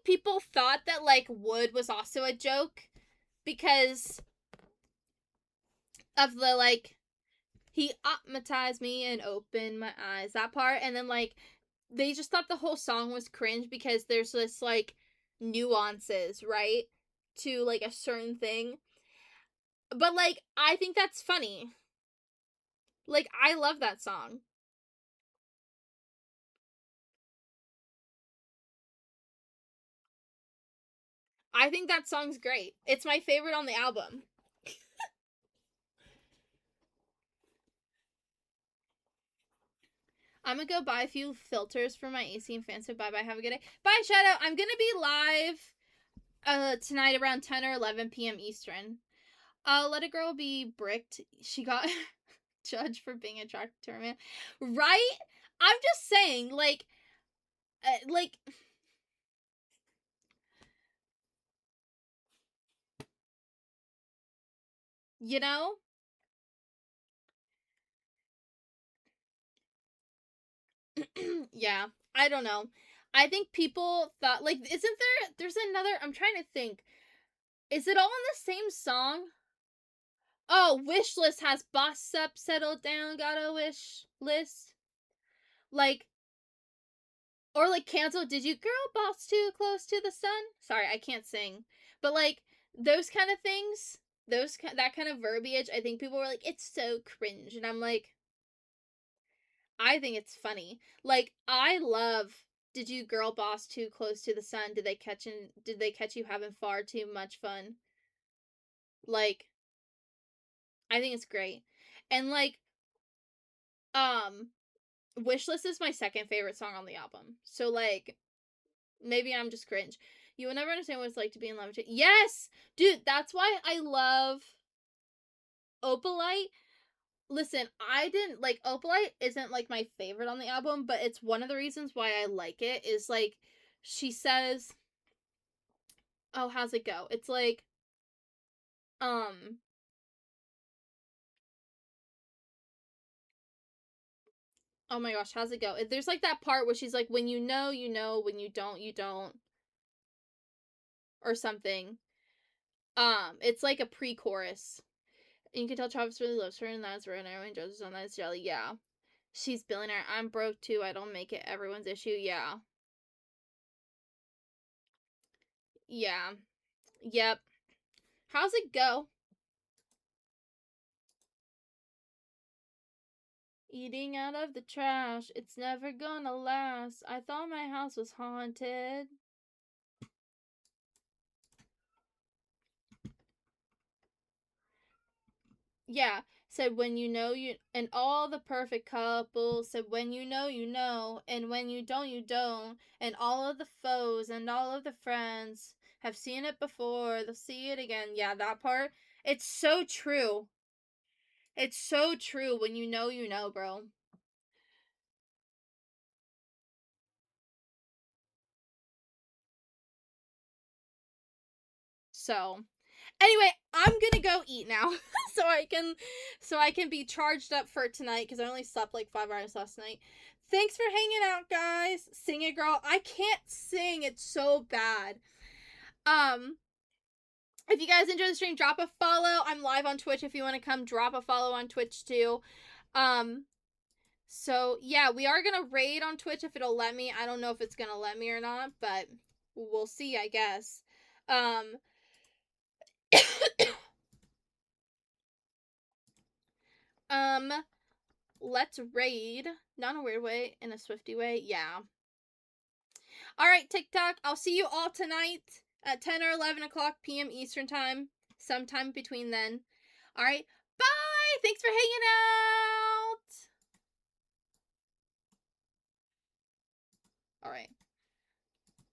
people thought that like Wood was also a joke because of the like he opmatized me and opened my eyes, that part, and then like they just thought the whole song was cringe because there's this like nuances, right, to like a certain thing. But like I think that's funny. Like I love that song. I think that song's great. It's my favorite on the album. I'm gonna go buy a few filters for my AC and fan. So bye bye. Have a good day. Bye, Shadow. I'm gonna be live tonight around 10 or 11 p.m. Eastern. Let a girl be bricked. She got judged for being attracted to her man. Right? I'm just saying, like, you know? Yeah. I don't know. I think people thought, like, there's another, I'm trying to think. Is it all in the same song? Oh, wish list has boss up, settle down, got a wish list. Like, or like cancel, did you girl boss too close to the sun? Sorry, I can't sing. But like, those kind of things, that kind of verbiage, I think people were like, it's so cringe. And I'm like, I think it's funny. Like, I love did you girl boss too close to the sun? Did they catch you having far too much fun? Like, I think it's great. And like, um, Wishlist is my second favorite song on the album. So like maybe I'm just cringe. You will never understand what it's like to be in love with it. Yes! Dude, that's why I love Opalite. Listen, I didn't like Opalite isn't like my favorite on the album, but it's one of the reasons why I like it is like she says, "Oh, how's it go?" It's like um oh my gosh, how's it go? There's like that part where she's like, when you know, you know, when you don't, or something. It's like a pre-chorus. And you can tell Travis really loves her, and that's right. And everyone judges on that. It's jelly. Yeah. She's billionaire. I'm broke too. I don't make it everyone's issue. Yeah. Yeah. Yep. How's it go? Eating out of the trash. It's never gonna last. I thought my house was haunted. Yeah. Said when you know you and all the perfect couples said when you know and when you don't and all of the foes and all of the friends have seen it before they'll see it again. Yeah, that part. It's so true. It's so true. When you know, bro. So Anyway, I'm gonna go eat now so I can be charged up for tonight because I only slept like 5 hours last night. Thanks for hanging out, guys. Sing it, girl. I can't sing. It's so bad. If you guys enjoy the stream, drop a follow. I'm live on Twitch if you want to come. Drop a follow on Twitch too. So yeah, we are gonna raid on Twitch if it'll let me. I don't know if it's gonna let me or not, but we'll see, I guess. Let's raid. Not in a weird way, in a swifty way. Yeah. Alright, TikTok. I'll see you all tonight at 10 or 11 o'clock p.m. Eastern time. Sometime between then. Alright. Bye! Thanks for hanging out! Alright.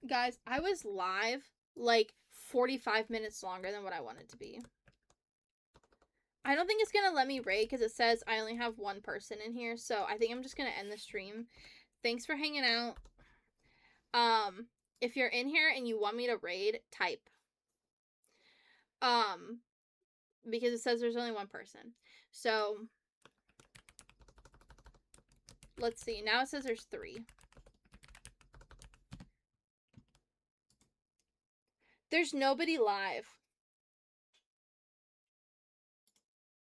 Guys, I was live like 45 minutes longer than what I wanted to be. I don't think it's gonna let me raid because it says I only have one person in here, so I think I'm just gonna end the stream. Thanks for hanging out. If you're in here and you want me to raid, type. Because it says there's only one person. So let's see. Now it says there's 3. There's nobody live.